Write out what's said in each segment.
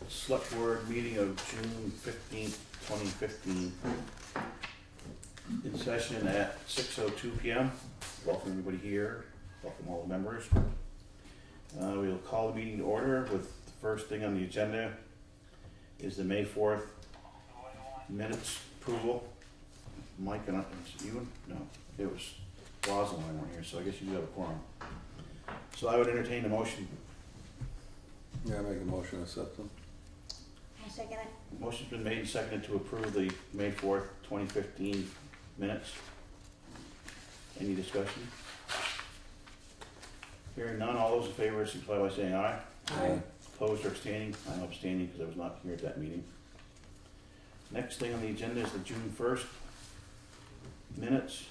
Select Board meeting of June 15th, 2015. In session at 6:02 p.m. Welcome everybody here. Welcome all the members. We'll call the meeting to order with the first thing on the agenda is the May 4th minutes approval. Mike and you? No, it was Rosalind and I weren't here, so I guess you do have a quorum. So I would entertain a motion. Yeah, I make a motion to accept them. I'll second it. Motion's been made and seconded to approve the May 4th, 2015 minutes. Any discussion? Hearing none, all those in favor signify by saying aye. Aye. Opposed or abstaining? I'm abstaining because I was not here at that meeting. Next thing on the agenda is the June 1st minutes.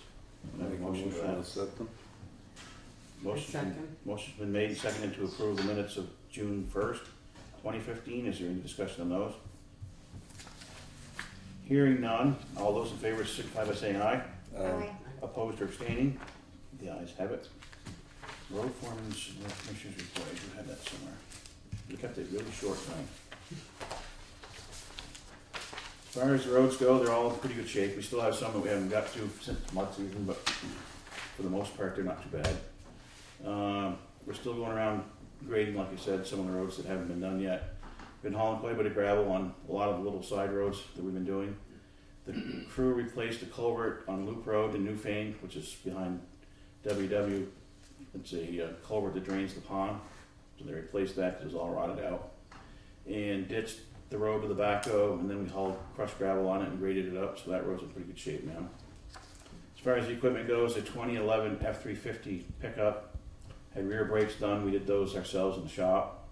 I make a motion for to that. accept them. Motion's been made and seconded to approve the minutes of June 1st, 2015. Is there any discussion on those? Hearing none, all those in favor signify by saying aye. Aye. Opposed or abstaining? The ayes have it. Road foreman's commissioner's report, I do have that somewhere. We kept it really short tonight. As far as the roads go, they're all in pretty good shape. We still have some that we haven't got to since mud season, but for the most part, they're not too bad. We're still going around grading, like I said, some of the roads that haven't been done yet. Been hauling quite a bit of gravel on a lot of the little side roads that we've been doing. The crew replaced a culvert on Loop Road in Newfane, which is behind WW. It's a culvert that drains the pond. So they replaced that because it was all rotted out. And ditched the road with the backhoe, and then we hauled crushed gravel on it and graded it up, so that road's in pretty good shape now. As far as the equipment goes, the 2011 F350 pickup had rear brakes done. We did those ourselves in the shop.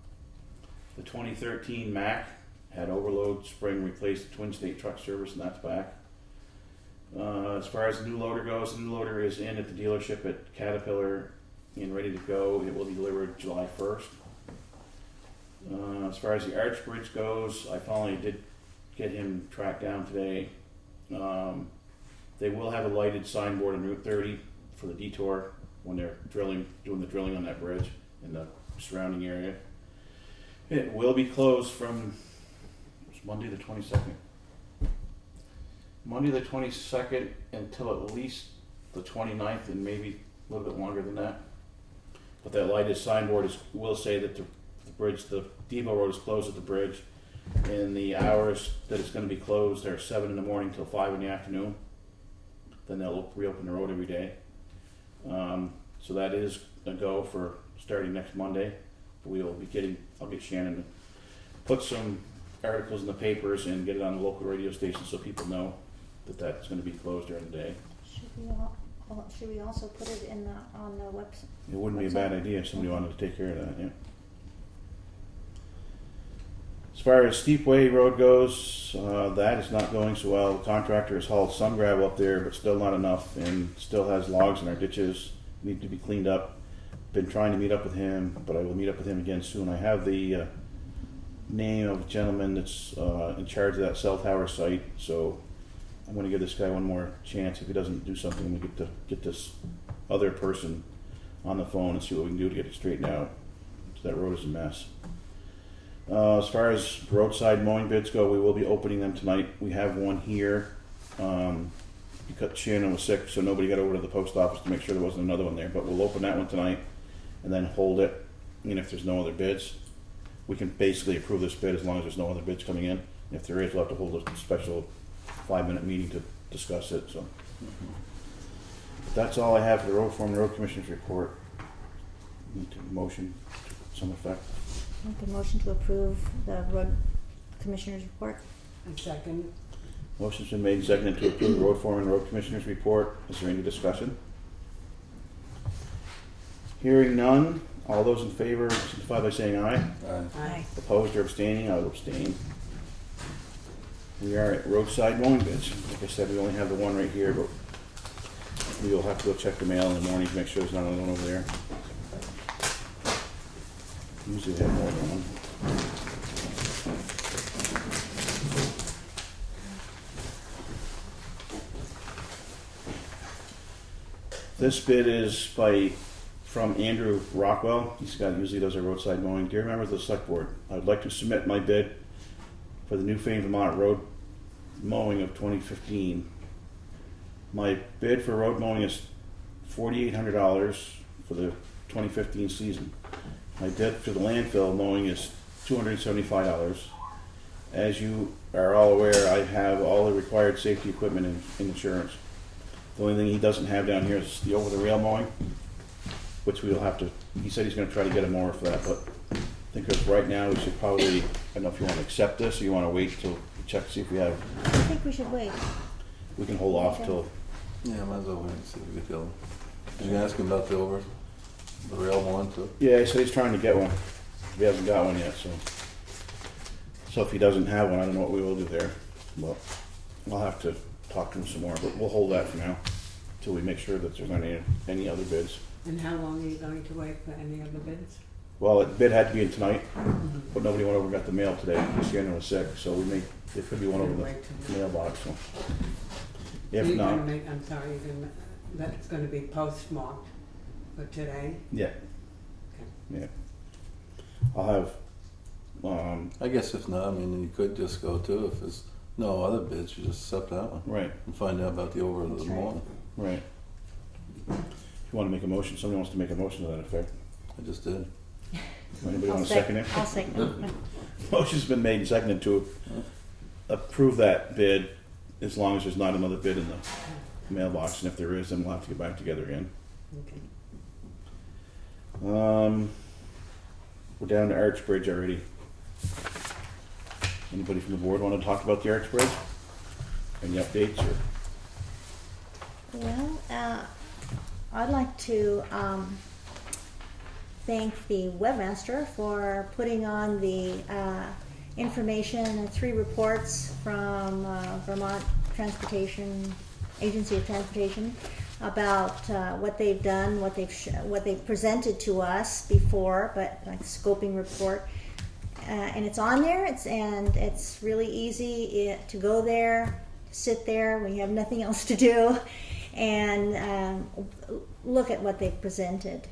The 2013 Mack had overload spring replaced, the twin state truck service, and that's back. As far as the new loader goes, the new loader is in at the dealership at Caterpillar and ready to go. It will be delivered July 1st. As far as the arch bridge goes, I finally did get him tracked down today. They will have a lighted signboard on Route 30 for the detour when they're doing the drilling on that bridge in the surrounding area. It will be closed from Monday the 22nd. Monday the 22nd until at least the 29th, and maybe a little bit longer than that. But that lighted signboard will say that the bridge, the depot road is closed at the bridge, and the hours that it's going to be closed are 7 in the morning till 5 in the afternoon. Then they'll reopen the road every day. So that is a go for starting next Monday. We'll be I'll get Shannon to put some articles in the papers and get it on the local radio station so people know that that's going to be closed during the day. Should we also put it in on the website? It wouldn't be a bad idea if somebody wanted to take care of that, yeah. As far as Steepway Road goes, that is not going so well. The contractor has hauled some gravel up there, but still not enough, and still has logs in our ditches, need to be cleaned up. Been trying to meet up with him, but I will meet up with him again soon. I have the name of a gentleman that's in charge of that cell tower site, so I'm going to give this guy one more chance. If he doesn't do something, I'm going to get this other person on the phone and see what we can do to get it straightened out. So that road is a mess. As far as roadside mowing bids go, we will be opening them tonight. We have one here because Shannon was sick, so nobody got over to the post office to make sure there wasn't another one there. But we'll open that one tonight and then hold it. And if there's no other bids, we can basically approve this bid as long as there's no other bids coming in. And if there is, we'll have to hold a special 5-minute meeting to discuss it. So that's all I have for the road foreman road commissioner's report. Need to motion to some effect. Make a motion to approve the road commissioner's report. And second. Motion's been made and seconded to approve the road foreman road commissioner's report. Is there any discussion? Hearing none, all those in favor signify by saying aye. Aye. Opposed or abstaining? I will abstain. We are at roadside mowing bids. Like I said, we only have the one right here, but we will have to go check the mail in the morning to make sure there's not another one over there. Usually we have more than one. This bid is from Andrew Rockwell. Usually does our roadside mowing. Dear members of the select board, I would like to submit my bid for the Newfane Vermont road mowing of 2015. My bid for road mowing is $4,800 for the 2015 season. My bid for the landfill mowing is $275. As you are all aware, I have all the required safety equipment and insurance. The only thing he doesn't have down here is the over-the-rail mowing, which we'll have to, he said he's going to try to get a mower for that, but I think as right now we should probably, I don't know if you want to accept this or you want to wait till we check to see if we have, I think we should wait. we can hold off till, Yeah, might as well wait and see if we get the other. Did you ask him about the rail one too? yeah, he said he's trying to get one. We haven't got one yet, so if he doesn't have one, I don't know what we will do there. Well, I'll have to talk to him some more, but we'll hold that for now till we make sure that there's not any other bids. And how long are you going to wait for any other bids? Well, the bid had to be in tonight, but nobody went over and got the mail today. Christiana was sick, so there could be one over Wait the till- mailbox. So. You're If gonna not, make, I'm sorry, that's gonna be postmarked for today? yeah, yeah. I'll have, I guess if not, I mean, you could just go too. If there's no other bids, you just accept that one right, and find out about the over That's the right. morning. right. If you want to make a motion, somebody wants to make a motion to that effect. I just did. Anybody want to second it? I'll second it. Motion's been made and seconded to approve that bid as long as there's not another bid in the mailbox, and if there is, then we'll have to get back together again. Okay. We're down to Arch Bridge already. Anybody from the board want to talk about the Arch Bridge? Any updates or? Well, I'd like to thank the webmaster for putting on the information, 3 reports from Vermont Transportation, Agency of Transportation, about what they've done, what they've presented to us before, but like scoping report. And it's on there, it's really easy to go there, sit there when you have nothing else to do, and look at what they've presented.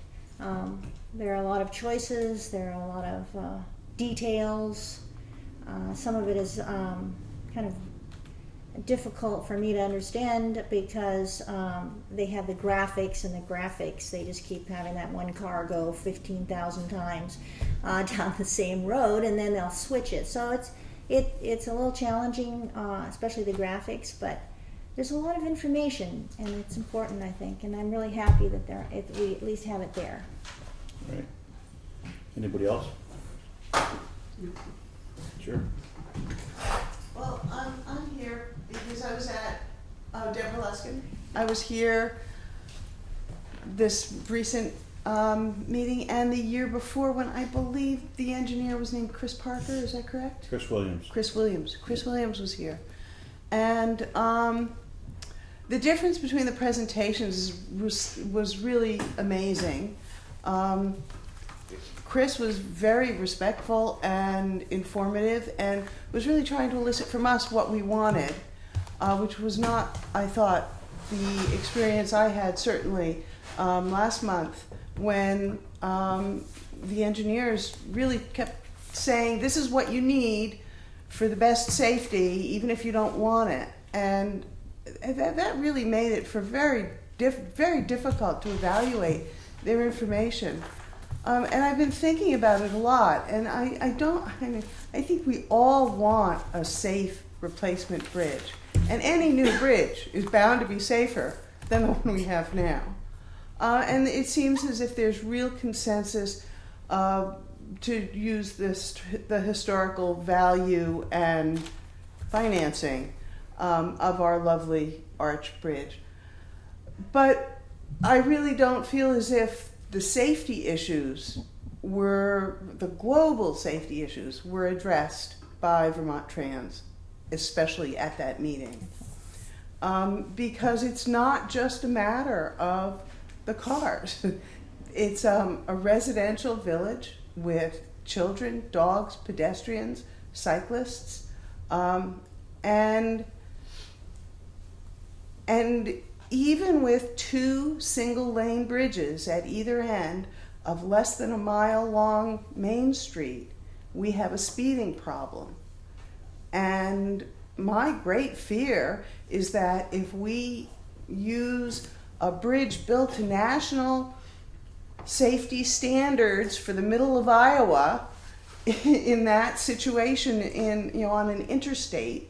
There are a lot of choices, there are a lot of details. Some of it is kind of difficult for me to understand because they have the graphics, and the graphics, they just keep having that one car go 15,000 times down the same road, and then they'll switch it. So it's a little challenging, especially the graphics, but there's a lot of information, and it's important, I think, and I'm really happy that we at least have it there. Right. Anybody else? Sure. Well, I'm here because I was at Deborah Luskin. I was here this recent meeting and the year before when I believe the engineer was named Chris Parker. Is that correct? Chris Williams. Chris Williams. Chris Williams was here. And the difference between the presentations was really amazing. Chris was very respectful and informative and was really trying to elicit from us what we wanted, which was not, I thought, the experience I had certainly last month when the engineers really kept saying, this is what you need for the best safety, even if you don't want it. And that really made it for very difficult to evaluate their information. And I've been thinking about it a lot, and I think we all want a safe replacement bridge. And any new bridge is bound to be safer than the one we have now. And it seems as if there's real consensus to use the historical value and financing of our lovely arch bridge. But I really don't feel as if the safety issues the global safety issues were addressed by Vermont Trans, especially at that meeting. Because it's not just a matter of the cars. It's a residential village with children, dogs, pedestrians, cyclists, and even with 2 single-lane bridges at either end of less than a mile long Main Street, we have a speeding problem. And my great fear is that if we use a bridge built to national safety standards for the middle of Iowa in that situation on an interstate,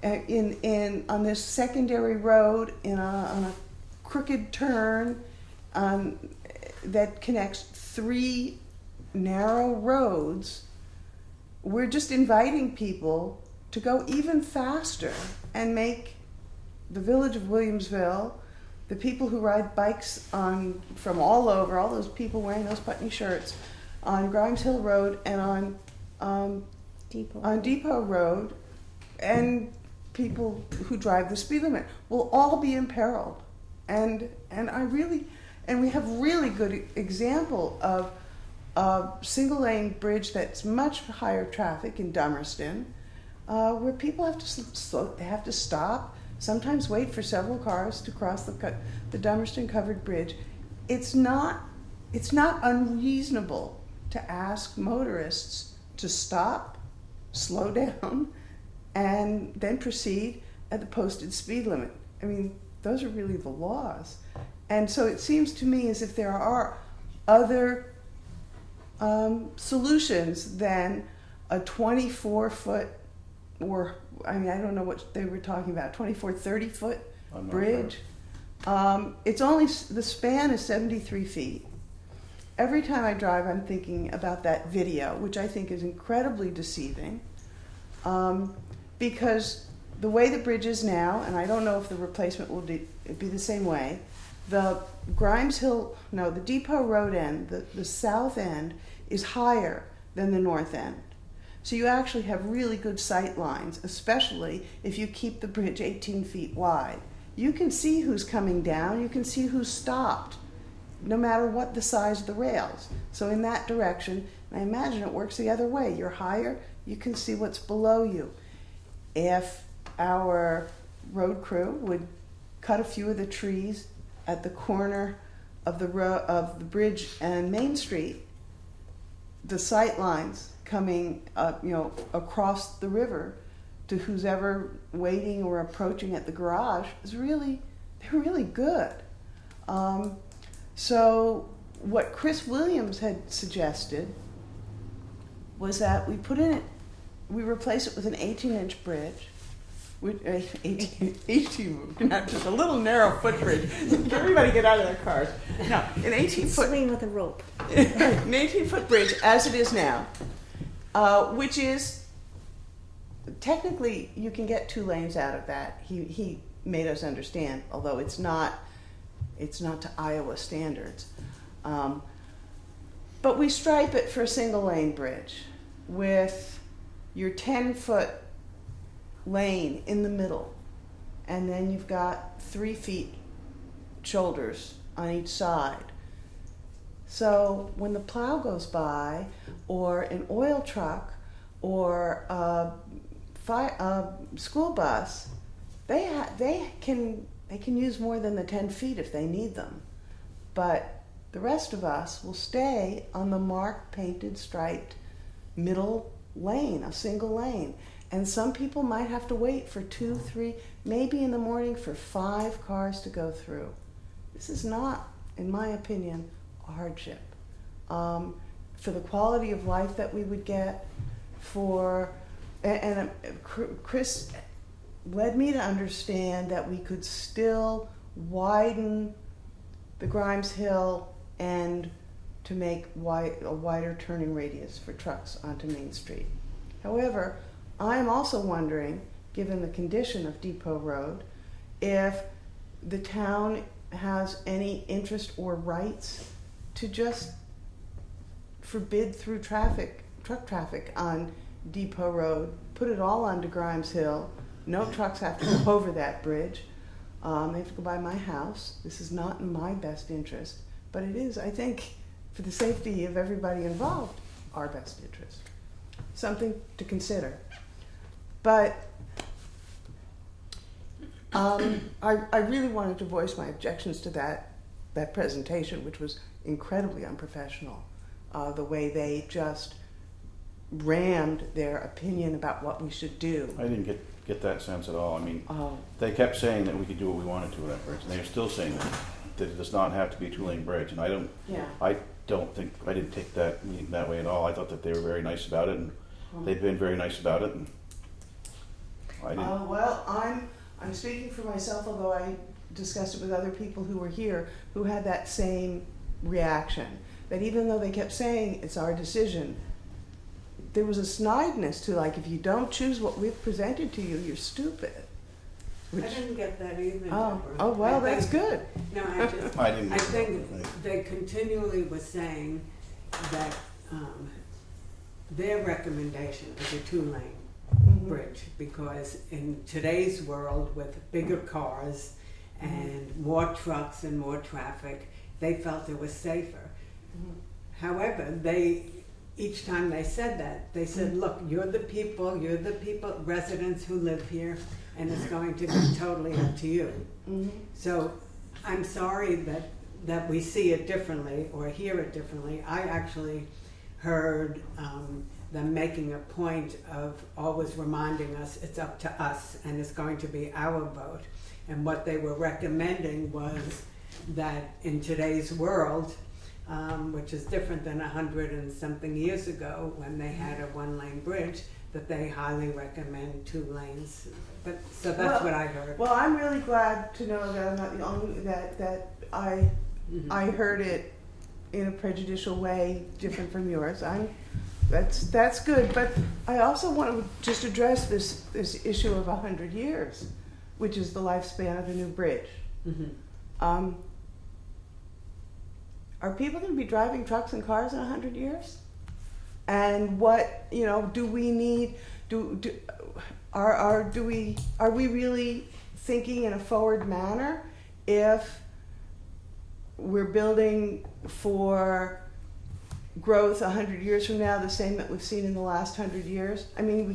on this secondary road on a crooked turn that connects 3 narrow roads, we're just inviting people to go even faster and make the village of Williamsville, the people who ride bikes from all over, all those people wearing those Putney shirts on Grimes Hill Road and on Depot Road, and people who drive the speed limit will all be imperiled. And we have really good example of a single lane bridge that's much higher traffic in Dummerston, where people have to slow, they have to stop, sometimes wait for several cars to cross the Dummerston covered bridge. It's not unreasonable to ask motorists to stop, slow down, and then proceed at the posted speed limit. I mean, those are really the laws. And so it seems to me as if there are other solutions than a 24-foot, or I don't know what they were talking about, 24, 30-foot bridge. It's only, the span is 73 feet. Every time I drive, I'm thinking about that video, which I think is incredibly deceiving, because the way the bridge is now, and I don't know if the replacement will be the same way, the Depot Road end, the south end, is higher than the north end. So you actually have really good sight lines, especially if you keep the bridge 18 feet wide. You can see who's coming down, you can see who's stopped, no matter what the size of the rails. So in that direction, and I imagine it works the other way. You're higher, you can see what's below you. If our road crew would cut a few of the trees at the corner of the bridge and Main Street, the sight lines coming across the river to who's ever waiting or approaching at the garage they're really good. So what Chris Williams had suggested was that we replace it with an 18-inch bridge. 18, not just a little narrow footbridge. Everybody get out of their cars. No, an 18-foot. Swing with a rope. An 18-foot bridge, as it is now, which is technically you can get 2 lanes out of that. He made us understand, although it's not to Iowa standards. But we stripe it for a single lane bridge with your 10-foot lane in the middle, and then you've got 3 feet shoulders on each side. So when the plow goes by, or an oil truck, or a school bus, they can use more than the 10 feet if they need them. But the rest of us will stay on the marked, painted, striped middle lane, a single lane. And some people might have to wait for 2, 3, maybe in the morning for 5 cars to go through. This is not, in my opinion, a hardship. For the quality of life that we would get, Chris led me to understand that we could still widen the Grimes Hill end to make a wider turning radius for trucks onto Main Street. However, I'm also wondering, given the condition of Depot Road, if the town has any interest or rights to just forbid through truck traffic on Depot Road, put it all onto Grimes Hill. No trucks have to go over that bridge. They have to go by my house. This is not in my best interest, but it is, I think, for the safety of everybody involved, our best interest. Something to consider. But I really wanted to voice my objections to that presentation, which was incredibly unprofessional. The way they just rammed their opinion about what we should do. I didn't get that sense at all. I mean, Oh, they kept saying that we could do what we wanted to with that bridge, and they're still saying that it does not have to be a two-lane bridge. And I didn't take that meeting that way at all. I thought that they were very nice about it, and they've been very nice about it. And I didn't. Well, I'm speaking for myself, although I discussed it with other people who were here who had that same reaction. That even though they kept saying it's our decision, there was a snideness to, like, if you don't choose what we've presented to you, you're stupid. I didn't get that either. Oh, Deborah. oh well, I that's think- good. No, I just, I didn't. I think they continually were saying that their recommendation is a two-lane bridge, because in today's world with bigger cars and more trucks and more traffic, they felt it was safer. However, each time they said that, they said, look, you're the people, residents who live here, and it's going to be totally up to you. So I'm sorry that we see it differently or hear it differently. I actually heard them making a point of always reminding us it's up to us and it's going to be our vote. And what they were recommending was that in today's world, which is different than 100 and something years ago when they had a one-lane bridge, that they highly recommend 2 lanes. So that's what I heard. Well, I'm really glad to know that I'm not the only, that I heard it in a prejudicial way, different from yours. That's good, but I also want to just address this issue of 100 years, which is the lifespan of a new bridge. Are people going to be driving trucks and cars in 100 years? And what, do we need? Are we really thinking in a forward manner if we're building for growth 100 years from now, the same that we've seen in the last 100 years? I mean,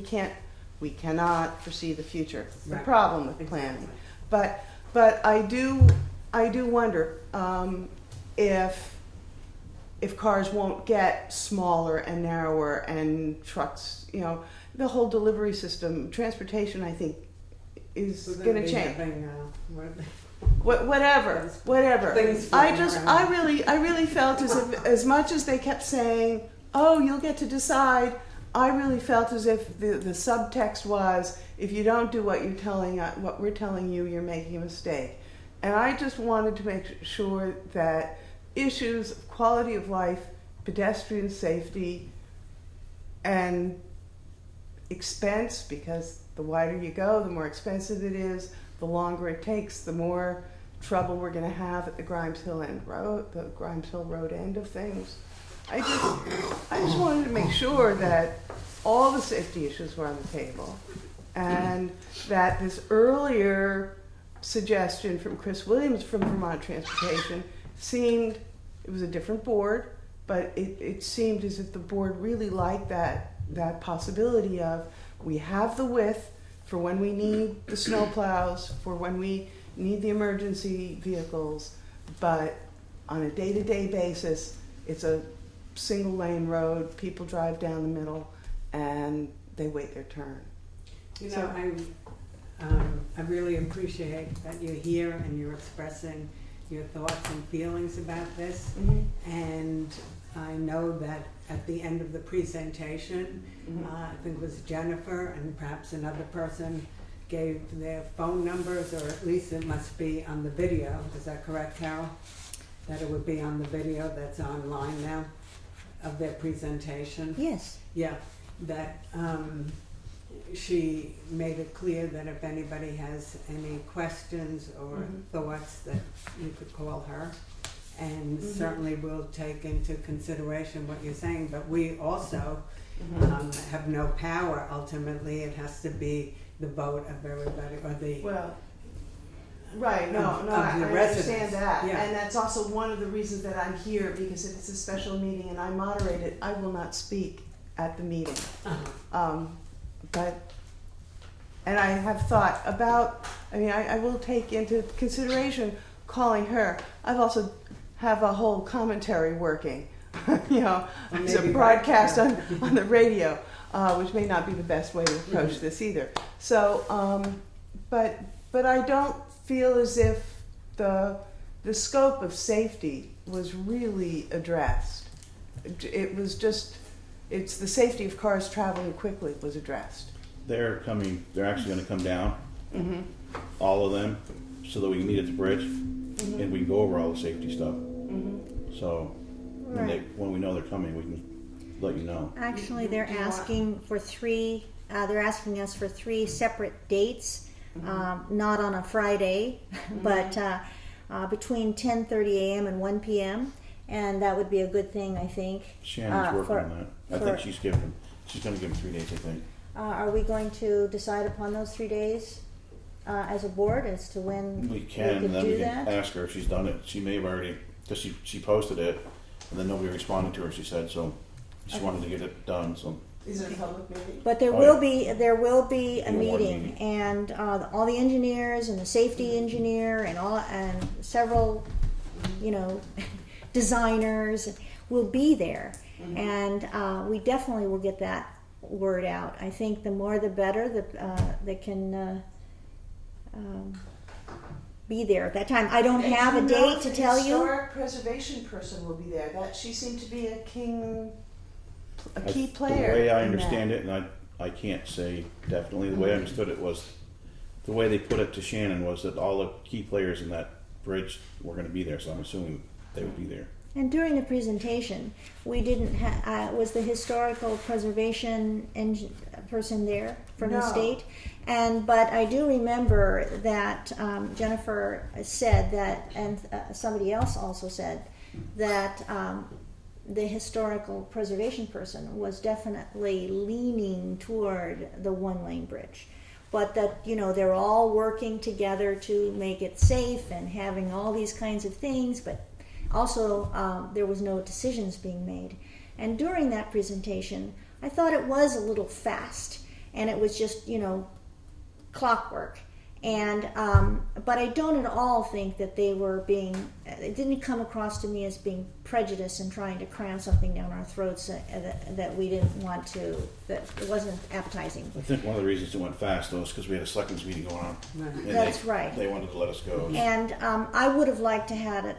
we cannot foresee the future. It's the problem with planning. But I do wonder if cars won't get smaller and narrower, and trucks, the whole delivery system, transportation, I think, is going to change. Whatever. I really felt as if, as much as they kept saying, "Oh, you'll get to decide," I really felt as if the subtext was, if you don't do what we're telling you, you're making a mistake. And I just wanted to make sure that issues of quality of life, pedestrian safety, and expense, because the wider you go, the more expensive it is, the longer it takes, the more trouble we're going to have at the Grimes Hill Road end of things. I just wanted to make sure that all the safety issues were on the table, and that this earlier suggestion from Chris Williams from Vermont Transportation seemed, it was a different board, but it seemed as if the board really liked that possibility of, we have the width for when we need the snowplows, for when we need the emergency vehicles, but on a day-to-day basis, it's a single lane road, people drive down the middle, and they wait their turn. I really appreciate that you're here and you're expressing your thoughts and feelings about this. And I know that at the end of the presentation, I think it was Jennifer and perhaps another person gave their phone numbers, or at least it must be on the video. Is that correct, Carol? That it would be on the video that's online now of their presentation? Yes. Yeah, that she made it clear that if anybody has any questions or thoughts, that you could call her. And certainly we'll take into consideration what you're saying, but we also have no power. Ultimately, it has to be the vote of everybody, or the Right, I residents. understand that. Yeah. And that's also one of the reasons that I'm here, because if it's a special meeting and I moderate it, I will not speak at the meeting. And I have thought about, I will take into consideration calling her. I've also have a whole commentary working you know, Or as a maybe broadcast right, on the radio, which may not be the best way to approach this either. So, but I don't feel as if the scope of safety was really addressed. It was just, it's the safety of cars traveling quickly was addressed. They're actually gonna come down, all of them, so that we can meet at the bridge, and we can go over all the safety stuff. So, Right. when we know they're coming, we can let you know. Actually, they're asking for they're asking us for 3 separate dates, not on a Friday, but between 10:30 a.m. and 1 p.m. And that would be a good thing, I think. Shannon's working for- on that. I think she's gonna give them 3 days, I think. Are we going to decide upon those 3 days as a board as to when We can, could and then do we can that? ask her if she's done it. She may have already, because she posted it, and then nobody responded to her, she said, so she wanted to get it done, so. Is it a public meeting? But there Oh, will yeah. be a Be a warning meeting, meeting. and all the engineers and the safety engineer and several, designers will be there, and we definitely will get that word out. I think the more the better that can be there at that time. I don't have a date to tell you. The historic preservation person will be there. That she seemed to be a key player. The way I in understand that. it, and I can't say definitely, the way I understood it was, the way they put it to Shannon was that all the key players in that bridge were gonna be there, so I'm assuming they would be there. And during the presentation, we didn't was the historical preservation person there from the No. state? But I do remember that Jennifer said that, and somebody else also said that the historical preservation person was definitely leaning toward the one-lane bridge. But that, they're all working together to make it safe and having all these kinds of things, but also, there was no decisions being made. And during that presentation, I thought it was a little fast, and it was just, clockwork. And but I don't at all think that they were being. It didn't come across to me as being prejudiced and trying to cram something down our throats that we didn't want to. That it wasn't appetizing. I think one of the reasons it went fast though is because we had a selectmen's meeting going on. Right. And That's right. They wanted to let us go. And I would have liked to have it,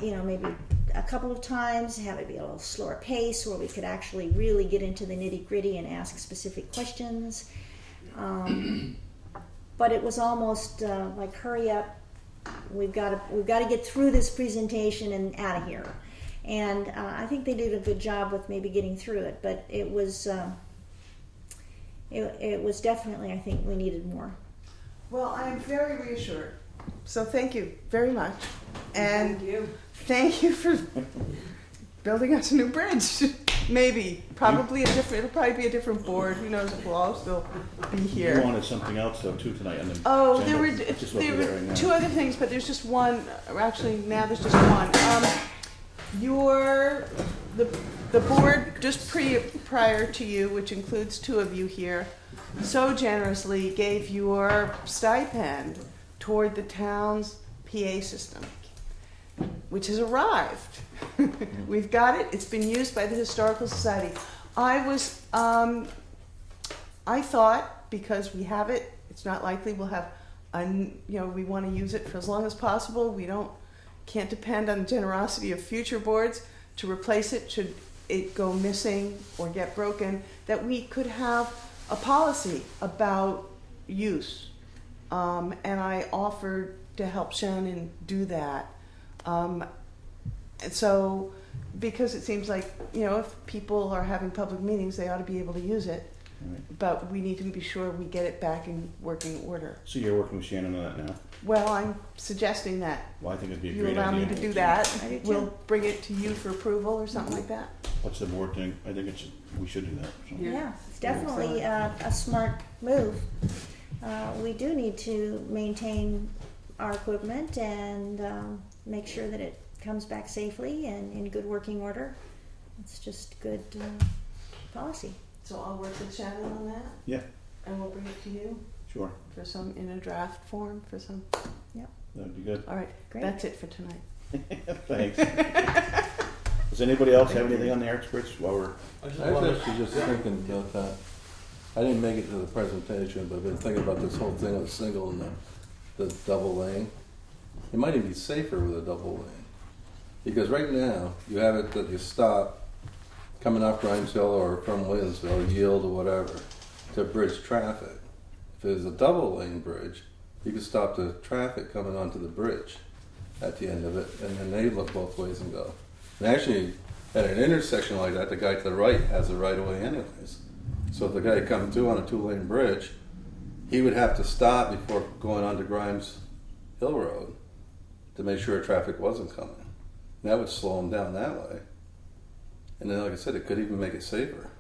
maybe a couple of times, have it be a little slower pace where we could actually really get into the nitty gritty and ask specific questions. But it was almost like, hurry up, we've got to get through this presentation and out of here. And I think they did a good job with maybe getting through it, but it was definitely, I think we needed more. Well, I'm very reassured. So thank you very much. And Thank you. thank you for building us a new bridge. Maybe. It'll probably be a different board. Who knows if we'll all still be You here. wanted something else though too tonight. On the Oh, agenda. there Just look at it right now. 2 other things, but there's just one. Actually, now there's just one. The board just prior to you, which includes 2 of you here, so generously gave your stipend toward the town's PA system, which has arrived. We've got it. It's been used by the Historical Society. I thought because we have it, it's not likely we'll have, we want to use it for as long as possible. Can't depend on the generosity of future boards to replace it should it go missing or get broken, that we could have a policy about use. And I offered to help Shannon do that. And so, because it seems like, if people are having public meetings, they ought to be able to use it. Right. But we need to be sure we get it back in working order. So you're working with Shannon on that now? Well, I'm suggesting that Well, I think it'd be a you great allow idea. me to do that. I do too. We'll bring it to you for approval or something like that. What's the board think? I think we should do that. So. Yeah, it's definitely a smart move. We do need to maintain our equipment and make sure that it comes back safely and in good working order. It's just good policy. So I'll work with Shannon on that, Yeah, and we'll bring it to you sure. for some, in a draft form for some. That'd be good. All right, Great. that's it for tonight. Thanks. Does anybody else have anything on the experts while we're? I was actually just thinking about that. I didn't make it to the presentation, but I've been thinking about this whole thing of the single and the double lane. It might even be safer with a double lane. Because right now, you have it that you stop coming off Grimesville or from Williamsville, yield or whatever, to bridge traffic. If there's a double lane bridge, you can stop the traffic coming onto the bridge at the end of it, and then they look both ways and go. And actually, at an intersection like that, the guy to the right has the right of way anyways. So if the guy coming through on a 2-lane bridge, he would have to stop before going onto Grimes Hill Road to make sure traffic wasn't coming. And that would slow him down that way. And then, like I said, it could even make it safer.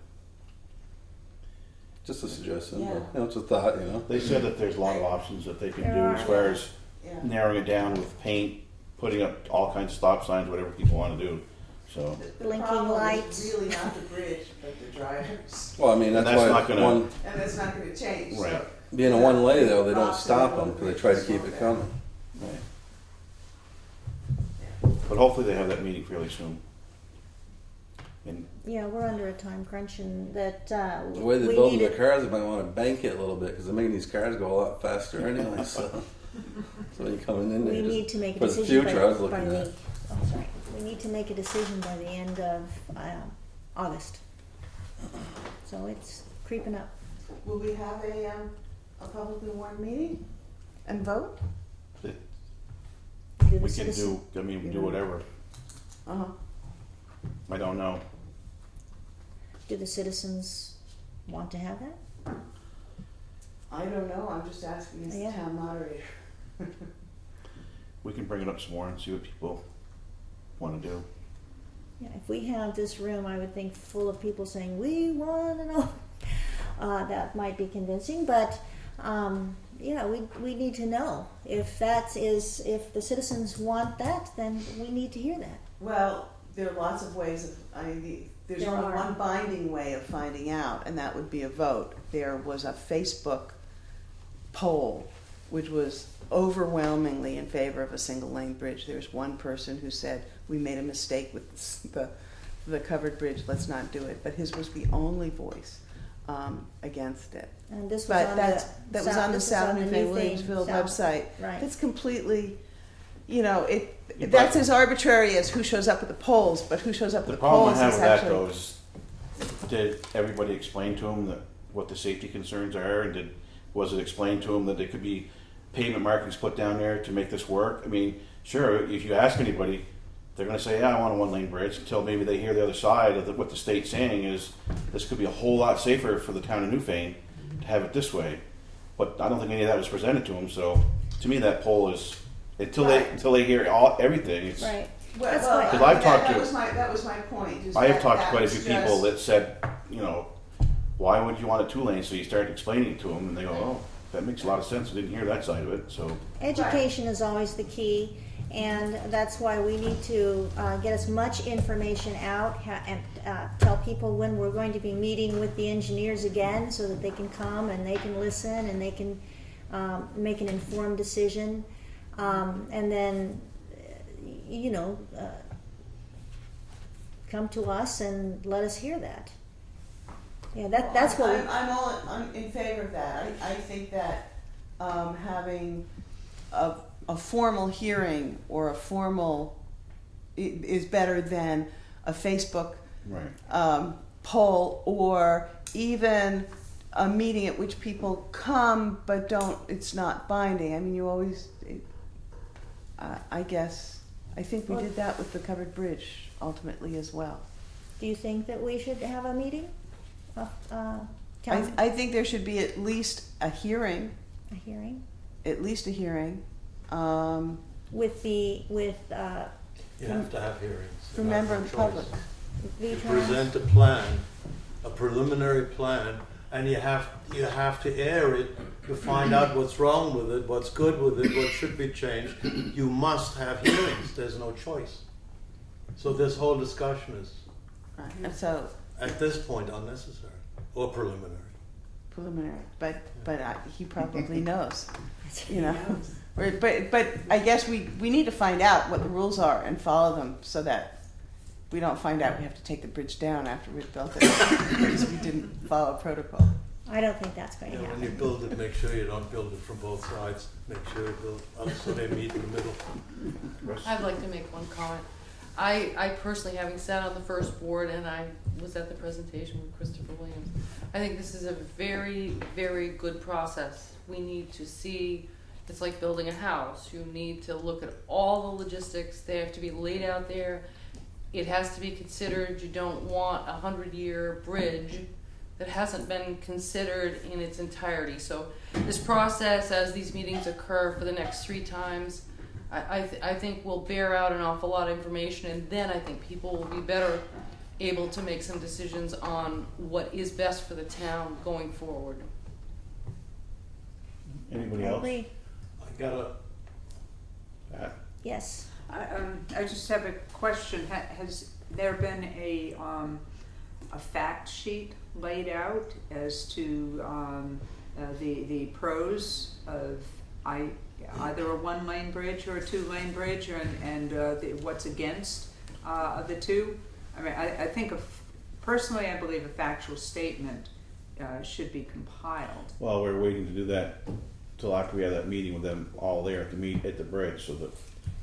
Just a suggestion, Yeah. but it's a thought, They said that there's a lot of options that they can There do are. as far as Yeah. narrowing it down with paint, putting up all kinds of stop signs, whatever people want to do. So The Blinking problem lights. is really not the bridge, but the drivers. Well, I mean, And that's that's why not gonna- one, And that's not gonna change, Right. so. being a one lane though, they don't Option stop one them because they bridge try to is keep not it bad. coming. but hopefully they have that meeting fairly soon. And Yeah, we're under a time crunch, and that The way they're we building needed. the cars, they might want to bank it a little bit because they're making these cars go a lot faster anyway. So when you're coming in there, We just- need to make a for the decision future, I was by looking the. at. Oh, sorry. We need to make a decision by the end of August. So it's creeping up. Will we have a publicly warned meeting and vote? it, Do the we can citizen- do, I mean, do whatever. Uh-huh. I don't know. Do the citizens want to have that? I don't know, I'm just asking as the Yeah. town moderator. We can bring it up some more and see what people want to do. Yeah, if we have this room, I would think full of people saying, we want to know. That might be convincing, but we need to know. If if the citizens want that, then we need to hear that. Well, there are lots of ways there's There only are. one binding way of finding out, and that would be a vote. There was a Facebook poll, which was overwhelmingly in favor of a single lane bridge. There's one person who said, we made a mistake with the covered bridge, let's not do it. But his was the only voice against it. And this was But on that was on the South Newfane Williamsville South. website. Right. It's completely, that's but- as arbitrary as who shows up at the polls, but who shows up The at the problem polls I have is with that actually. though is, did everybody explain to them what the safety concerns are, and was it explained to them that there could be pavement markings put down there to make this work? I mean, sure, if you ask anybody, they're going to say, yeah, I want a 1-lane bridge, until maybe they hear the other side of what the state's saying is this could be a whole lot safer for the town of Newfane to have it this way. But I don't think any of that was presented to them, so to me that poll is, until they hear everything, it's, Right. Well, That's well, fine. 'Cause I've talked that to- was my point. is I have that talked to that quite a was few people just- that said, why would you want a 2-lane? So you start explaining it to them, and they go, oh, that makes a lot of sense. I didn't hear that side of it. So Education is always the key, and that's why we need to get as much information out and tell people when we're going to be meeting with the engineers again, so that they can come and they can listen and they can make an informed decision, and then come to us and let us hear that. Yeah, that's what. I'm in favor of that. I think that having a formal hearing or a formal is better than a Facebook right. poll, or even a meeting at which people come but don't. It's not binding. I mean, you always. I think we did that with the covered bridge ultimately as well. Do you think that we should have a meeting? I think there should be at least a hearing. A hearing At least a hearing. with You have to have hearings. For You have member no of the choice. public. You V-Trans. present a plan, a preliminary plan, and you have to air it to find out what's wrong with it, what's good with it, what should be changed. You must have hearings. There's no choice. So this whole discussion is, Right. So at this point, unnecessary or preliminary. preliminary, but he probably knows, But I guess we need to find out what the rules are and follow them so that we don't find out we have to take the bridge down after we've built it because we didn't follow protocol. I don't think that's going to When you happen. build it, make sure you don't build it from both sides. Make sure you build so they meet in the middle. Russ? I'd like to make one comment. I personally, having sat on the first board and I was at the presentation with Christopher Williams, I think this is a very, very good process. We need to see, it's like building a house. You need to look at all the logistics. They have to be laid out there. It has to be considered. You don't want a 100-year bridge that hasn't been considered in its entirety. So this process, as these meetings occur for the next 3 times, I think will bear out an awful lot of information, and then I think people will be better able to make some decisions on what is best for the town going forward. Anybody else? Lee? I got a Pat? Yes. I just have a question. Has there been a fact sheet laid out as to the pros of either a 1-lane bridge or a 2-lane bridge, and what's against the two? I mean, I think personally, I believe a factual statement should be compiled. Well, we're waiting to do that till after we have that meeting with them all there at the bridge, so that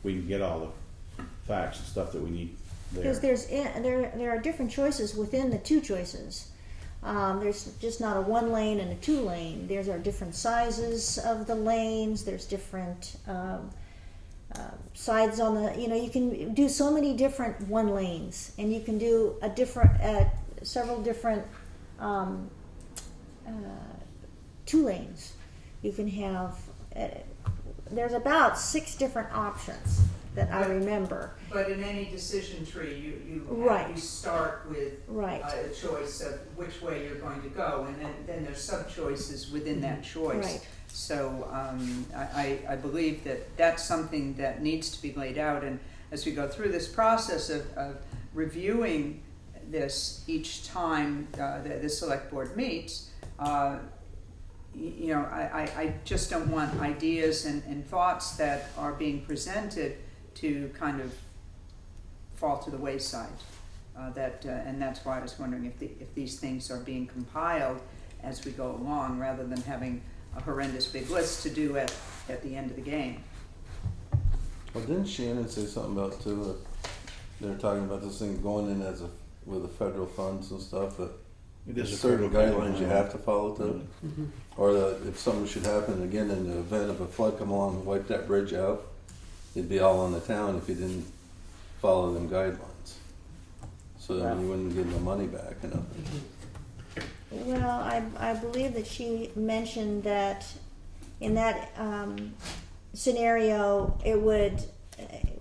we can get all the facts and stuff that we need there. Because there are different choices within the 2 choices. There's just not a 1-lane and a 2-lane. There are different sizes of the lanes. There's different sides on the. You can do so many different 1 lanes, and you can do several different 2 lanes. You can have. There's about 6 different options that I remember. But in any decision tree, Right. you start with Right. a choice of which way you're going to go, and then there's sub-choices within that choice. Right. So I believe that that's something that needs to be laid out, and as we go through this process of reviewing this each time the select board meets, I just don't want ideas and thoughts that are being presented to kind of fall to the wayside. And that's why I was wondering if these things are being compiled as we go along, rather than having a horrendous big list to do at the end of the game. Well, didn't Shannon say something about too that they're talking about this thing going in with the federal funds and stuff, that there's certain guidelines you have to follow too? Mm-hmm. Or that if something should happen again in the event of a flood come along and wipe that bridge out, it'd be all on the town if you didn't follow them guidelines. So then you wouldn't get no money back, Well, I believe that she mentioned that in that scenario,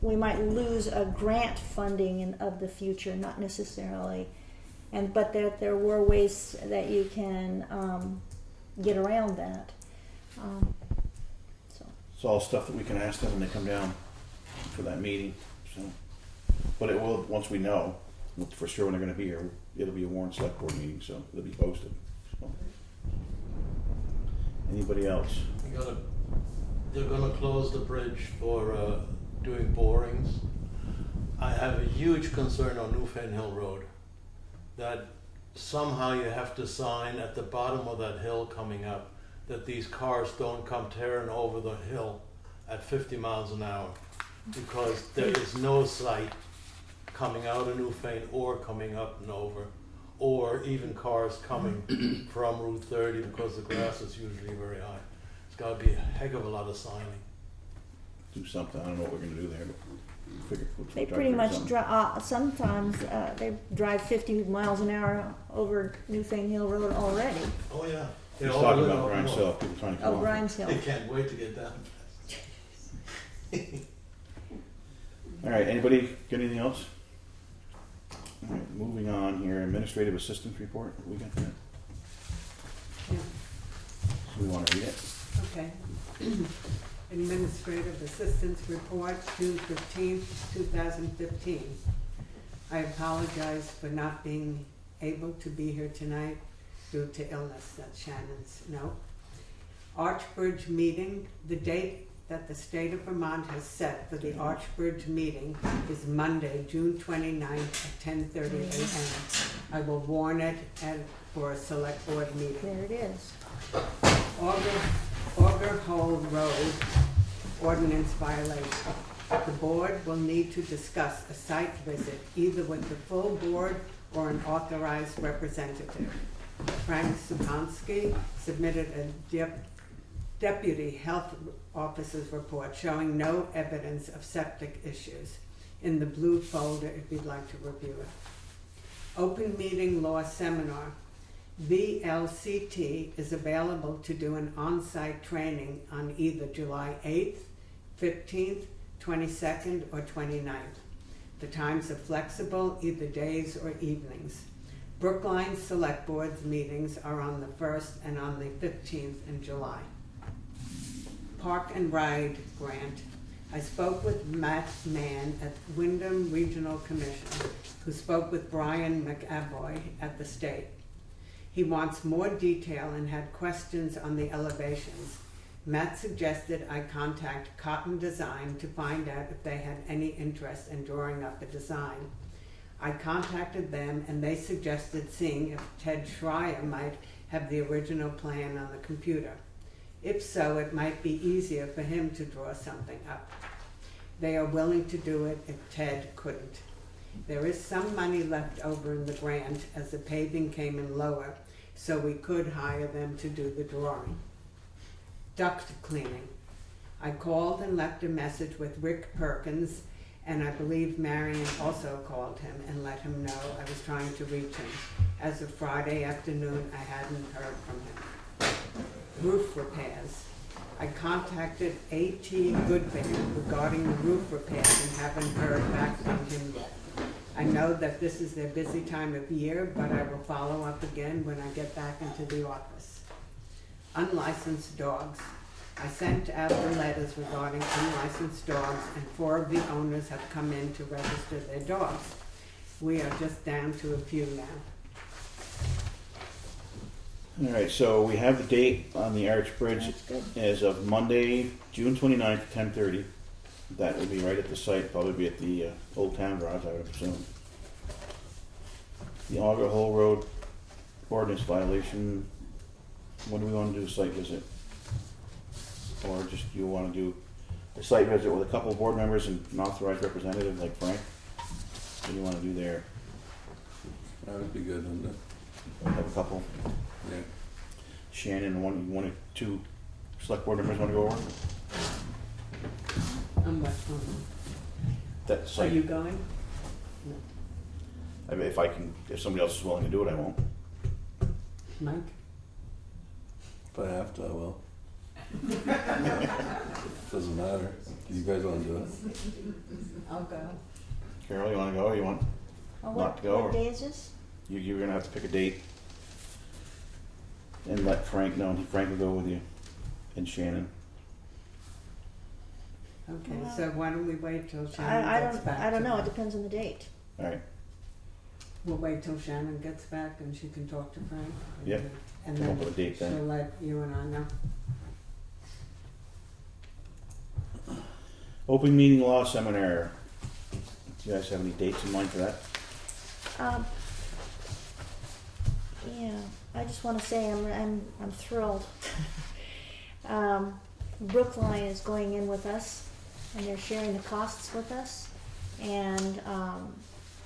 we might lose a grant funding of the future, not necessarily, but that there were ways that you can get around that. It's all stuff that we can ask them when they come down for that meeting. So, but it will, once we know for sure when they're going to be here, it'll be a warrant select board meeting, so it'll be posted. So. Anybody else? They're gonna close the bridge for doing borings. I have a huge concern on Newfane Hill Road, that somehow you have to sign at the bottom of that hill coming up that these cars don't come tearing over the hill at 50 miles an hour, because there is no sight coming out of Newfane or coming up and over, or even cars coming from Route 30, because the grass is usually very high. It's got to be a heck of a lot of signing. Do something. I don't know what we're going to do there, but figure. They pretty much drive. Sometimes they drive 50 miles an hour over Newfane Hill Road already. Oh yeah. He's talking about Grimes Hill. People trying to come Oh, off. Grimes Hill. They can't wait to get down. All right. Anybody got anything else? All right. Moving on here. Administrative assistance report. We got that. Yeah. So we want to read it. Okay. Administrative Assistance Report, June 15th, 2015. I apologize for not being able to be here tonight due to illness. That's Shannon's note. Archbridge meeting, the date that the state of Vermont has set for the Archbridge meeting is Monday, June 29th at 10:30 a.m. I will warn it for a select board meeting. There it is. Auger Hole Road ordinance violation. The board will need to discuss a site visit either with the full board or an authorized representative. Frank Supansky submitted a deputy health officer's report showing no evidence of septic issues in the blue folder if you'd like to review it. Open meeting law seminar. VLCT is available to do an on-site training on either July 8th, 15th, 22nd, or 29th. The times are flexible, either days or evenings. Brookline Select Board's meetings are on the 1st and on the 15th in July. Park and Ride grant. I spoke with Matt Mann at Wyndham Regional Commission, who spoke with Brian McAvoy at the state. He wants more detail and had questions on the elevations. Matt suggested I contact Cotton Design to find out if they had any interest in drawing up a design. I contacted them and they suggested seeing if Ted Schreier might have the original plan on the computer. If so, it might be easier for him to draw something up. They are willing to do it if Ted couldn't. There is some money left over in the grant as the paving came in lower, so we could hire them to do the drawing. Duct cleaning. I called and left a message with Rick Perkins, and I believe Marion also called him and let him know I was trying to reach him. As of Friday afternoon, I hadn't heard from him. Roof repairs. I contacted A.T. Goodman regarding the roof repairs and haven't heard back from him yet. I know that this is their busy time of year, but I will follow up again when I get back into the office. Unlicensed dogs. I sent out the letters regarding unlicensed dogs, and 4 of the owners have come in to register their dogs. We are just down to a few now. All right, so we have the date on the Archbridge That's good. as of Monday, June 29th, 10:30. That will be right at the site, probably be at the Old Town Garage, I would assume. The Auger Hole Road ordinance violation. When do we want to do a site visit? Or just you want to do a site visit with a couple of board members and an authorized representative like Frank? What do you want to do there? That would be good, wouldn't it? Have a couple. Yeah. Shannon and one or two select board members want to go over? That Are site. you going? I mean, if somebody else is willing to do it, I won't. Mike? If I have to, I will. Doesn't matter. You guys want to do it? I'll go. Carol, you want to go or you want Oh, not to go? what Or day is this? you're going to have to pick a date and let Frank know. Frank will go with you and Shannon. Okay, Well, so why don't we wait till Shannon I gets back? don't know. to- It depends on the date. All right. We'll wait till Shannon gets back and she can talk to Frank. Yeah. And Come up then with a date then. she'll let you and I know. Open meeting law seminar. Do you guys have any dates in mind for that? Yeah, I just want to say I'm thrilled. Brookline is going in with us, and they're sharing the costs with us, and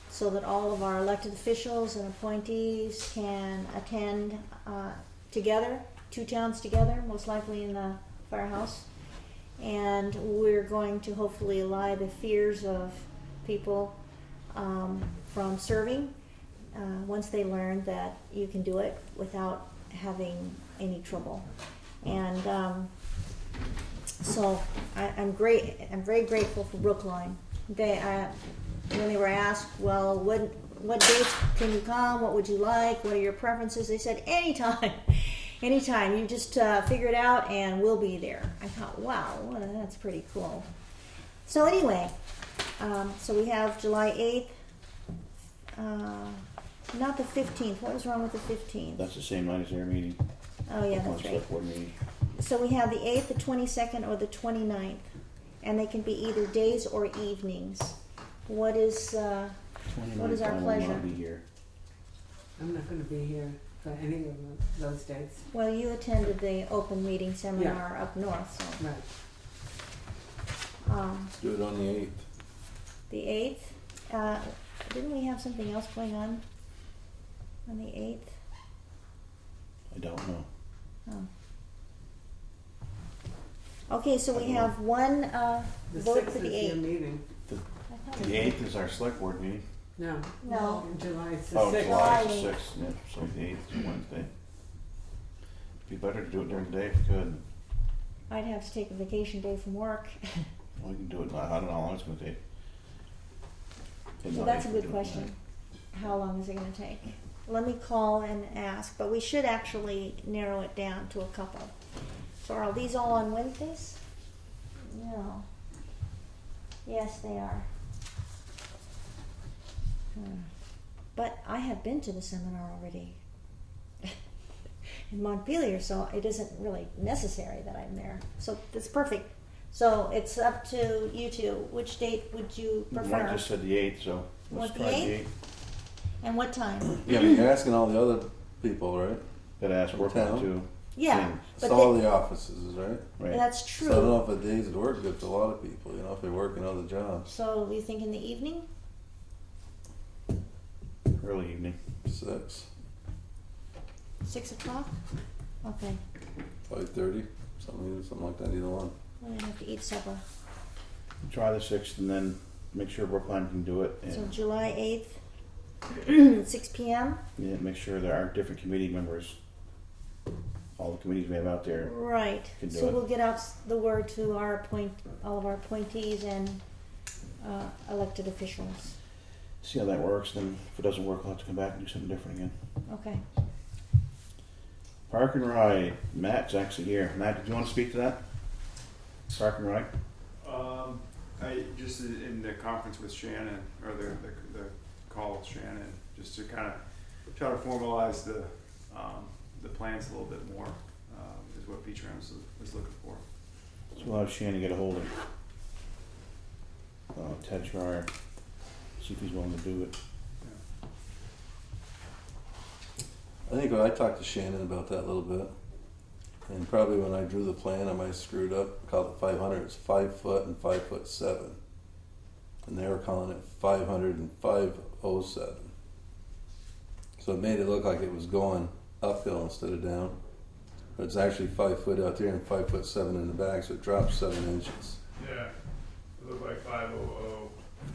so that all of our elected officials and appointees can attend together, 2 towns together, most likely in the firehouse. And we're going to hopefully allay the fears of people from serving once they learn that you can do it without having any trouble. And so I'm very grateful for Brookline. When they were asked, well, what dates can you come? What would you like? What are your preferences? They said anytime. Anytime, you just figure it out and we'll be there. I thought, wow, well, that's pretty cool. So anyway, so we have July 8th, not the 15th. What was wrong with the 15th? That's the same night as their meeting. Oh yeah, One that's right. select board meeting. So we have the 8th, the 22nd, or the 29th, and they can be either days or evenings. What is our 29th, I will pleasure? not be here. I'm not gonna be here for any of those dates. Well, you attended the open meeting seminar up north, so Right. Let's do it on the 8th. the 8th. Didn't we have something else going on the 8th? I don't know. Oh. Okay, so we have one The vote 6th for the is your 8th. meeting. I thought The we- 8th is our select board meeting. No. No. In July, it's the Oh, 6th. July July 6th, yeah, so the 8th is Wednesday. Be better to do it during the day if you could. I'd have to take a vacation day from work. We can do it, I don't know how long it's gonna take. Well, that's a good question. How long is it gonna take? Let me call and ask, but we should actually narrow it down to a couple. So are these all on Wednesdays? No. Yes, they are. But I have been to the seminar already in Montpelier, so it isn't really necessary that I'm there. So that's perfect. So it's up to you two. Which date would you Mike prefer? just said the 8th, so let's What, the try the 8th? 8th. And what time? Yeah, but you're asking all the other people, right? Gotta ask work on Town? too. Yeah, It's but all the- the offices, right? Right. that's So I don't true. know if a days would work good for a lot of people, you know, if they're working other jobs. So you think in the evening? Early evening. 6, 6 o'clock? Okay. 5:30, something like that, either one. We're gonna have to eat supper. Try the 6th and then make sure Brookline can do it. So And July 8th, 6 p.m. yeah, make sure there are different committee members. All the committees we have out there. Right. Can do So it. we'll get out the word to all of our appointees and elected officials. See how that works. Then if it doesn't work, we'll have to come back and do something different again. Okay. Park and Ride. Matt's actually here. Matt, did you want to speak to that? Park and Ride? I just in the conference with Shannon, or the call with Shannon, just to kind of try to formalize the plans a little bit more, is what Beachram was looking for. So we'll have Shannon get a hold of Ted Schreier, see if he's willing to do it. I think I talked to Shannon about that a little bit. And probably when I drew the plan, I might have screwed up, called it 500. It's 5 foot and 5'7". And they were calling it 500 and 507. So it made it look like it was going uphill instead of down. But it's actually 5 foot out there and 5'7" in the back, so it drops 7 inches. Yeah, it looked like 500.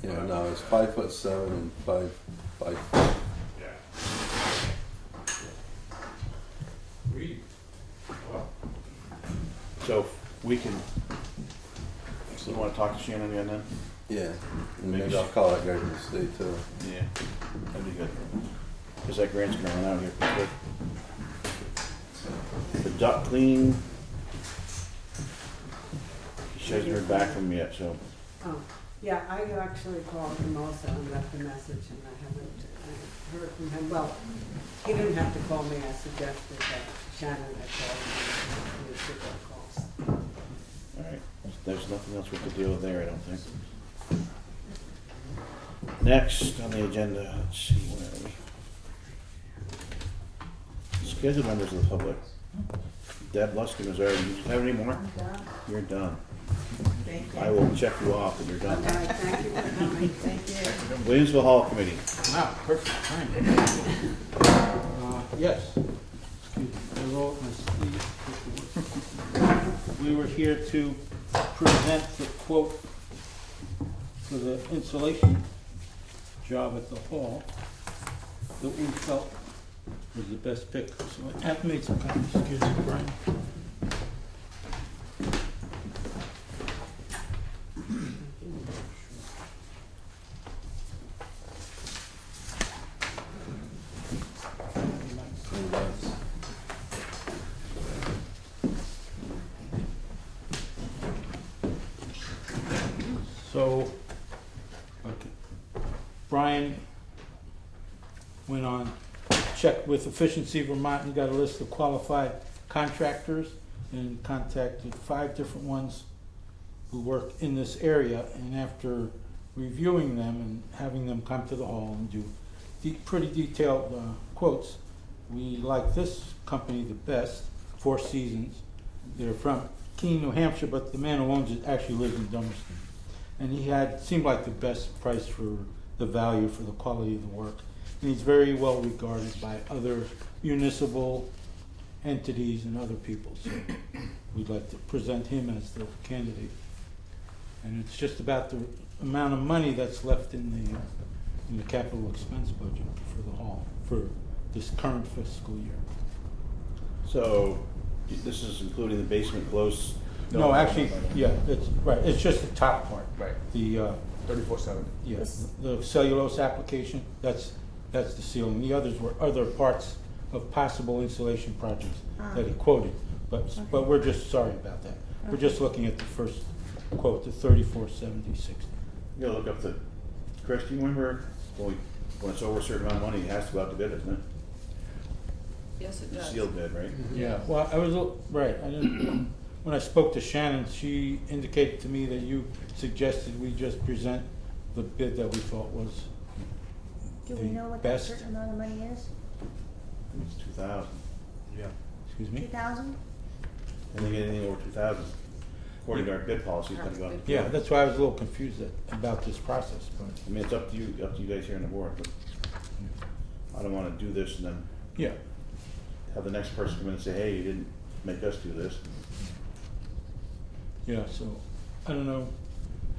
Yeah, no, it's 5'7" and 5 foot. Yeah. We. So we can. So you want to talk to Shannon again then? Yeah, and maybe I'll call that guy from the state too. Yeah, that'd be good. Because that grant's gonna run out here pretty quick. The duct clean. She hasn't heard back from me yet, so Oh, yeah, I actually called him also and left a message and I haven't heard from him. Well, he didn't have to call me, I suggested that Shannon had called me and he should go calls. alright. There's nothing else we could deal with there, I don't think. Next on the agenda, let's see, where are we? Scheduled members of the public. Deb Luskin is already, do you have any more? You're done. Thank you. I will check you off when you're done. All right, thank you for coming. Thank you. Williamsville Hall Committee. Ah, perfect, fine. Yes. Excuse me, I wrote my sleeve. We were here to present the quote for the insulation job at the hall that we felt was the best pick. So I have made some copies, excuse me, Brian. So, Brian went on, checked with Efficiency Vermont and got a list of qualified contractors and contacted 5 different ones who work in this area, and after reviewing them and having them come to the hall and do pretty detailed quotes, we like this company the best, Four Seasons. They're from Keene, New Hampshire, but the man who owns it actually lives in Dummerston. And he seemed like the best price for the value, for the quality of the work. And he's very well regarded by other municipal entities and other people. So we'd like to present him as the candidate. And it's just about the amount of money that's left in the capital expense budget for the hall for this current fiscal year. So this is including the basement close? No, actually, yeah, it's right. It's just the top part. Right. The 3470. yes, the cellulose application. That's the ceiling. The others were other parts of possible insulation projects that he quoted. But we're just sorry about that. We're just looking at the first quote, the 3470.60. You gotta look up Chris, do you remember when it's over a certain amount of money, it has to go out to bid, isn't it? Yes, it does. Sealed bid, right? Yeah. Well, I was right. I didn't. When I spoke to Shannon, she indicated to me that you suggested we just present the bid that we thought was Do the we know what best. that certain amount of money is? I think it's 2,000. Yeah. Excuse me? 2,000? I think anything over 2,000, according to our bid policy, is gonna go out. to Yeah, bid. that's why I was a little confused about this process, but I mean, it's up to you guys here on the board, but I don't wanna do this and then yeah. have the next person come in and say, hey, you didn't make us do this. Yeah, so I don't know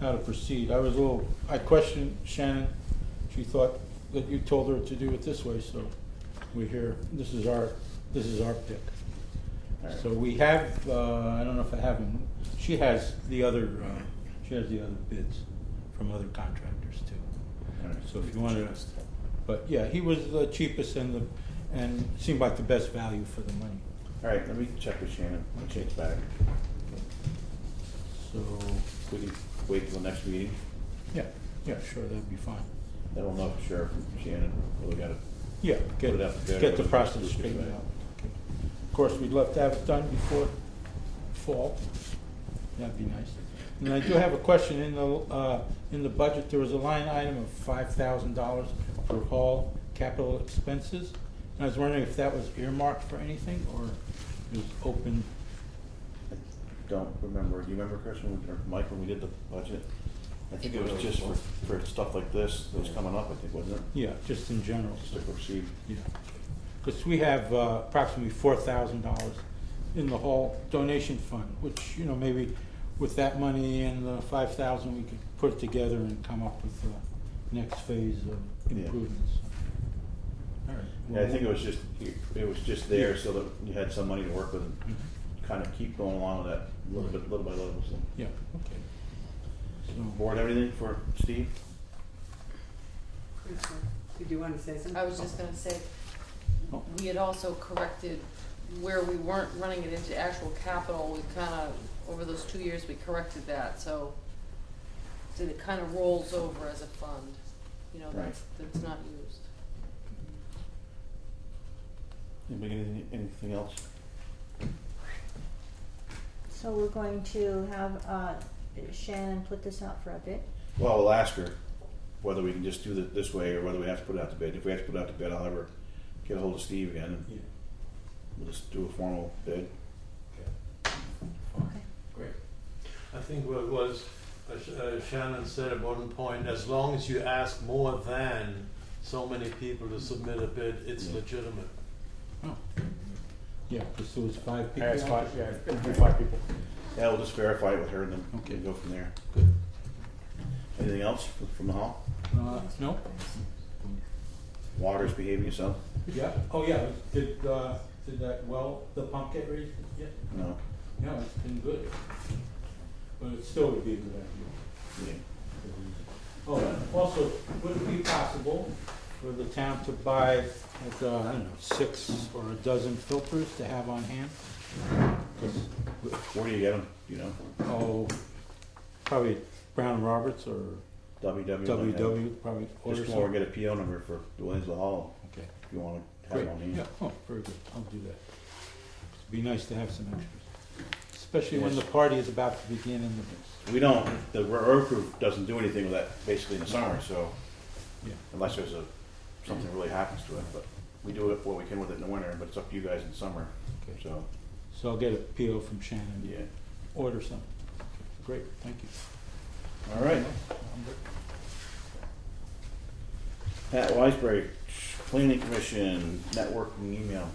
how to proceed. I questioned Shannon. She thought that you told her to do it this way, so we're here. This is our pick. All right. So we have, I don't know if I have them. She has the other bids from other contractors too. All right. So if you want to, but yeah, he was the cheapest and seemed like the best value for the money. All right, let me check with Shannon when she gets back. So, We can wait till the next meeting, yeah, sure, that'd be fine. then we'll know for sure from Shannon, we gotta, Yeah, Put it out to bid. get the process Right. straightened out. Okay. Of course, we'd love to have it done before fall. That'd be nice. And I do have a question. In the budget, there was a line item of $5,000 for hall capital expenses. And I was wondering if that was earmarked for anything or it was open. don't remember, do you remember, Chris, or Mike, when we did the budget? I think it was just for stuff like this that was coming up, I think, wasn't it? Yeah, just in general. Just to proceed. Yeah, because we have approximately $4,000 in the hall donation fund, which, maybe with that money and the $5,000, we could put it together and come up with the next phase of Yeah. improvements. All right. Yeah, I think it was just there so that you had some money to work with and Mhm. kind of keep going along with that little by little, so. Yeah, okay. So, Board, everything for Steve? Did you want to say something? I was just gonna say, Oh. we had also corrected where we weren't running it into actual capital, we kinda, over those 2 years, we corrected that, so it kinda rolls over as a fund, Right. that's not used. Anybody, anything else? So we're going to have Shannon put this out for a bid? Well, we'll ask her whether we can just do it this way or whether we have to put it out to bid. If we have to put it out to bid, I'll have her get a hold of Steve again and yeah. we'll just do a formal bid. Okay. Great. I think what was Shannon said at one point, as long as you ask more than so many people to submit a bid, it's Yeah. legitimate. Oh. Yeah, because there was 5 people. Yeah, it's on fine. it? Yeah, it'll be 5 people. Yeah, we'll just verify it with her and then Okay. we'll go from there. Good. Anything else from the hall? No? Water's behaving itself? Yeah, oh yeah, did that the pump get raised yet? No. No, it's been good. But it still would be a good idea. Yeah. Oh, and also, would it be possible for the town to buy, like, I don't know, 6 or a dozen filters to have on hand? 'Cause, Where do you get them? Do you know? oh, probably Brown Roberts or WW? WW, probably order Just come over some. and get a PO number for the Williamsville Hall Okay, if you want to have great, it on hand. yeah, oh, very good, I'll do that. It'd be nice to have some extras. especially when the party is about to begin in the. We don't, the road crew doesn't do anything with that basically in the summer, so, Yeah. unless there's something really happens to it, but we do it what we can with it in the winter, but it's up to you guys in the summer, Okay. so, So I'll get a PO from Shannon. yeah. Order some. Great, thank you. All right, Pat Weisbrich, Planning Commission, networking email.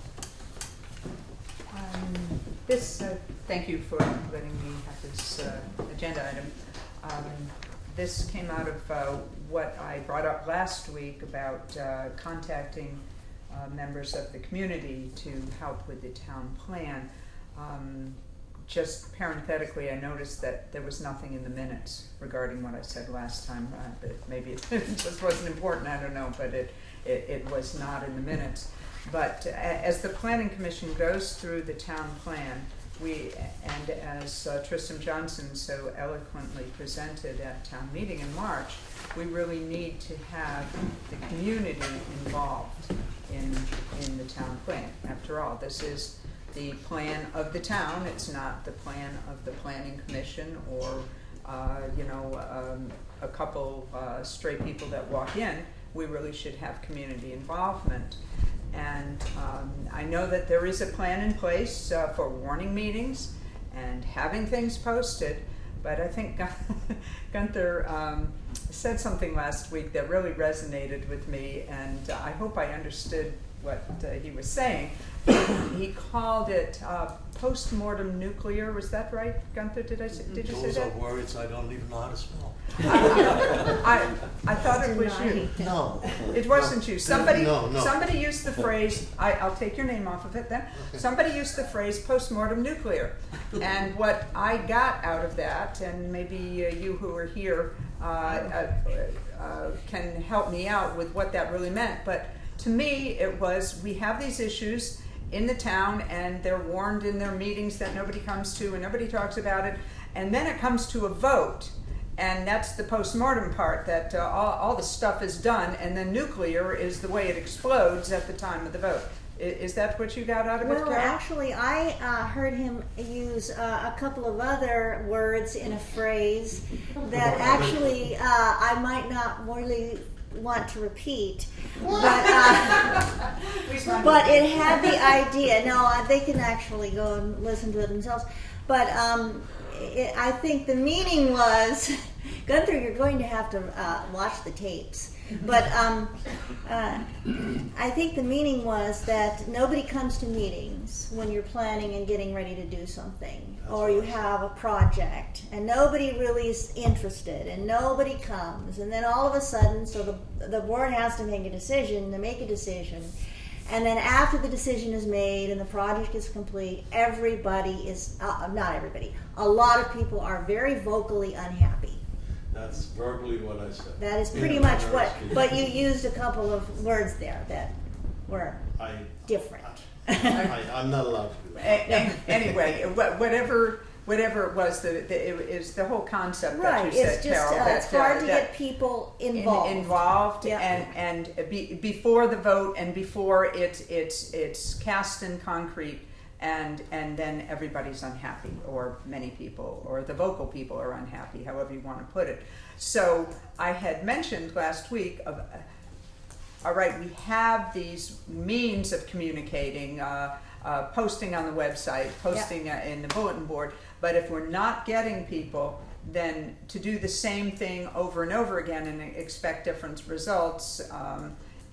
Thank you for letting me have this agenda item. This came out of what I brought up last week about contacting members of the community to help with the town plan. Just parenthetically, I noticed that there was nothing in the minutes regarding what I said last time. But maybe it just wasn't important, I don't know, but it was not in the minutes. But as the Planning Commission goes through the town plan, and as Tristram Johnson so eloquently presented at town meeting in March, we really need to have the community involved in the town plan. After all, this is the plan of the town. It's not the plan of the Planning Commission or a couple stray people that walk in. We really should have community involvement. And I know that there is a plan in place for warning meetings and having things posted, but I think Gunther said something last week that really resonated with me, and I hope I understood what he was saying. He called it post-mortem nuclear. Was that right, Gunther? Did you say that? Those are words I don't even know how to spell. I thought it was you. No. It wasn't you. Somebody used the phrase, I'll take your name off of it then. Okay. Somebody used the phrase post-mortem nuclear. And what I got out of that, and maybe you who are here can help me out with what that really meant, but to me it was, we have these issues in the town and they're warned in their meetings that nobody comes to and nobody talks about it, and then it comes to a vote. And that's the post-mortem part, that all the stuff is done, and then nuclear is the way it explodes at the time of the vote. Is that what you got out of it, Well, Carol? actually, I heard him use a couple of other words in a phrase that actually I might not really want to repeat, but it had the idea. No, they can actually go and listen to it themselves. But I think the meaning was, Gunther, you're going to have to watch the tapes. But I think the meaning was that nobody comes to meetings when you're planning and getting ready to do something, or you have a project, and nobody really is interested, and nobody comes, and then all of a sudden, so the board has to make a decision, and then after the decision is made and the project is complete, everybody is, not everybody, a lot of people are very vocally unhappy. That's verbally what I said. That is pretty much what, but you used a couple of words there that were different. I'm not allowed to do that. Anyway, whatever it was, it is the whole concept that Right, you said, it's just, Carol. it's hard to get people involved. Involved, Yeah. and before the vote and before it's cast in concrete, and then everybody's unhappy, or many people, or the vocal people are unhappy, however you want to put it. So I had mentioned last week all right, we have these means of communicating, posting on the website, posting in the bulletin board, but if we're not getting people, then to do the same thing over and over again and expect different results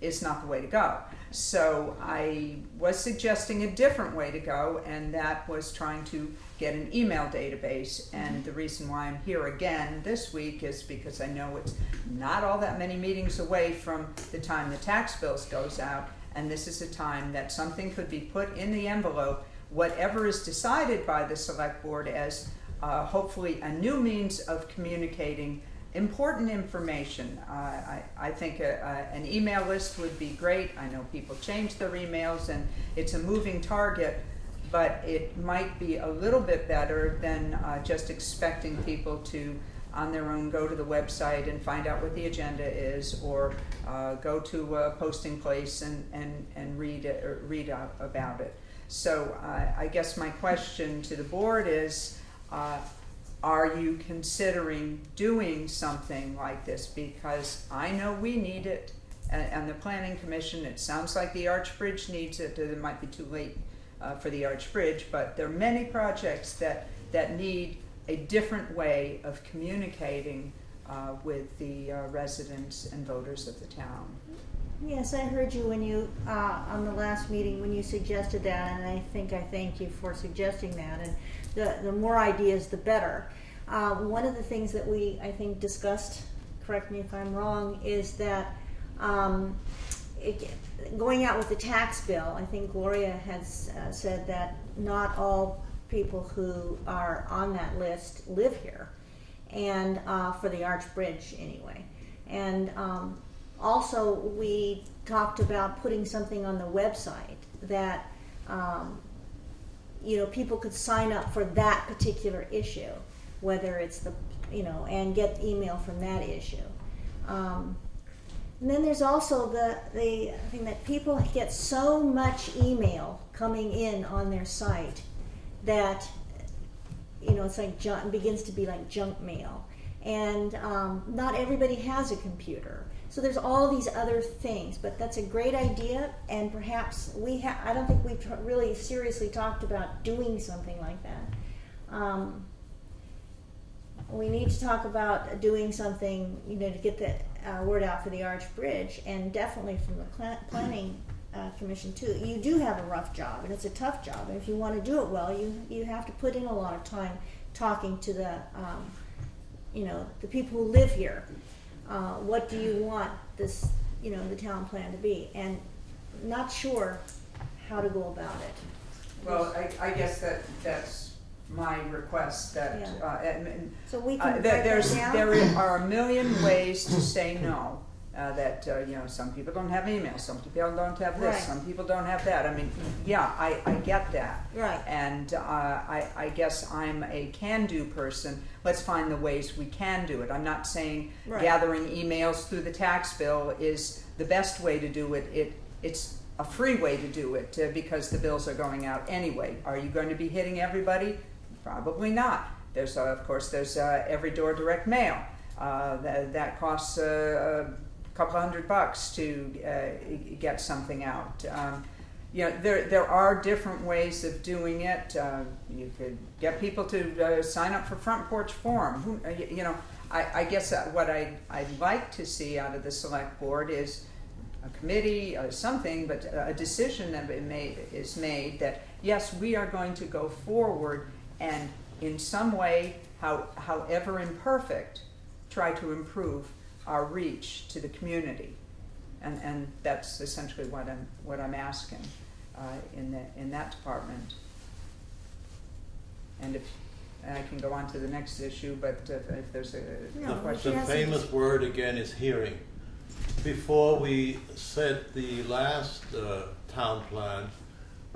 is not the way to go. So I was suggesting a different way to go, and that was trying to get an email database. And the reason why I'm here again this week is because I know it's not all that many meetings away from the time the tax bills goes out, and this is a time that something could be put in the envelope, whatever is decided by the select board as hopefully a new means of communicating important information. I think an email list would be great. I know people change their emails and it's a moving target, but it might be a little bit better than just expecting people to on their own go to the website and find out what the agenda is, or go to a posting place and read it, or read about it. So I guess my question to the board is, are you considering doing something like this? Because I know we need it, and the Planning Commission, it sounds like the Arch Bridge needs it. It might be too late for the Arch Bridge, but there are many projects that need a different way of communicating with the residents and voters of the town. Yes, I heard you when you, on the last meeting, when you suggested that, and I thank you for suggesting that, and the more ideas, the better. One of the things that we, I think, discussed, correct me if I'm wrong, is that going out with the tax bill, I think Gloria has said that not all people who are on that list live here, and for the Arch Bridge anyway. And also we talked about putting something on the website that people could sign up for that particular issue, whether it's and get email from that issue. And then there's also the thing that people get so much email coming in on their site that it's like junk, begins to be like junk mail, and not everybody has a computer. So there's all these other things, but that's a great idea, and perhaps I don't think we've really seriously talked about doing something like that. We need to talk about doing something, to get the word out for the Arch Bridge, and definitely from the Planning Commission too. You do have a rough job, and it's a tough job, and if you want to do it well, you have to put in a lot of time talking to the people who live here. What do you want this, the town plan to be? And not sure how to go about it. Well, I guess that's my request, that So we can write that down? there are a million ways to say no. Some people don't have email, some people don't have this, Right. some people don't have that. I mean, I get that. Right. And I guess I'm a can-do person. Let's find the ways we can do it. I'm not saying Right. gathering emails through the tax bill is the best way to do it. It's a free way to do it because the bills are going out anyway. Are you going to be hitting everybody? Probably not. There's of course every door direct mail. That costs a couple $100 to get something out. There are different ways of doing it. You could get people to sign up for Front Porch Forum. I guess what I'd like to see out of the select board is a committee or something, but a decision that is made that yes, we are going to go forward and in some way, however imperfect, try to improve our reach to the community, and that's essentially what I'm asking in that department. And if I can go on to the next issue, but if there's a question. The famous word again is hearing. Before we set the last town plan,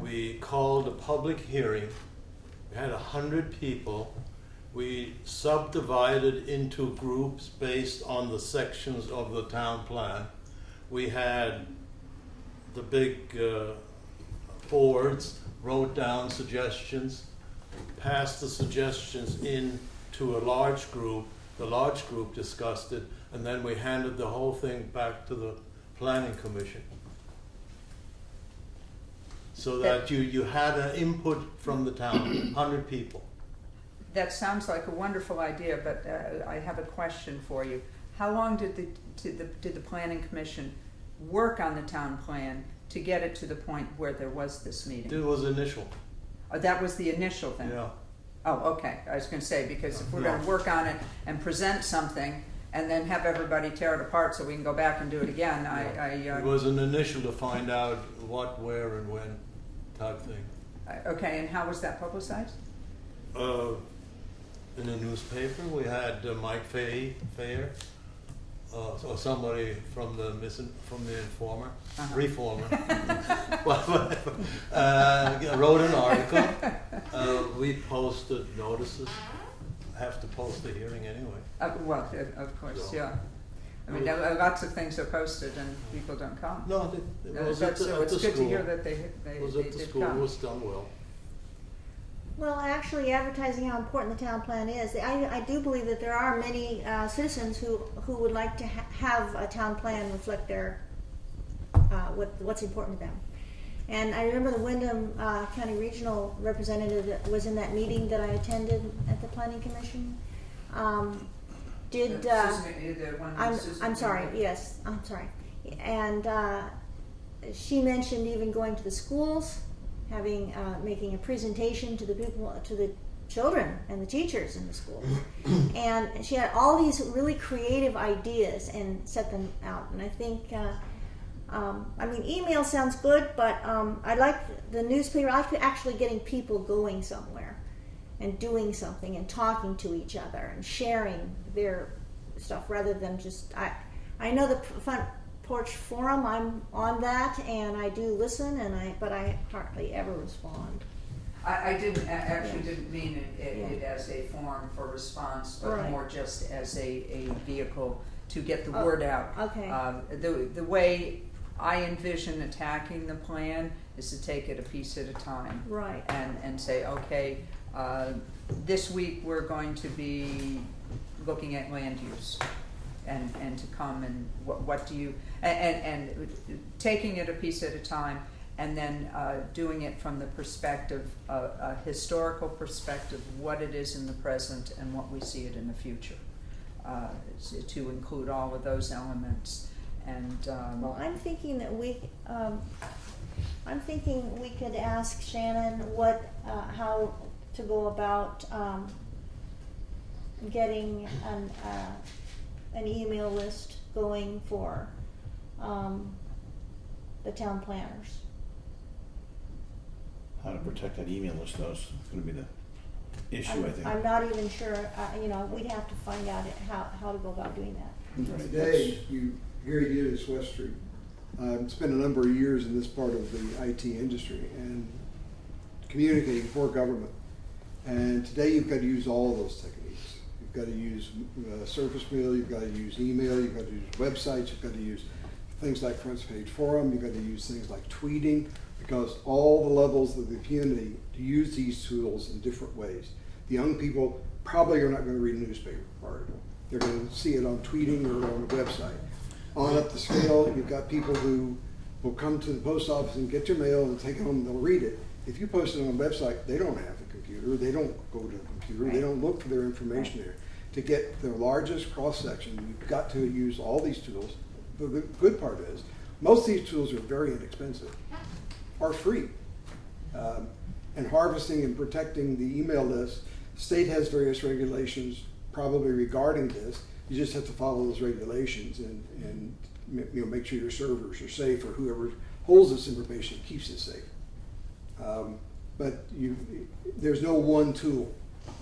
we called a public hearing. We had 100 people. We subdivided into groups based on the sections of the town plan. We had the big boards, wrote down suggestions, passed the suggestions in to a large group. The large group discussed it, and then we handed the whole thing back to the Planning Commission. So that you had an input from the town, 100 people. That sounds like a wonderful idea, but I have a question for you. How long did the Planning Commission work on the town plan to get it to the point where there was this meeting? It was initial. Oh, that was the initial thing? Yeah. Oh, okay. I was going to say, because if we're going to work on it and present something and then have everybody tear it apart so we can go back and do it again, It was an initial to find out what, where, and when type thing. Okay, and how was that publicized? In the newspaper, we had Mike Fayer, or somebody from the informer, reformer, wrote an article. We posted notices, have to post the hearing anyway. Well, of course, So- yeah. I mean, lots of things are posted and people don't come. No, it was at So the it's school. good to hear that they It was they at the did school, it come. was done well. Well, actually advertising how important the town plan is. I do believe that there are many citizens who would like to have a town plan reflect their what's important to them. And I remember the Wyndham County Regional representative that was in that meeting that I attended at the Planning Commission. Did Susan, the one I'm Susan sorry. did. Yes, I'm sorry. And she mentioned even going to the schools, having making a presentation to the people, to the children and the teachers in the schools. And she had all these really creative ideas and set them out. And I think, I mean, email sounds good, but I like the newspaper. I like actually getting people going somewhere and doing something and talking to each other and sharing their stuff rather than just, I know the front porch forum, I'm on that and I do listen but I hardly ever respond. I didn't mean it as a form for response, but Right. more just as a vehicle to get the word out. Okay. The way I envision attacking the plan is to take it a piece at a time. Right. And say, okay, this week we're going to be looking at land use. And to come and what do you, and taking it a piece at a time, and then doing it from the perspective, a historical perspective, what it is in the present and what we see it in the future, to include all of those elements. And Well, I'm thinking that I'm thinking we could ask Shannon how to go about getting an email list going for the town planners. How to protect that email list, though, is going to be the issue, I think. I'm not even sure, we'd have to find out how to go about doing that. Right, Today, here you is West Street. Spent a number of years in this part of the IT industry and communicating for government. And today you've got to use all those techniques. You've got to use surface mail, you've got to use email, you've got to use websites, you've got to use things like front page forum, you've got to use things like tweeting, because all the levels of the community use these tools in different ways. The young people probably are not going to read a newspaper article. They're going to see it on tweeting or on a website. On up the scale, you've got people who will come to the post office and get your mail and take it home and they'll read it. If you post it on a website, they don't have a computer, they don't go to the computer, they don't look for their information there. To get the largest cross-section, you've got to use all these tools. But the good part is, most of these tools are very inexpensive, are free. And harvesting and protecting the email list, state has various regulations probably regarding this. You just have to follow those regulations and make sure your servers are safe, or whoever holds this information keeps it safe. But there's no one tool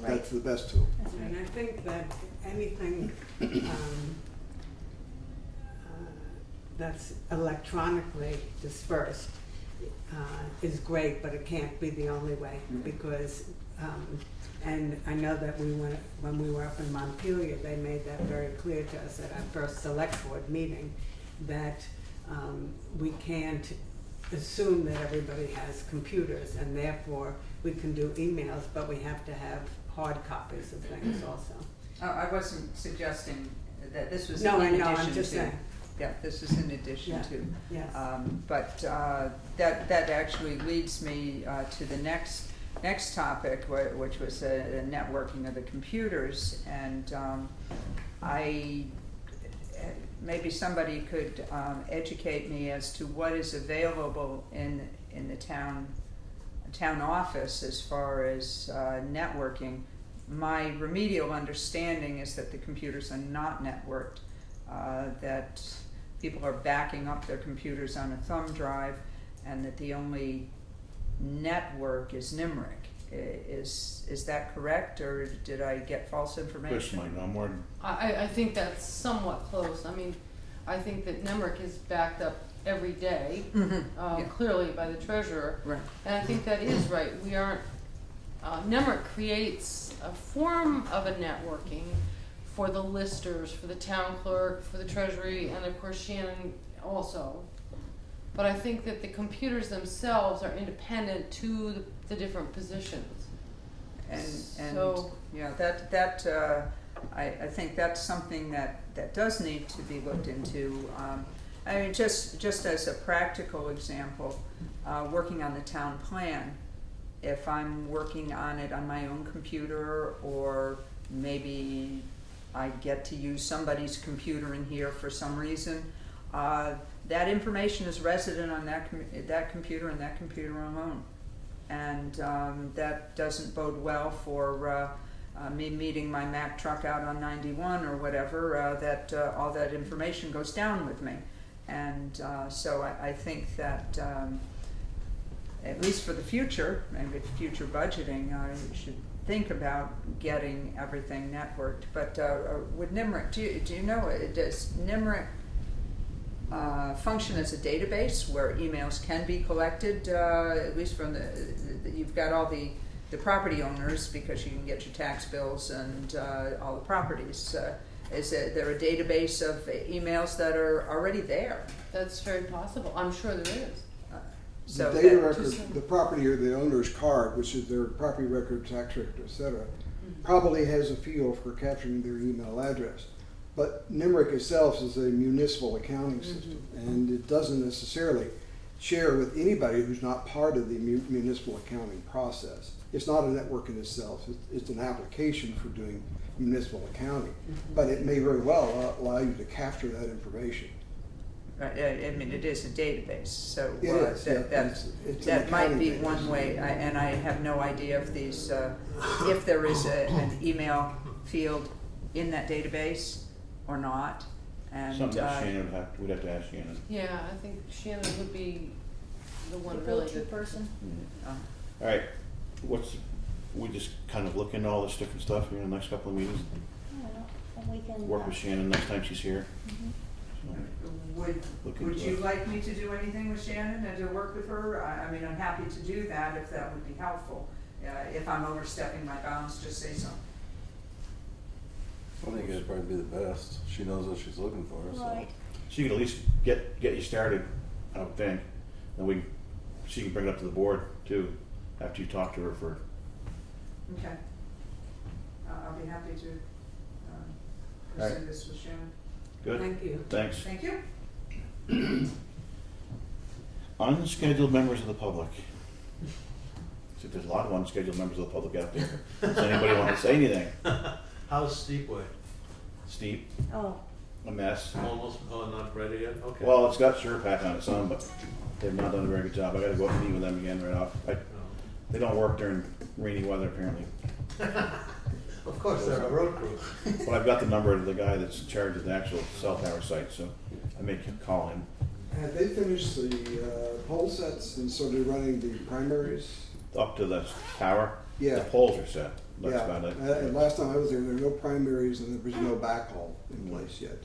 that's the best tool. And I think that anything that's electronically dispersed is great, but it can't be the only way, because and I know that when we were up in Montpelier, they made that very clear to us at our first select board meeting, that we can't assume that everybody has computers, and therefore we can do emails, but we have to have hard copies of things also. I wasn't suggesting that this was No, in I know, addition I'm just to. saying. Yeah, this is in addition Yeah. to. Yes. But that actually leads me to the next topic, which was the networking of the computers, and maybe somebody could educate me as to what is available in the town office as far as networking. My remedial understanding is that the computers are not networked, that people are backing up their computers on a thumb drive, and that the only network is NIMRIC. Is that correct, or did I get false Chris information? might know more. I think that's somewhat close. I mean, I think that NEMRIC is backed up every day, Yeah. clearly by the treasurer. Right. And I think that is right. We aren't NEMRIC creates a form of a networking for the listers, for the town clerk, for the treasury, and of course Shannon also. But I think that the computers themselves are independent to the different positions. And So- yeah, I think that's something that does need to be looked into. I mean, just as a practical example, working on the town plan, if I'm working on it on my own computer, or maybe I get to use somebody's computer in here for some reason, that information is resident on that computer and that computer alone. And that doesn't bode well for me meeting my Mack truck out on 91 or whatever, that all that information goes down with me. And so I think that at least for the future, maybe future budgeting, you should think about getting everything networked. But with NEMRIC, do you know, does NEMRIC function as a database where emails can be collected, at least from you've got all the property owners, because you can get your tax bills and all the properties. Is there a database of emails that are already there? That's very possible. I'm sure there is. So The data that- record, the property or the owner's card, which is their property record, tax record, et cetera, probably has a field for capturing their email address. But NEMRIC itself is a municipal accounting system, and it doesn't necessarily share with anybody who's not part of the municipal accounting process. It's not a network in itself. It's an application for doing municipal accounting, but it may very well allow you to capture that information. I mean, it is a database, so It is, yeah, it's an that might accounting be database. one way. And I have no idea if these, if there is an email field in that database or not. And Something that Shannon we'd have to ask Shannon. Yeah, I think Shannon would be the The one really go-to that. person. All right, we just kind of look into all this different stuff here in the next couple of meetings. I don't know, and we can. Work with Shannon next time she's here. So, look Would into you it. like me to do anything with Shannon and to work with her? I mean, I'm happy to do that if that would be helpful. If I'm overstepping my bounds, just say so. I think it'd probably be the best. She knows what she's looking for, so. Right. She could at least get you started, I would think. Then she can bring it up to the board too, after you talk to her for. Okay. I'll be happy to Right. pursue this with Shannon. Good. Thank you. Thanks. Thank you. Unscheduled members of the public. See, there's a lot of unscheduled members of the public out there. Does anybody want to say anything? How's Steepway? Steep, Oh, a mess. Almost, not ready yet? Okay. Well, it's got SurePack on it some, but they've not done a very good job. I gotta go up and meet with them again right off. They don't work during rainy weather apparently. Of course, they're a road crew. But I've got the number of the guy that's in charge of the actual cell tower site, so I may call him. Had they finished the pole sets and started running the primaries? Up to the tower. Yeah. The poles are set. That's Yeah, about it. and last time I was there were no primaries and there was no backhaul in place yet.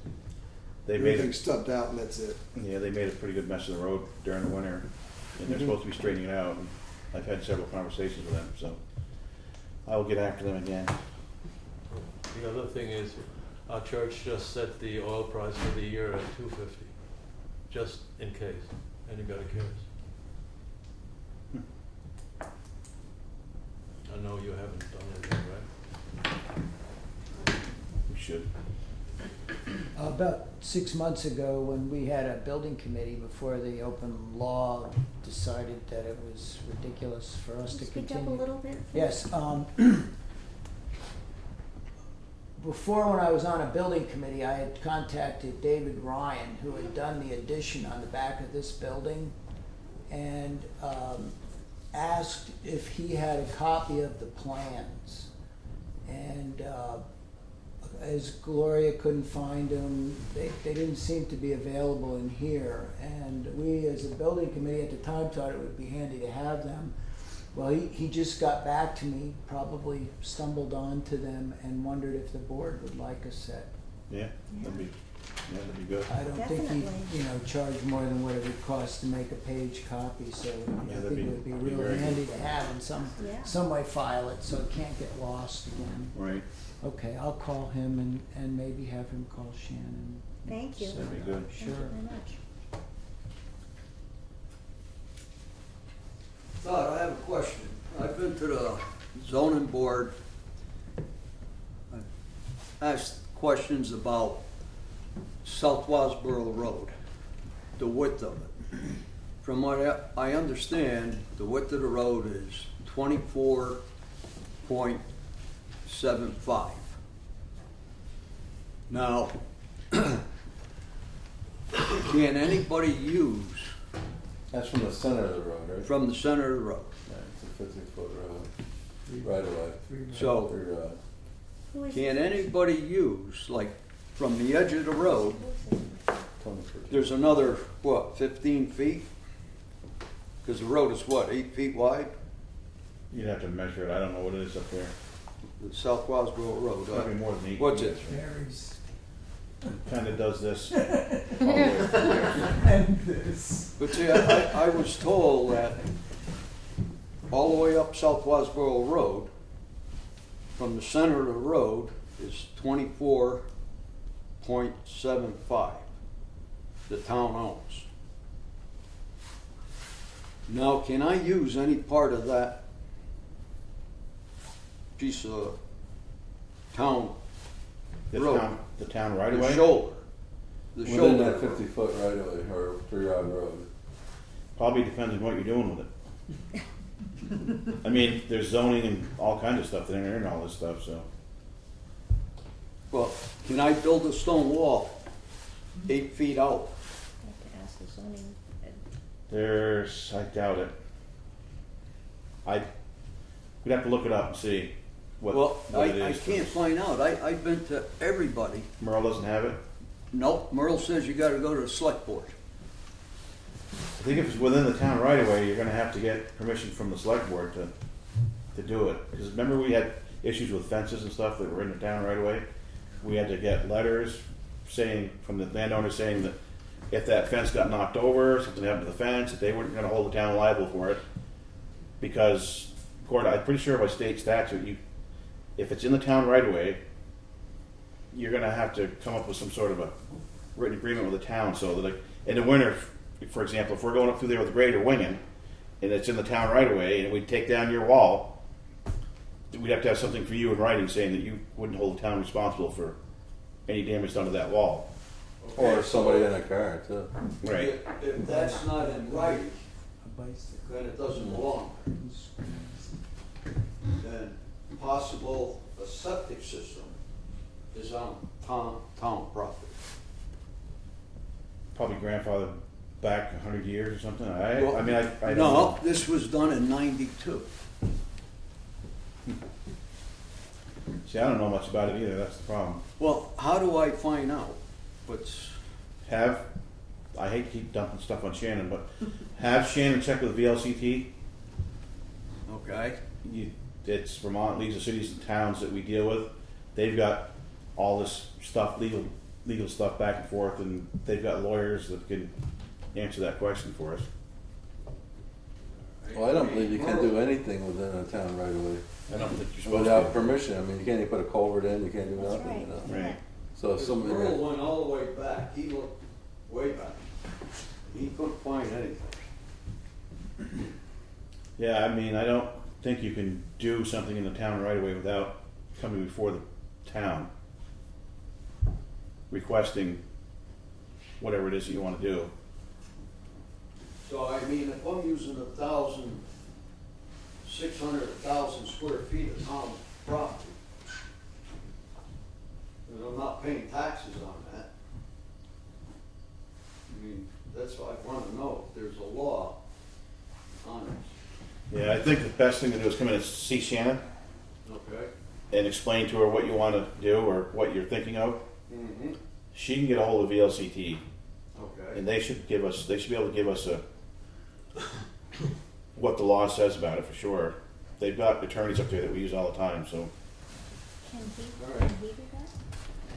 They made Everything's it. stubbed out and that's it. Yeah, they made a pretty good mess of the road during the winter, and they're supposed to be straightening it out. And I've had several conversations with them, so I will get after them again. The other thing is, our church just set the oil price for the year at $2.50, just in case anybody cares. I know you haven't done anything, right? We should. About 6 months ago, when we had a building committee before the open law decided that it was ridiculous for us to speak up a continue. little bit. Yes, before when I was on a building committee, I had contacted David Ryan, who had done the addition on the back of this building, and asked if he had a copy of the plans. And as Gloria couldn't find them, they didn't seem to be available in here. And we, as a building committee at the time, thought it would be handy to have them. Well, he just got back to me, probably stumbled onto them, and wondered if the board would like a set. Yeah, that'd be Yeah, that'd be good. I don't think Definitely. he'd, charge more than what it would cost to make a page copy, so I that'd think be- it would be that'd be really very handy to have in Yeah. some way file it, so it can't get lost again. Right, Okay, I'll call him and maybe have him call Shannon. Thank you. that'd be good. Thank you Sure. very much. Todd, I have a question. I've been to the zoning board. I've asked questions about South Wasboro Road, the width of it. From what I understand, the width of the road is 24.75. Now, can anybody use That's from the center of the road, right? from the center of the road? Yeah, it's a 50-foot road, right away. So, Who is can this? anybody use, like, from the edge of the road, Who is it? there's another, 15 feet? Because the road is 8 feet wide? You'd have to measure it, I don't know what it is up there. The South Wasboro Road. Probably more than 8 What's feet. it? Varies. Kinda does this. all the way through here. And this. But see, I was told that all the way up South Wasboro Road, from the center of the road is 24.75 the town owns. Now, can I use any part of that piece of town The road? town, the town right The away? shoulder? The Within shoulder. that 50-foot right away, or 3-yard road. Probably depends on what you're doing with it. I mean, there's zoning and all kinds of stuff in there and all this stuff, so. Well, can I build a stone wall 8 feet out? I have to ask the zoning. I doubt it. We'd have to look it up and see what Well, it I is. can't find out. I've been to everybody. Merle doesn't have it? Nope, Merle says you gotta go to the select board. I think if it's within the town right away, you're gonna have to get permission from the select board to do it. Because remember we had issues with fences and stuff that were in the town right away? We had to get letters saying, from the landowner saying that if that fence got knocked over, something happened to the fence, that they weren't gonna hold the town liable for it. Because, I'm pretty sure by state statute, if it's in the town right away, you're gonna have to come up with some sort of a written agreement with the town, so that, like, in the winter, for example, if we're going up through there with a grader winging, and it's in the town right away, and we take down your wall, we'd have to have something for you in writing saying that you wouldn't hold the town responsible for any damage done to that wall. Or somebody in a car, too. Right. If that's not in writing, A bicycle. then it doesn't belong. Then possible a septic system is on town property. Probably grandfather back 100 years or something. I Well, mean, I don't No, know. this was done in 92. See, I don't know much about it either, that's the problem. Well, how do I find out what's, I hate to keep dumping stuff on Shannon, but have Shannon check with VLCT. okay? It's Vermont Leagues of Cities and Towns that we deal with. They've got all this stuff, legal stuff back and forth, and they've got lawyers that can answer that question for us. Well, I don't believe you can do anything within a town right away I don't think you're supposed without to. permission. I mean, you can't even put a culvert in, you can't do That's nothing, right. Right. So if somebody, Earl went all the way back, he looked way back. He couldn't find anything. Yeah, I mean, I don't think you can do something in the town right away without coming before the town requesting whatever it is that you want to do. So I mean, if I'm using 1,600 square feet of town property, and I'm not paying taxes on that, I mean, that's why I want to know if there's a law on this. Yeah, I think the best thing to do is come in and see Shannon Okay? and explain to her what you want to do or what you're thinking of. Mm-hmm. She can get a hold of VLCT, Okay. and they should be able to give us what the law says about it for sure. They've got attorneys up there that we use all the time, so Can he All right. do that?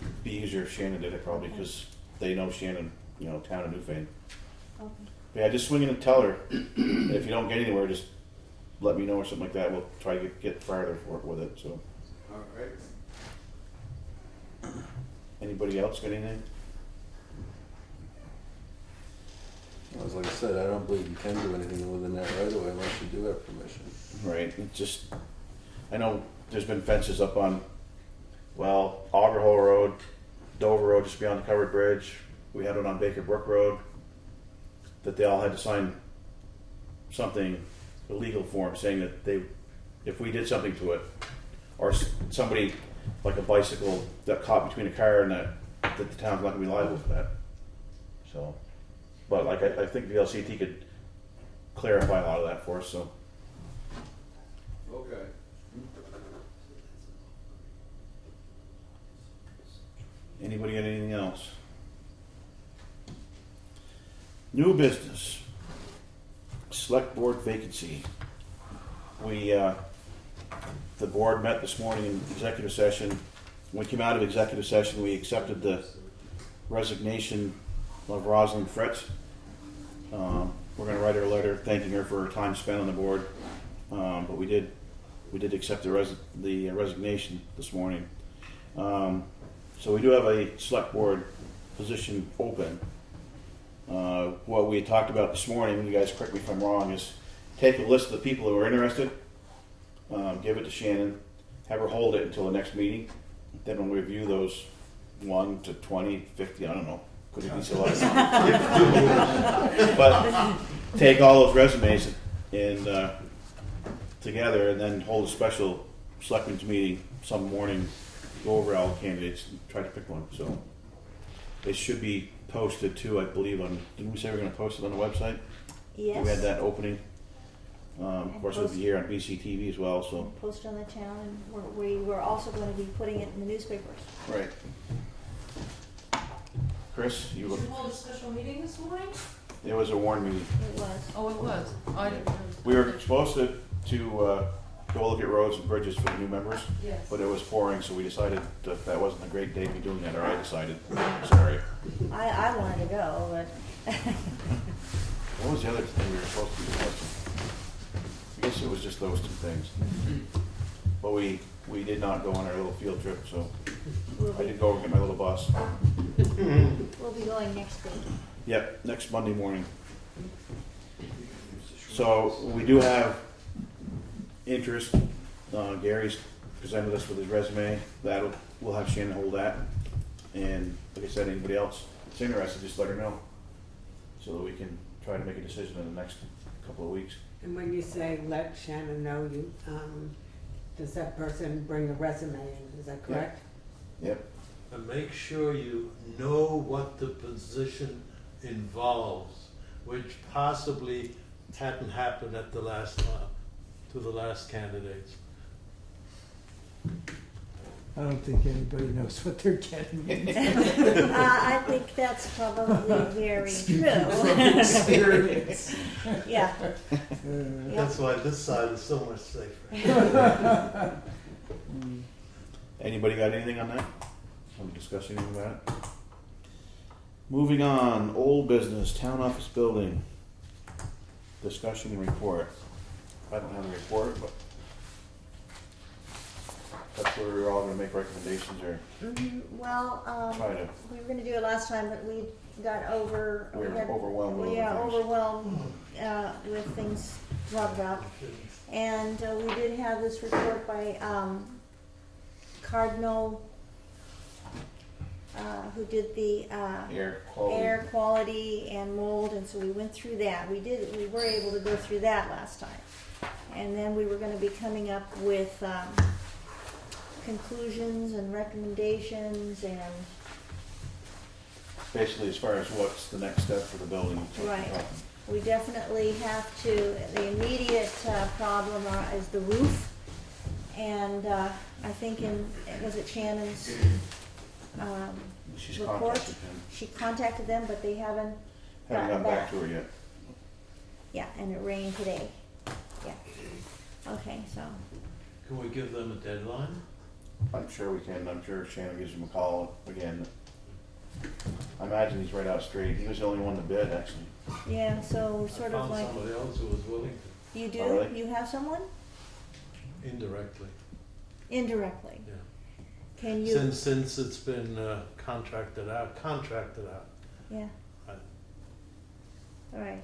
it'd be easier if Shannon did it probably, because they know Shannon, you know, town of Newfane. Okay. But yeah, just swing in and tell her. And if you don't get anywhere, just let me know or something like that. We'll try to get farther with it. So, All right. anybody else got anything? As like I said, I don't believe you can do anything within that right away unless you do have permission. Right. It just, I know there's been fences up on, well, Auger Hole Road, Dover Road, just beyond the covered bridge. We had it on Baker Brook Road. That they all had to sign something, a legal form, saying that they, if we did something to it, or somebody like a bicycle that caught between a car and that the town's not gonna be liable for that. So, but like I think the LCT could clarify a lot of that for us. So. Okay. Anybody got anything else? New business. Select board vacancy. We, the board met this morning in executive session. When we came out of executive session, we accepted the resignation of Rosalind Fritz. We're going to write her a letter thanking her for her time spent on the board. But we did accept the resignation this morning. So we do have a select board position open. What we had talked about this morning, you guys correct me if I'm wrong, is take a list of the people who are interested, give it to Shannon, have her hold it until the next meeting. Then we'll review those 1 to 20, 50, I don't know. Could it be so lot? But take all those resumes and together, and then hold a special selectmen's meeting some morning, go over all the candidates and try to pick one. So it should be posted too, I believe. Didn't we say we were going to post it on the website? Yes. We had that opening. Of course, it'll be here on BCTV as well. So Post on the town, and we were also going to be putting it in the newspapers. right. Chris, Did you hold a special meeting this morning? it was a warned meeting. It was. Oh, it was. Oh, I didn't know. We were supposed to go look at roads and bridges for the new members, Yes. but it was pouring, so we decided that wasn't a great day to be doing that, or I decided. Sorry. I wanted to go, but What was the other thing we were supposed to be discussing? I guess it was just those two things. But we did not go on our little field trip, so I did go over and get my little bus. we'll be going next week. Yep, next Monday morning. So we do have interest. Gary's presented us with his resume. We'll have Shannon hold that. And like I said, anybody else that's interested, just let her know, so that we can try to make a decision in the next couple of weeks. And when you say let Shannon know, you, does that person bring a resume in, is that correct? Yep. And make sure you know what the position involves, which possibly hadn't happened at the last to the last candidates. I don't think anybody knows what they're getting into. I think that's probably very true. Experience. Yeah. That's why this side is so much safer. Anybody got anything on that? Want to discuss anything about it? Moving on, old business, town office building. Discussion and report. I don't have a report, but that's where we're all gonna make recommendations or Well, try to, we were going to do it last time, but we got we were overwhelmed with Yeah, other things. overwhelmed with things to talk about. And we did have this report by Cardinal, who did the air quality and mold, and so we went through that. We were able to go through that last time. And then we were going to be coming up with conclusions and recommendations and Basically, as far as what's the next step for the building. right. We definitely have to. The immediate problem is the roof, and I think was it Shannon's She's report? contacted him. She contacted them, but they haven't Haven't gotten back to her yet. Yeah, and it rained today. Yeah. Okay, so. Can we give them a deadline? I'm sure we can. I'm sure Shannon gives him a call again. I imagine he's right out straight. He was the only one to bid, actually. Yeah, so I sort of found like, somebody else who was willing you do, Oh, really? you have someone? to, indirectly, Indirectly. yeah. Can you, Since it's been contracted out. yeah, I- all right.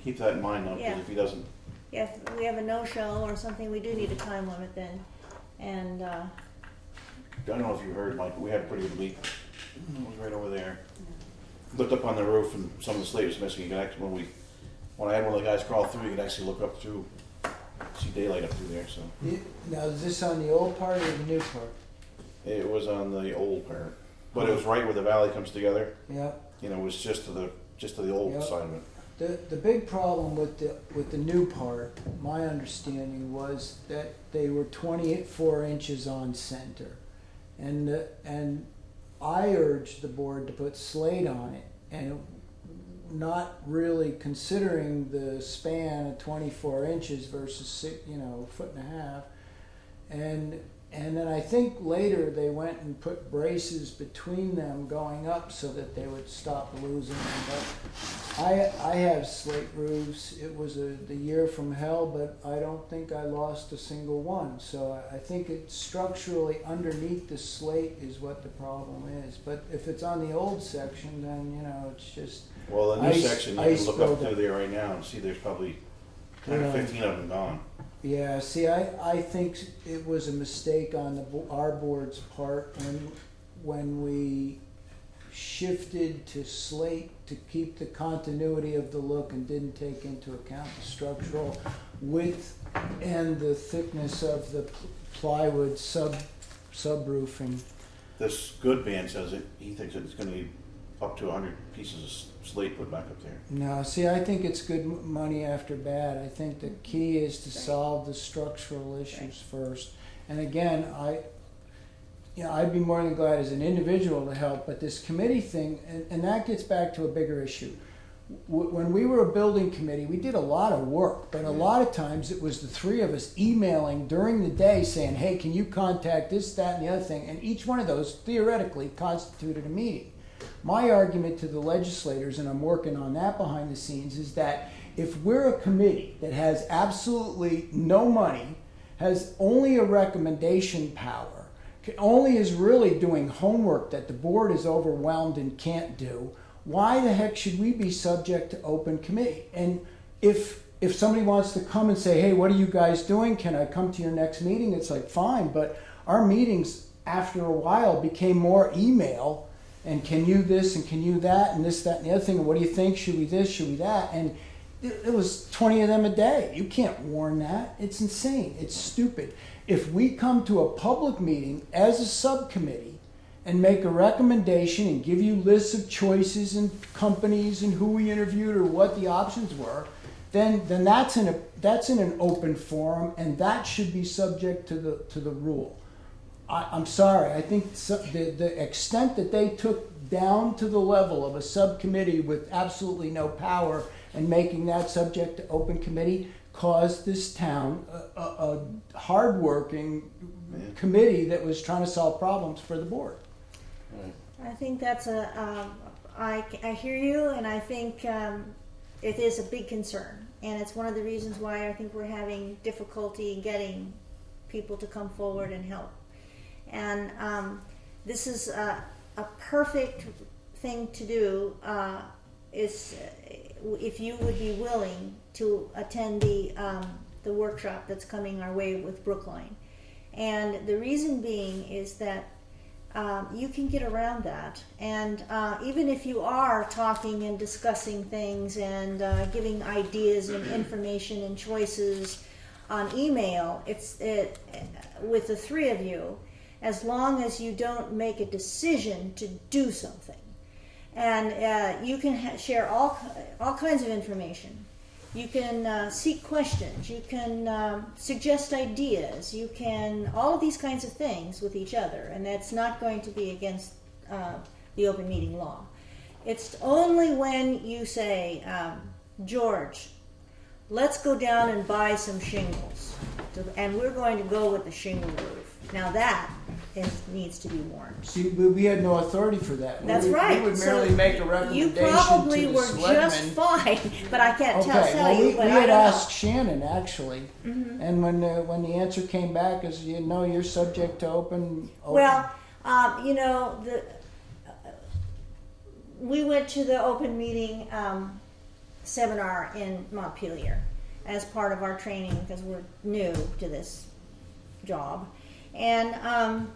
Keep that in mind, though, because Yeah. if he doesn't, Yeah, if we have a no-show or something, we do need a time limit then. And, I don't know if you heard, Mike, but we had a pretty good leak. It was right over there. Looked up on the roof and some of the slate was missing. You could actually, when I had one of the guys crawl through, you could actually look up through, see daylight up through there, so. Now, is this on the old part or the new part? It was on the old part, but it was right where the valley comes together. Yeah. You know, it was just to the old Yep. side of it. The big problem with the new part, my understanding was that they were 24 inches on center, and I urged the board to put slate on it, and not really considering the span of 24 inches versus foot and a half, and then I think later they went and put braces between them going up so that they would stop losing them. But I have slate roofs. It was the year from hell, but I don't think I lost a single one. So I think it's structurally underneath the slate is what the problem is. But if it's on the old section, then it's just Well, the new ice- section, you ice can look up buildup. through there right now and see there's probably 10 or Yeah. 15 of them gone. Yeah, see, I think it was a mistake on our board's part when we shifted to slate to keep the continuity of the look and didn't take into account the structural width and the thickness of the plywood subroofing. This good man says he thinks it's going to be up to 100 pieces of slate put back up there. No, see, I think it's good money after bad. I think the key is to solve the structural issues first. And again, I'd be more than glad as an individual to help, but this committee thing, and that gets back to a bigger issue. When we were a building committee, we did a lot of work, but a lot of times it was the three of us emailing during the day saying, hey, can you contact this, that, and the other thing? And each one of those theoretically constituted a meeting. My argument to the legislators, and I'm working on that behind the scenes, is that if we're a committee that has absolutely no money, has only a recommendation power, only is really doing homework that the board is overwhelmed and can't do, why the heck should we be subject to open committee? And if somebody wants to come and say, hey, what are you guys doing? Can I come to your next meeting? It's like, fine, but our meetings after a while became more email and can you this and can you that and this, that, and the other thing, and what do you think? Should we this? Should we that? And it was 20 of them a day. You can't warn that. It's insane. It's stupid. If we come to a public meeting as a subcommittee and make a recommendation and give you lists of choices and companies and who we interviewed or what the options were, then that's in an open forum, and that should be subject to the rule. I'm sorry. I think the extent that they took down to the level of a subcommittee with absolutely no power and making that subject to open committee caused this town a hardworking committee that was trying to solve problems for the board. I think that's I hear you, and I think it is a big concern, and it's one of the reasons why I think we're having difficulty in getting people to come forward and help. And this is a perfect thing to do is if you would be willing to attend the workshop that's coming our way with Brookline. And the reason being is that you can get around that, and even if you are talking and discussing things and giving ideas and information and choices on email, with the three of you, as long as you don't make a decision to do something. And you can share all kinds of information. You can seek questions. You can suggest ideas. You can all of these kinds of things with each other, and that's not going to be against the open meeting law. It's only when you say, George, let's go down and buy some shingles, and we're going to go with the shingle roof. Now that needs to be warned. See, we had no authority for that. That's We right. would So merely make a You recommendation probably to the were just selectmen. fine, but I can't tell Okay, well, you, we but I had don't asked Shannon, actually, know. Mhm. and when the answer came back is, you know, you're subject to open. Well, you know, we went to the open meeting seminar in Montpelier as part of our training because we're new to this job, and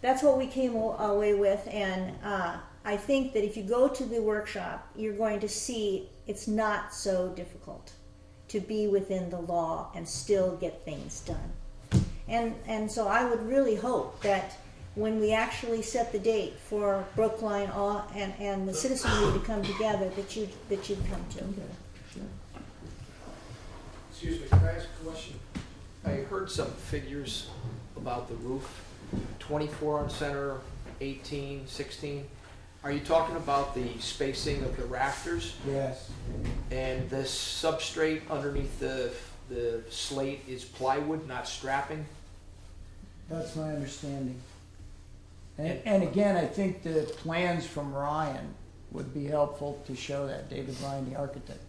that's what we came away with. And I think that if you go to the workshop, you're going to see it's not so difficult to be within the law and still get things done. And so I would really hope that when we actually set the date for Brookline and the citizenry to come together, that you'd come to. Excuse me, can I ask a question? I heard some figures about the roof, 24 on center, 18, 16. Are you talking about the spacing of the rafters? Yes. And the substrate underneath the slate is plywood, not strapping? That's my understanding. And again, I think the plans from Ryan would be helpful to show that, David Ryan, the architect.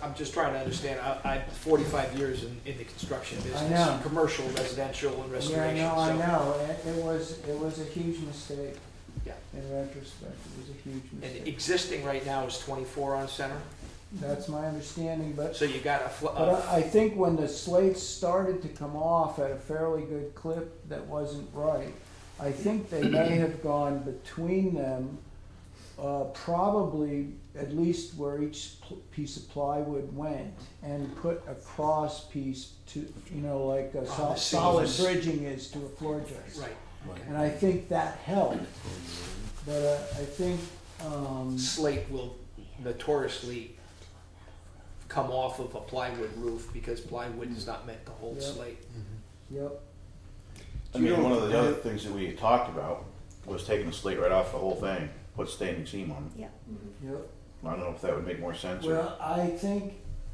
I'm just trying to understand. I'm 45 years in the construction business. I know. Commercial, residential, and restoration. Yeah, I so- know. It was a huge mistake. Yeah. In retrospect, it was a huge And mistake. existing right now is 24 on center? That's my understanding, but So you got But I think when the slates started to come off at a fairly good clip that wasn't right, I think they may have gone between them, probably at least where each piece of plywood went, and put a cross piece to, you know, like a the solid seams. bridging is to a floor joist. right. And I think that helped, but I think, Slate will notoriously come off of a plywood roof because plywood is not meant to hold Yep. slate. yep. I mean, one of the other things that we had talked about was taking the slate right off the whole thing, put standing seam on it. Yeah. Yep. I don't know if that would make more sense. Or, Well, I think,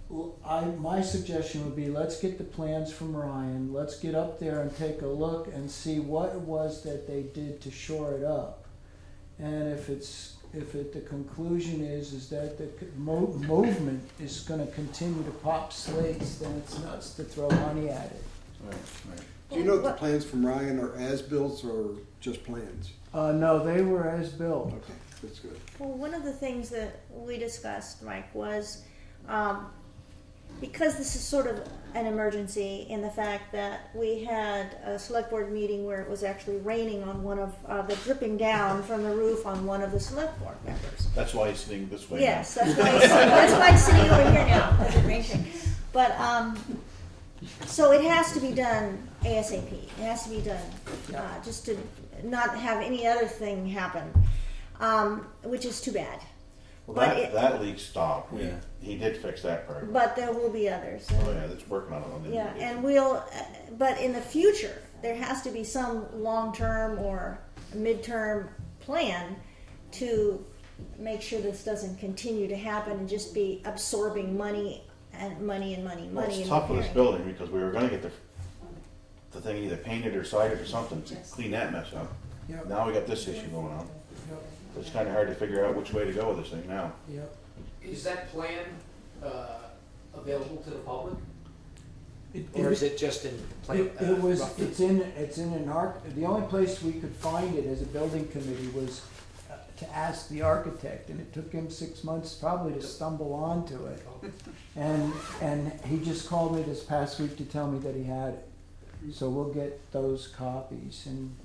my suggestion would be, let's get the plans from Ryan, let's get up there and take a look and see what it was that they did to shore it up. And if the conclusion is that the movement is gonna continue to pop slates, then it's nuts to throw money at it. right, right. Do you know if the plans from Ryan are as-built or just plans? No, they were as built. Okay, that's good. Well, one of the things that we discussed, Mike, was because this is sort of an emergency in the fact that we had a select board meeting where it was actually raining on one of dripping down from the roof on one of the select board members. That's why he's sitting this way. Yes, that's why I'm sitting over here now, because it's raining. But, so it has to be done ASAP. It has to be done, just to not have any other thing happen, which is too bad. Well, But that leak stopped. Yeah. He did fix that part. But there will be others. Oh yeah, that's working on it. Yeah, and we'll, but in the future, there has to be some long-term or midterm plan to make sure this doesn't continue to happen and just be absorbing money and money and money and Well, money. it's and tough with this repairing. building because we were going to get the thing either painted or sided or something to clean that mess up. Yep. Now we got this issue going on. Yep. It's kind of hard to figure out which way to go with this thing now. Yep. Is that plan available to the public? It- Or is it just in plan? It's in an the only place we could find it as a building committee was to ask the architect, and it took him 6 months probably to stumble onto it. And he just called me this past week to tell me that he had it. So we'll get those copies and.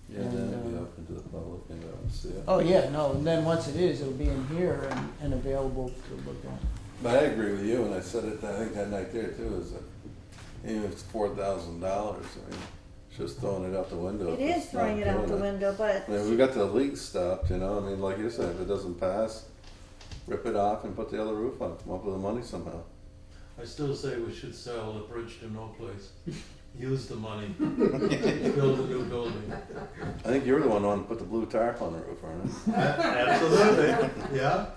Yeah, then it'll be open to the public and see it. Oh, yeah, no, and then once it is, it'll be in here and available to look at. But I agree with you, and I said it, I think that night there too, is that even if it's $4,000, I mean, it's just throwing it out the window. It if is it's not throwing it out doing the window, but I mean, we got the leak stopped, you know, I mean, like you said, if it doesn't pass, rip it off and put the other roof on, come up with the money somehow. I still say we should sell the bridge to no place. Use the money. Build a new building. I think you're the one who wanted to put the blue tarp on the roof, aren't you? Absolutely, yeah.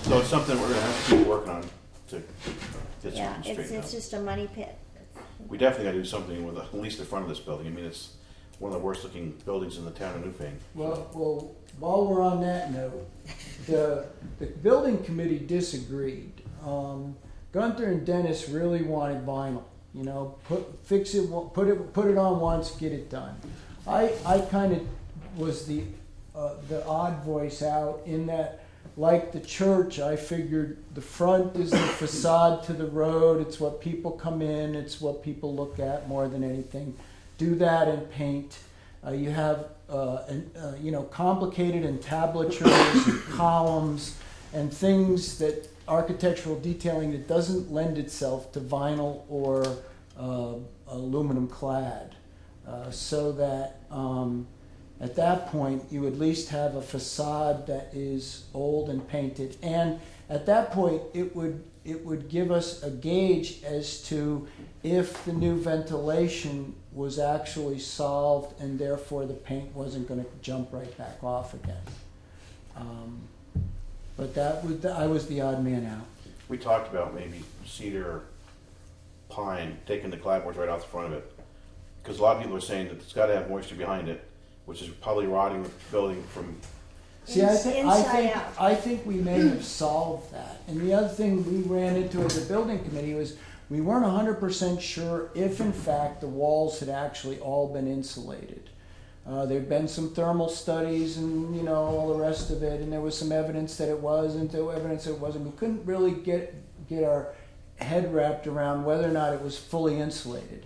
So it's something we're going to have to keep working on to get yeah, something straightened it's out. just a money pit. We definitely gotta do something with at least the front of this building. I mean, it's one of the worst looking buildings in the town of Newfane. Well, while we're on that note, the building committee disagreed. Gunther and Dennis really wanted vinyl. You know, put it on once, get it done. I kind of was the odd voice out in that, like the church, I figured the front is the facade to the road. It's what people come in. It's what people look at more than anything. Do that and paint. You have complicated entablatures and columns and things that architectural detailing that doesn't lend itself to vinyl or aluminum clad, so that at that point you at least have a facade that is old and painted, and at that point it would give us a gauge as to if the new ventilation was actually solved and therefore the paint wasn't going to jump right back off again. But I was the odd man out. We talked about maybe cedar or pine, taking the clapboards right off the front of it. Because a lot of people are saying that it's got to have moisture behind it, which is probably rotting the building from... See, I think we may have solved that. And the other thing we ran into as a building committee was we weren't 100% sure if in fact the walls had actually all been insulated. There'd been some thermal studies and all the rest of it, and there was some evidence that it was and evidence that it wasn't. We couldn't really get our head wrapped around whether or not it was fully insulated.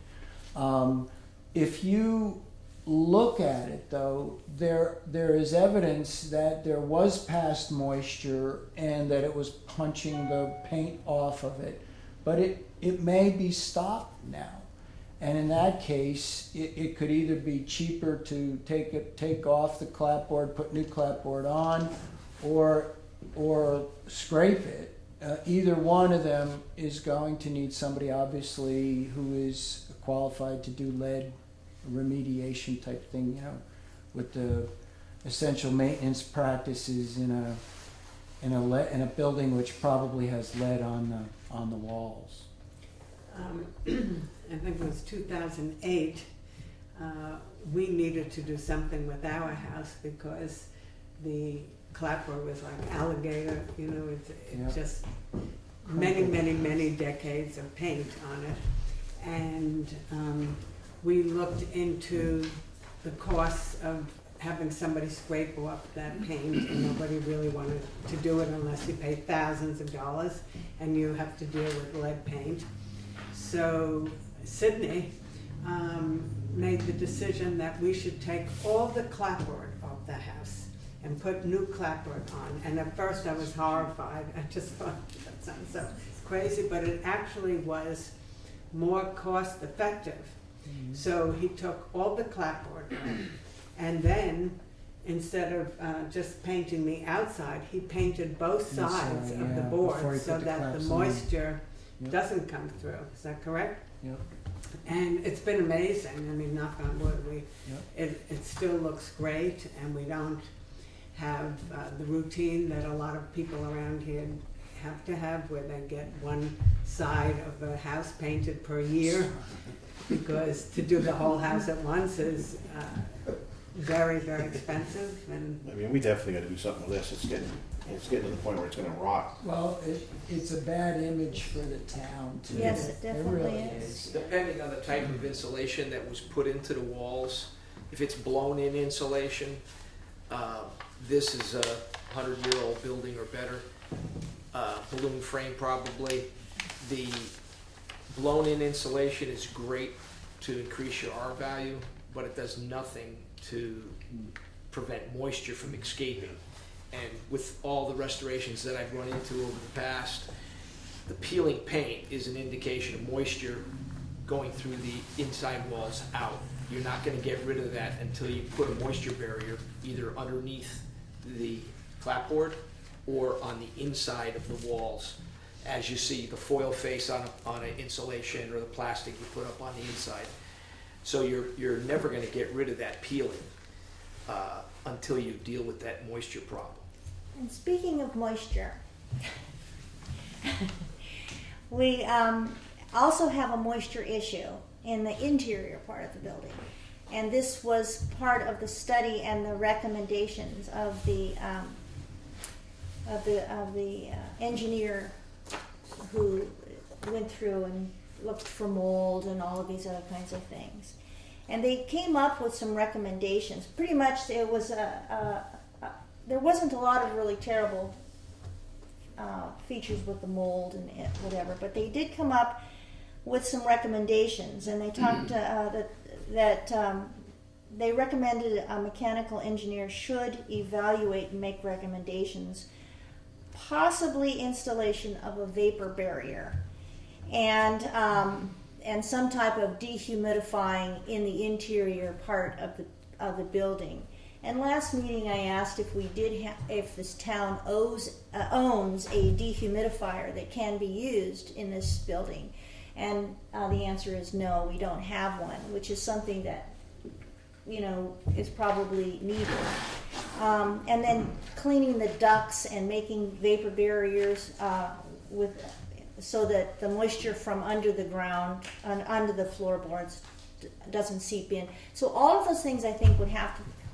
If you look at it, though, there is evidence that there was past moisture and that it was punching the paint off of it, but it may be stopped now. And in that case, it could either be cheaper to take off the clapboard, put new clapboard on, or scrape it. Either one of them is going to need somebody, obviously, who is qualified to do lead remediation type thing, with the essential maintenance practices in a building which probably has lead on the walls. I think it was 2008, we needed to do something with our house because the clapboard was like alligator, just many decades of paint on it. And we looked into the costs of having somebody scrape off that paint, and nobody really wanted to do it unless you pay thousands of dollars and you have to deal with lead paint. So Sydney made the decision that we should take all the clapboard off the house and put new clapboard on. And at first I was horrified. I just thought that sounds so crazy, but it actually was more cost effective. Mm-hmm. So he took all the clapboard off, and then instead of just painting the outside, he painted both sides of the board so that the moisture doesn't come through. Is that correct? Yep. And it's been amazing. I mean, knock on wood, it still looks great, and we don't have the routine that a lot of people around here have to have, where they get one side of the house painted per year, because to do the whole house at once is very expensive. And I mean, we definitely got to do something with this. It's getting to the point where it's going to rot. Well, it's a bad image for the town, too. Yes, it definitely really is. Depending on the type of insulation that was put into the walls, if it's blown-in insulation, this is a 100-year-old building or better, balloon frame probably. The blown-in insulation is great to increase your R value, but it does nothing to prevent moisture from escaping. And with all the restorations that I've run into over the past, the peeling paint is an indication of moisture going through the inside walls out. You're not going to get rid of that until you put a moisture barrier either underneath the clapboard or on the inside of the walls. As you see, the foil face on an insulation or the plastic you put up on the inside. So you're never going to get rid of that peeling until you deal with that moisture problem. And speaking of moisture, also have a moisture issue in the interior part of the building. And this was part of the study and the recommendations of the engineer who went through and looked for mold and all of these other kinds of things. And they came up with some recommendations. Pretty much it was there wasn't a lot of really terrible features with the mold and whatever, but they did come up with some recommendations, and they talked that they recommended a mechanical engineer should evaluate and make recommendations, possibly installation of a vapor barrier, and some type of dehumidifying in the interior part of the building. And last meeting I asked if we did if this town owns a dehumidifier that can be used in this building, and the answer is no, we don't have one, which is something that is probably needed. And then cleaning the ducts and making vapor barriers so that the moisture from under the ground, under the floorboards, doesn't seep in. So all of those things I think would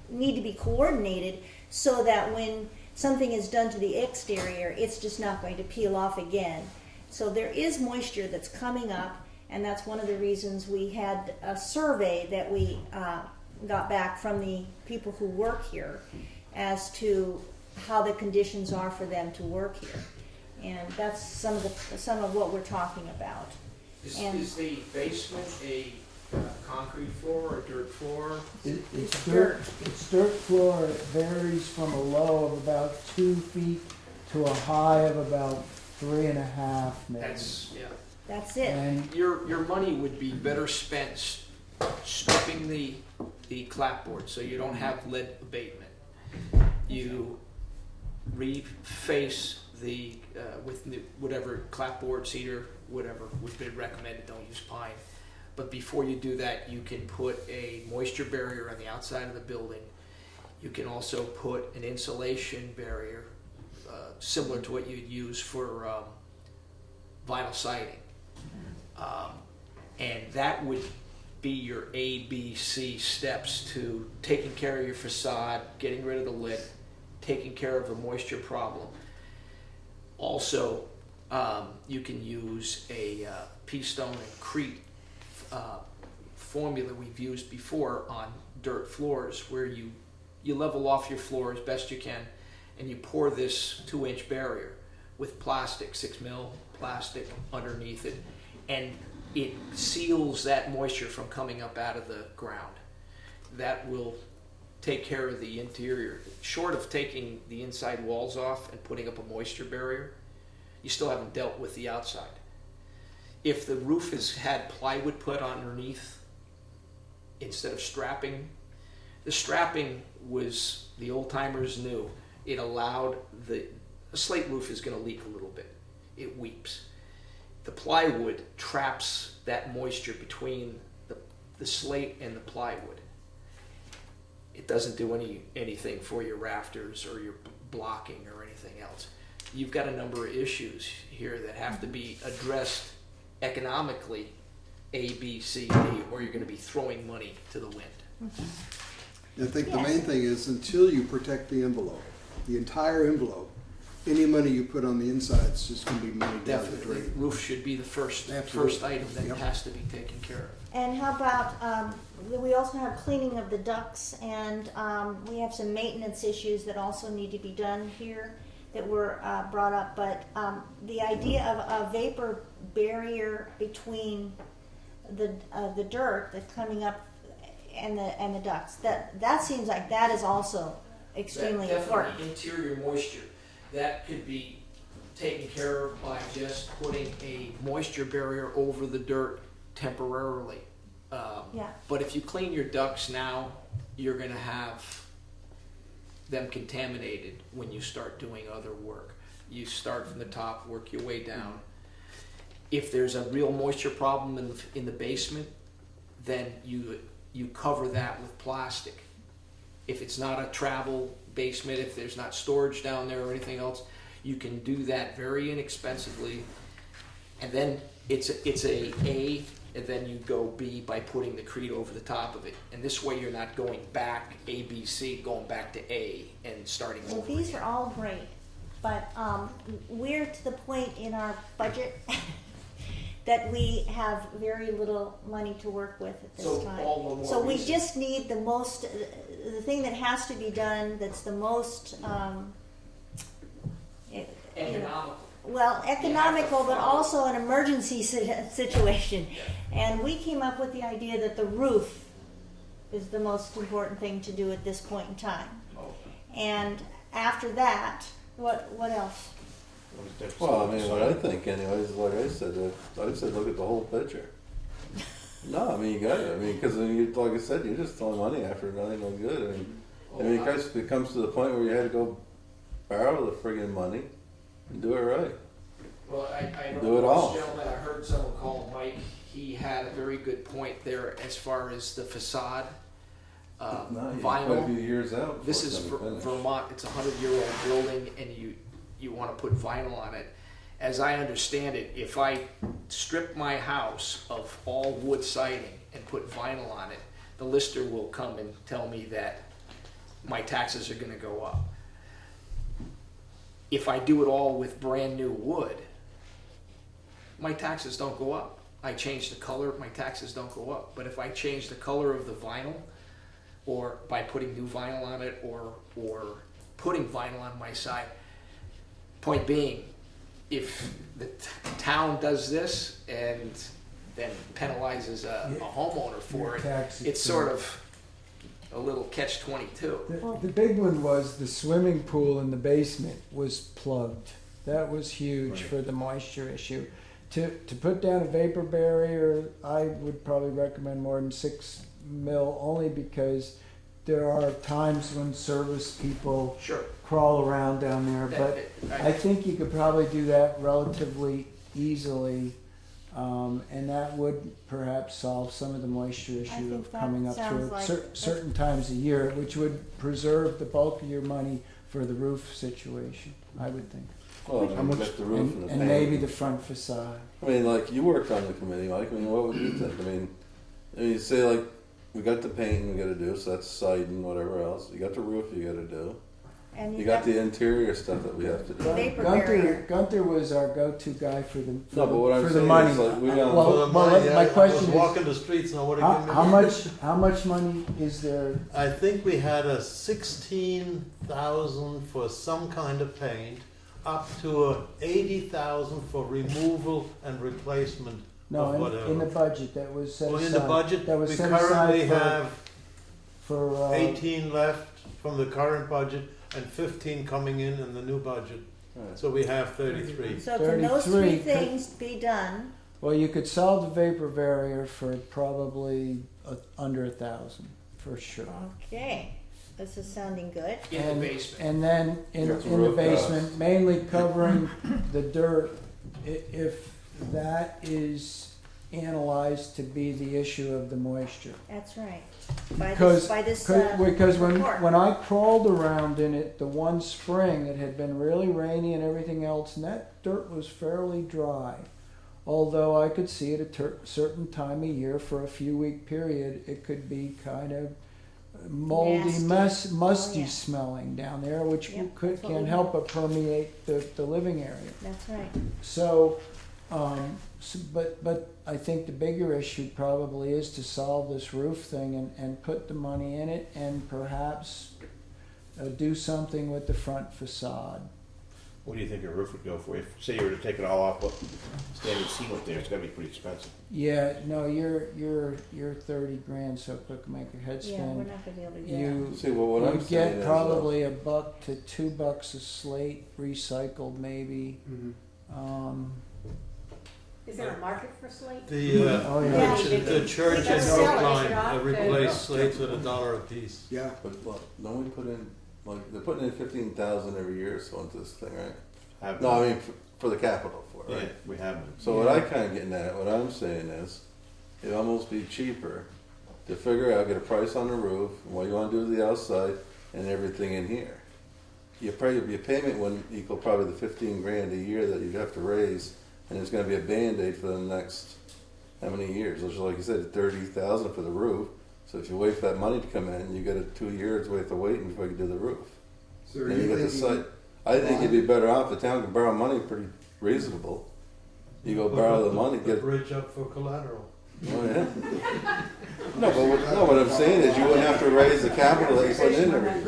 need to be coordinated so that when something is done to the exterior, it's just not going to peel off again. So there is moisture that's coming up, and that's one of the reasons we had a survey that we got back from the people who work here as to how the conditions are for them to work here. And that's some of what we're talking about. Is the basement a concrete floor or dirt floor? It's dirt. It's dirt floor. It varies from a low of about 2 feet to a high of about 3.5, maybe. That's it. And Your money would be better spent stripping the clapboard so you don't have lead abatement. You reface the with whatever clapboard, cedar, whatever would be recommended. Don't use pine. But before you do that, you can put a moisture barrier on the outside of the building. You can also put an insulation barrier, similar to what you'd use for vinyl siding. And that would be your A, B, C steps to taking care of your facade, getting rid of the lid, taking care of the moisture problem. Also, you can use a pea-stone and crete formula we've used before on dirt floors, where you level off your floor as best you can, and you pour this 2-inch barrier with plastic, 6 mil plastic underneath it, and it seals that moisture from coming up out of the ground. That will take care of the interior. Short of taking the inside walls off and putting up a moisture barrier, you still haven't dealt with the outside. If the roof has had plywood put underneath instead of strapping, the strapping was, the old timers knew, it allowed a slate roof is going to leak a little bit. It weeps. The plywood traps that moisture between the slate and the plywood. It doesn't do anything for your rafters or your blocking or anything else. You've got a number of issues here that have to be addressed economically, A, B, C, D, or you're going to be throwing money to the wind. I think the main thing is until you protect the envelope, the entire envelope, any money you put on the inside is just going to be money down the Definitely, drain. roof should be the first item that has to be taken care of. And how about, we also have cleaning of the ducts, and we have some maintenance issues that also need to be done here that were brought up, but the idea of a vapor barrier between the dirt that's coming up and the ducts, that seems like that is also extremely important. Definitely interior moisture. That could be taken care of by just putting a moisture barrier over the dirt temporarily. But if you clean your ducts now, you're going to have them contaminated when you start doing other work. You start from the top, work your way down. If there's a real moisture problem in the basement, then you cover that with plastic. If it's not a travel basement, if there's not storage down there or anything else, you can do that very inexpensively. And then it's a A, and then you go B by putting the creed over the top of it. And this way you're not going back A, B, C, going back to A and starting Well, over. these again. are all great, but we're to the point in our budget that we have very little money to work with at this So time. all the more So we reason. just need the thing that has to be done, that's the most, Economical. well, economical, but also an emergency situation. And we came up with the idea that the roof is the most important thing to do at this point in time. And after that, what else? Well, I mean, what I think anyways, like I said, look at the whole picture. No, I mean, you got it. I mean, because like I said, you're just throwing money after it, ain't no good. I mean, guys, it comes to the point where you had to go borrow the friggin' money and do it right. Well, I don't Do know it all. this gentleman, I heard someone call Mike, he had a very good point there as far as the facade, No, you quite a few vinyl. years out. This before is it's gonna finish. Vermont, it's a 100-year-old building, and you wanna put vinyl on it. As I understand it, if I strip my house of all wood siding and put vinyl on it, the lister will come and tell me that my taxes are gonna go up. If I do it all with brand new wood, my taxes don't go up. I change the color, my taxes don't go up. But if I change the color of the vinyl, or by putting new vinyl on it, or putting vinyl on my side, point being, if the town does this and then penalizes a homeowner for it, it's sort of a little catch-22. The big one was the swimming pool in the basement was plugged. That was huge for the moisture issue. To put down a vapor barrier, I would probably recommend more than 6 mil, only because there are times when service people Sure. crawl around down there. But I think you could probably do that relatively easily, and that would perhaps solve some of the moisture issue think of that coming up sounds through like- certain times a year, which would preserve the bulk of your money for the roof situation, I would think. Well, I mean, you got the roof and the And paint. maybe the front facade. I mean, like, you worked on the committee, Mike. I mean, what would you think? I mean, you say, like, we got the painting we gotta do, so that's siding, whatever else. You got the roof you gotta do. And You got the interior stuff that we have to do. Vapor barrier. Gunther was our go-to guy for the No, but what I'm for the saying money. is, like, we Well, don't. For the well, money, my I question was walking the streets and I would have given how much money is there? I think we had a 16,000 for some kind of paint, up to a 80,000 for removal and replacement No, of whatever. in the budget that was set Well, aside. in the budget, that was we set currently aside have for 18 left from the current budget and 15 coming in the new budget. Right. So we have 33. So can those 33 three could- things be done? Well, you could solve the vapor barrier for probably under 1,000 for sure. Okay, this is sounding good. In and, the basement. And then in That's the roof basement, cost. mainly covering the dirt, if that is analyzed to be the issue of the moisture. That's right. By Because this because report. when I crawled around in it the one spring, it had been really rainy and everything else, and that dirt was fairly dry. Although I could see at a certain time of year for a few week period, it could be kind of moldy, Nasty. musty Oh, yeah. smelling down there, which Yep, could that's what can't we help but permeate the living area. That's right. So, but I think the bigger issue probably is to solve this roof thing and put the money in it and perhaps do something with the front facade. What do you think a roof would go for? If, say you were to take it all off, what standard sealant there, it's gotta be pretty expensive. Yeah, no, you're 30 grand, so quick make your head Yeah, we're spin. not gonna be able to do that. You See, well, what I'm you saying get is, probably $1 to $2 a slate recycled maybe. Is there a market for slate? The, Oh, yeah. the church They in sell it, Brookline is it off? replaced slates at $1 a piece. Yeah. But look, don't we put in, like, they're putting in 15,000 every year or so into this thing, right? Have No, I mean, for the capital for it, yeah, right? we have. So what I kind of getting at, what I'm saying is, it'd almost be cheaper to figure out, get a price on the roof, what you want to do to the outside, and everything in here. Your payment wouldn't equal probably the 15 grand a year that you'd have to raise and it's gonna be a Band-Aid for the next, how many years? Which is, like you said, 30,000 for the roof. So if you wait for that money to come in, you got a 2 years worth of waiting before you can do the roof. So are Then you you get the thinking site. I think you'd be better off, the town can borrow money pretty reasonable. You go borrow the money, The get, bridge up for collateral. oh yeah. What I'm saying is you wouldn't have to raise the capital that you put in there.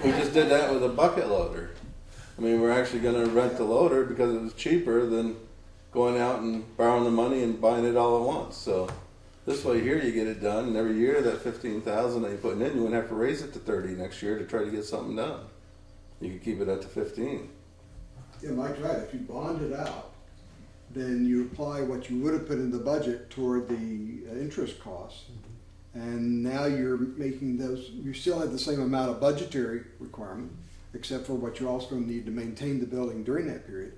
We just did that with a bucket loader. I mean, we're actually gonna rent the loader because it was cheaper than going out and borrowing the money and buying it all at once. So this way here you get it done, and every year that 15,000 that you're putting in, you wouldn't have to raise it to 30 next year to try to get something done. You could keep it at the 15. Yeah, Mike's right. If you bond it out, then you apply what you would have put in the budget toward the interest costs. And now you're making those, you still have the same amount of budgetary requirement, except for what you're also going to need to maintain the building during that period.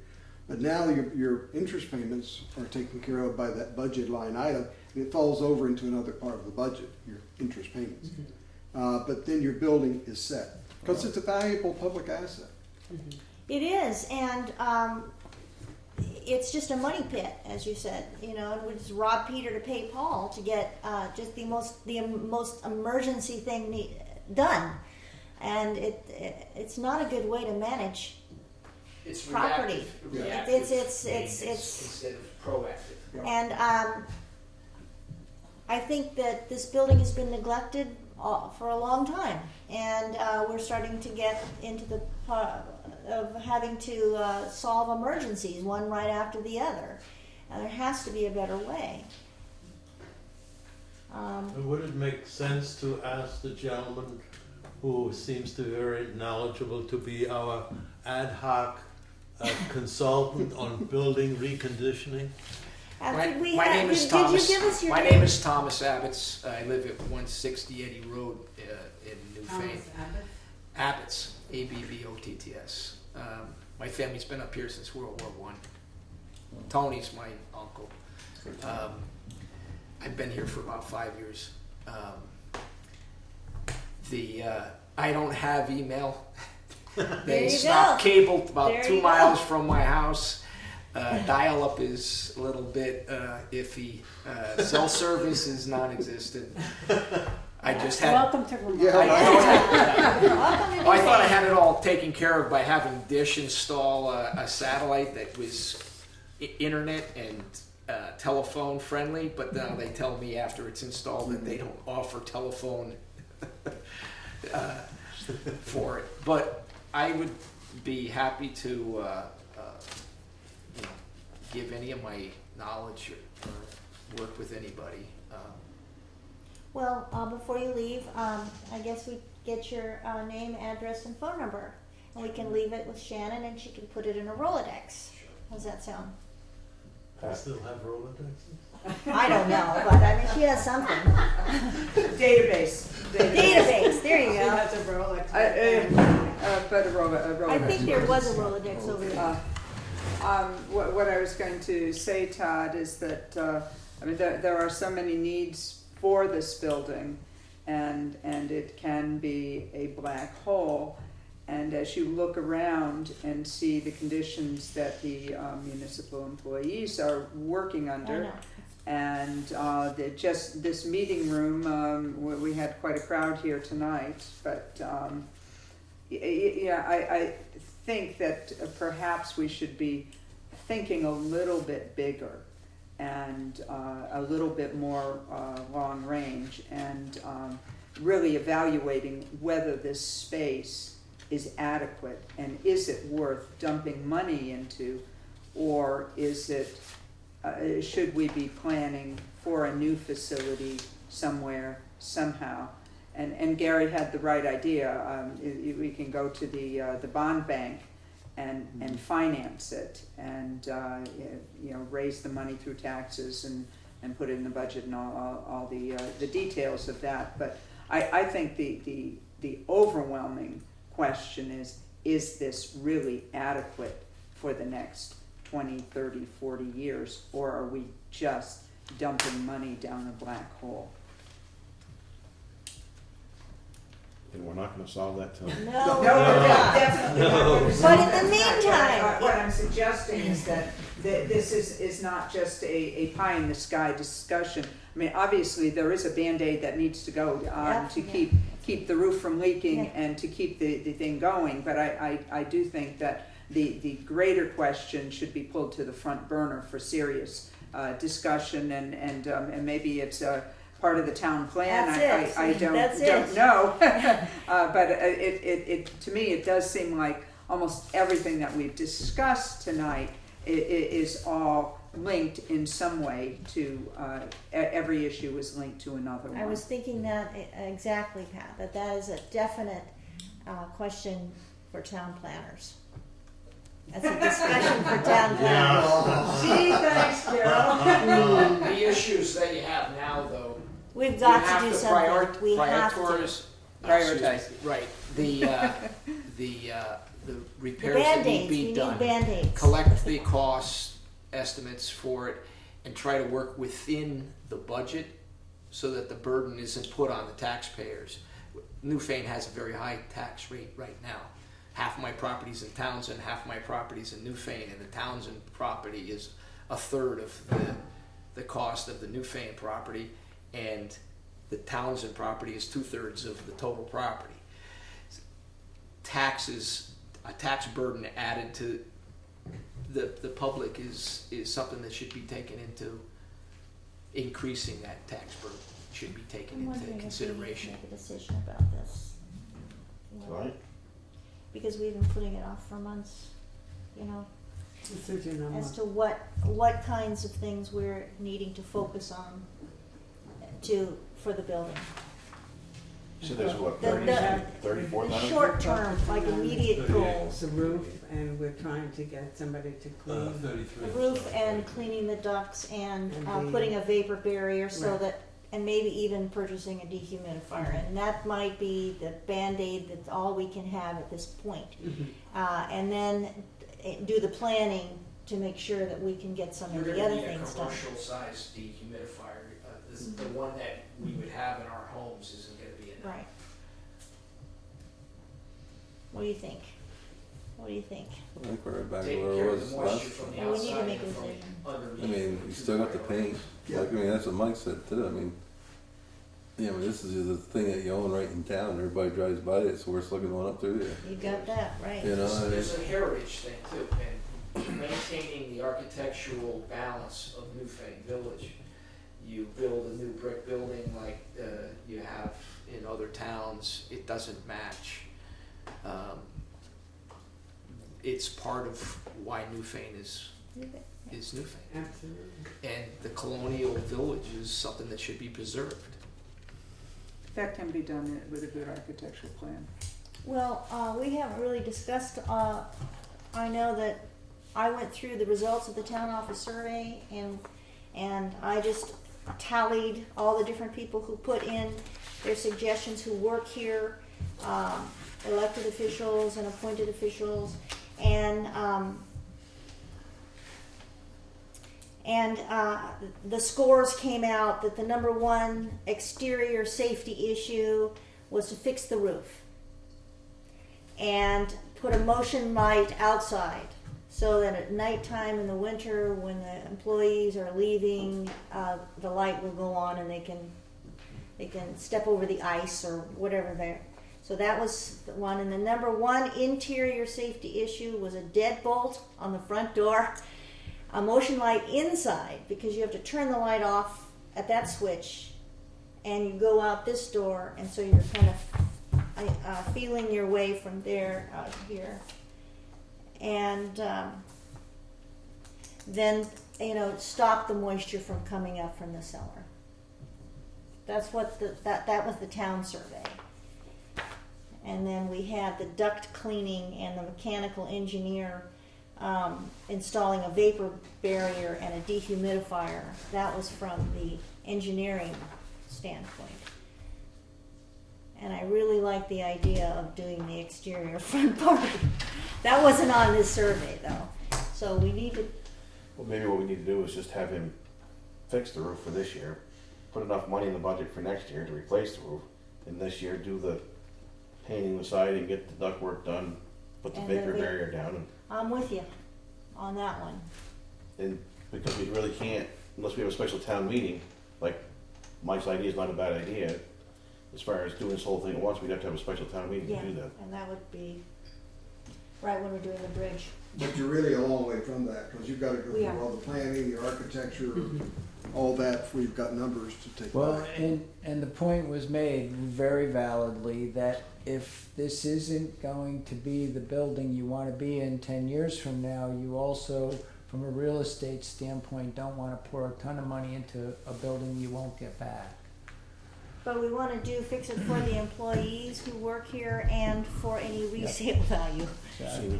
But now your interest payments are taken care of by that budget line item, and it falls over into another part of the budget, your interest payments. But then your building is set, because it's a valuable public asset. It is, and it's just a money pit, as you said. You know, and we just rob Peter to pay Paul to get just the most emergency thing done, and it's not a good way to manage It's property. reactive It's instead of proactive. and I think that this building has been neglected for a long time, and we're starting to get into the part of having to solve emergencies one right after the other. And there has to be a better way. Would it make sense to ask the gentleman who seems to be very knowledgeable to be our ad hoc consultant on building reconditioning? My Did name is you Thomas. give us your My name? name is Thomas Abbots. I live at 160 Eddy Road in Newfane. Abbots, Abbotts. My family's been up here since World War I. Tony's my uncle. I've been here for about 5 years. I don't have email. They stopped cable about There 2 you miles go. from my house. Dial-up is a little bit iffy. Cell service is non-existent. I just had. Welcome to Vermont. I Welcome to thought I Newfane. had it all taken care of by having Dish install a satellite that was internet and telephone friendly, but now they tell me after it's installed that they don't offer telephone for it. But I would be happy to give any of my knowledge or work with anybody. Well, before you leave, I guess we get your name, address, and phone number, and we can leave it with Shannon, and she can put it in a Rolodex. How's that sound? I still have Rolodexes? I don't know, but I mean, she has something. Database. Database. There you She go. has a Rolex. But a Rolodex. I think there was a Rolodex over there. What I was going to say, Todd, is that I mean there are so many needs for this building, and it can be a black hole. And as you look around and see the conditions that the municipal employees are working I under, know. and just this meeting room, we had quite a crowd here tonight, but yeah, I think that perhaps we should be thinking a little bit bigger and a little bit more long range, and really evaluating whether this space is adequate, and is it worth dumping money into, or is it should we be planning for a new facility somewhere, somehow? And Gary had the right idea. We can go to the bond bank and finance it, and raise the money through taxes and put it in the budget and all the details of that. But I think the overwhelming question is this really adequate for the next 20, 30, 40 years, or are we just dumping money down a black hole? And we're not gonna solve that till. No, No, we're not. definitely not. But in the That's meantime- not what I'm suggesting is that this is not just a pie in the sky discussion. I mean, obviously, there is a Band-Aid that needs to go on to Yeah. keep the roof from leaking Yeah. and to keep the thing going. But I do think that the greater question should be pulled to the front burner for serious discussion, and maybe it's part of the town plan. That's it. I don't That's know. But it to me it does seem like almost everything that we've discussed tonight is all linked in some way to every issue is linked to another one. I was thinking that exactly, Pat, that is a definite question for town planners. That's a discussion for town planners. Gee, thanks, Carol. The issues that you have now, though, We've you got have to do to something. We have to. Prioritize. Right, the repairs that need Band-Aids, to be we done. need Band-Aids. Collect the cost estimates for it and try to work within the budget so that the burden isn't put on the taxpayers. Newfane has a very high tax rate right now. Half my property's in Townsend, half my property's in Newfane, and the Townsend property is a third of the cost of the Newfane property, and the Townsend property is 2/3 of the total property. Taxes, a tax burden added to the public is something that should be taken into increasing that tax burden should be taken I'm into wondering consideration. if we need to make a decision about this. You know, Right. because we've been putting it off for months, you know, Decision on as what? to what kinds of things we're needing to focus on for the building. So there's what, The- the- 34,000? Short term, like immediate goals. The roof, and we're trying to get somebody to clean. The roof and cleaning the ducts and And putting a vapor barrier so Right. that, and maybe even purchasing a dehumidifier. And that might be the Band-Aid, that's all we can have at this point. Mhm. And then do the planning to make sure that we can get some You're of the gonna other need a things done. commercial size dehumidifier. The one that we would have in our homes isn't gonna be enough. Right. What do you think? What do you think? I think we're right back Taking where care it of was the moisture last. from the Yeah, we need to outside make a and from decision. underneath. I mean, you still got the paint. Like, I mean, that's what Mike said too. I mean, yeah, I mean, this is just a thing that you own right in town. Everybody drives by it. It's the worst looking one up through there. You got that, right? You know, I mean, There's a heritage thing too, and maintaining the architectural balance of Newfane Village. You build a new brick building like you have in other towns, it doesn't match. It's part of why Newfane is Newfane. Absolutely. And the colonial village is something that should be preserved. That can be done with a good architectural plan. Well, we haven't really discussed, I know that I went through the results of the town office survey and I just tallied all the different people who put in their suggestions, who work here, elected officials and appointed officials, and the scores came out that the number one exterior safety issue was to fix the roof and put a motion light outside so that at nighttime in the winter when the employees are leaving, the light will go on and they can step over the ice or whatever there. So that was the one. And the number one interior safety issue was a deadbolt on the front door, a motion light inside because you have to turn the light off at that switch and you go out this door, and so you're kind of feeling your way from there out here. And then, stop the moisture from coming up from the cellar. That's what that was the town survey. And then we had the duct cleaning and the mechanical engineer installing a vapor barrier and a dehumidifier. That was from the engineering standpoint. And I really like the idea of doing the exterior front part. That wasn't on this survey though. So we need to, Well, maybe what we need to do is just have him fix the roof for this year, put enough money in the budget for next year to replace the roof, and this year do the painting the siding, get the ductwork done, put the And then vapor we- barrier down, and I'm with you on that one. And because we really can't, unless we have a special town meeting, like Mike's idea is not a bad idea. As far as doing this whole thing at once, we'd have to have a special town meeting Yeah, to do that. and that would be right when we're doing the bridge. But you're really a long way from that, because you've got to go We through are. all the planning, the architecture, all that before you've got numbers to take Well, back. and the point was made very validly that if this isn't going to be the building you want to be in 10 years from now, you also, from a real estate standpoint, don't want to pour a ton of money into a building you won't get back. But we want to fix it for the employees who work here and for any resale value. So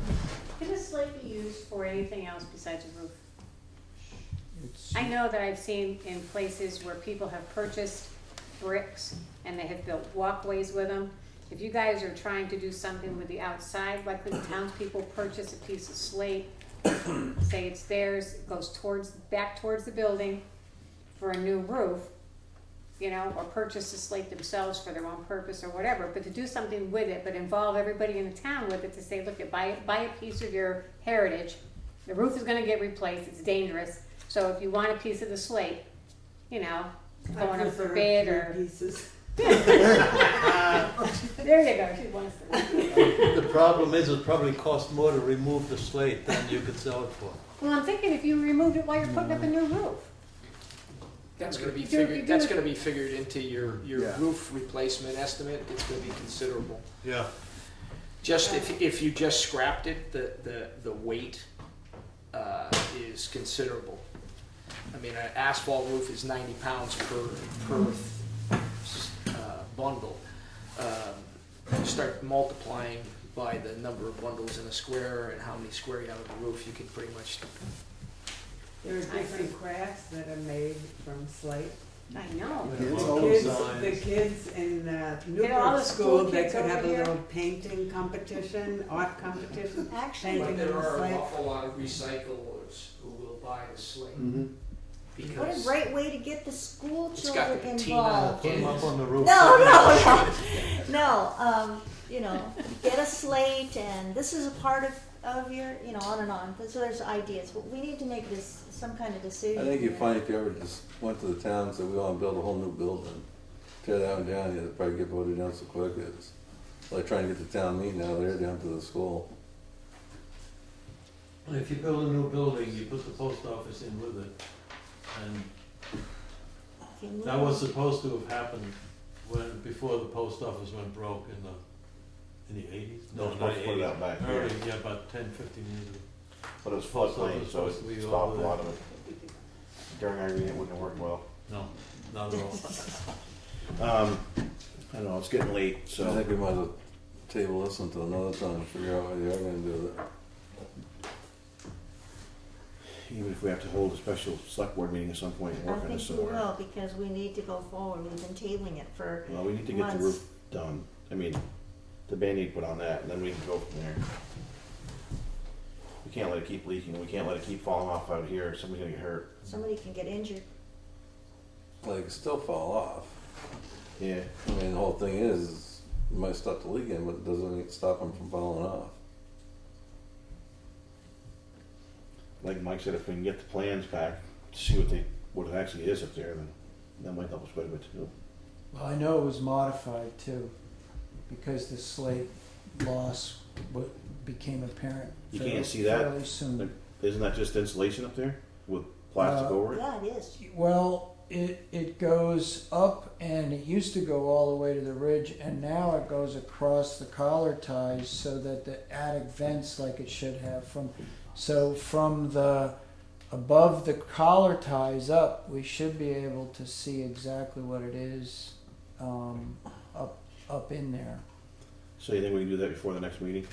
Can a slate be used for anything else besides a roof? it's, I know that I've seen in places where people have purchased bricks and they have built walkways with them. If you guys are trying to do something with the outside, why couldn't townspeople purchase a piece of slate, say it's theirs, it goes back towards the building for a new roof, you know, or purchase the slate themselves for their own purpose or whatever, but to do something with it, but involve everybody in the town with it, to say, look, buy a piece of your heritage, the roof is gonna get replaced, it's dangerous, so if you want a piece of the slate, you know, going up for bid or. Pieces. There you go, she wants to. The problem is, it probably costs more to remove the slate than you could sell it for. Well, I'm thinking if you removed it while you're putting up a new roof. That's gonna be You do- you figured, do that's it- gonna be figured into your Yeah. roof replacement estimate, it's gonna be considerable. Yeah. Just if you just scrapped it, the weight is considerable. I mean, an asphalt roof is 90 pounds per bundle. You start multiplying by the number of bundles in a square and how many square you have of the roof, you can pretty much. There are different crafts that are made from slate. I know. Kids, The all kids, designs. the kids in all the Newport school School, they kids could over have a here. little painting competition, art competition. Actually, But there are an awful lot of recyclers who will buy the slate what a great way to get the school It's got children the patina involved. Put them up on the roof. No, you know, get a slate and this is a part of your, you know, on and on. So there's ideas, but we need to make this some kind of decision. I think you'd here. find if you ever just went to the town and said, we want to build a whole new building, tear that one down, you'd probably get voted down so quick. It's like trying to get the town meeting out there down to the school. And if you build a new building, you put the post office in with it. And If you move- that was supposed to have happened before the post office went broke in the 80s? No, it's supposed to put it out back here. Early, yeah, about 10, 15 years ago. But it was Post floodplain, office so it supposed to be stopped over a lot of it. During Irene, it wouldn't have worked well. No, not at all. I don't know, it's getting late, I so think we might as well table this until another time and figure out what they are gonna do with it. even if we have to hold a special select board meeting at some point and I work on this think we somewhere. will, because we need to go forward. We've been tabling it for Well, we need to get the months. roof done. I mean, the Band-Aid put on that, and then we can go from there. We can't let it keep leaking. We can't let it keep falling off out here. Somebody's gonna get hurt. Somebody can get injured. Like, it still fall off. Yeah. I mean, the whole thing is, it might stop the leaking, but it doesn't stop them from falling off. Like Mike said, if we can get the plans back to see what it actually is up there, then that might help us quite a bit too. Well, I know it was modified too, because the slate loss became apparent. You can't see that? Fairly soon. Isn't that just insulation up there with plastic over it? Yeah, it is. Well, it goes up, and it used to go all the way to the ridge, and now it goes across the collar ties so that the attic vents like it should have. From the above the collar ties up, we should be able to see exactly what it is up in there. So you think we can do that before the next meeting?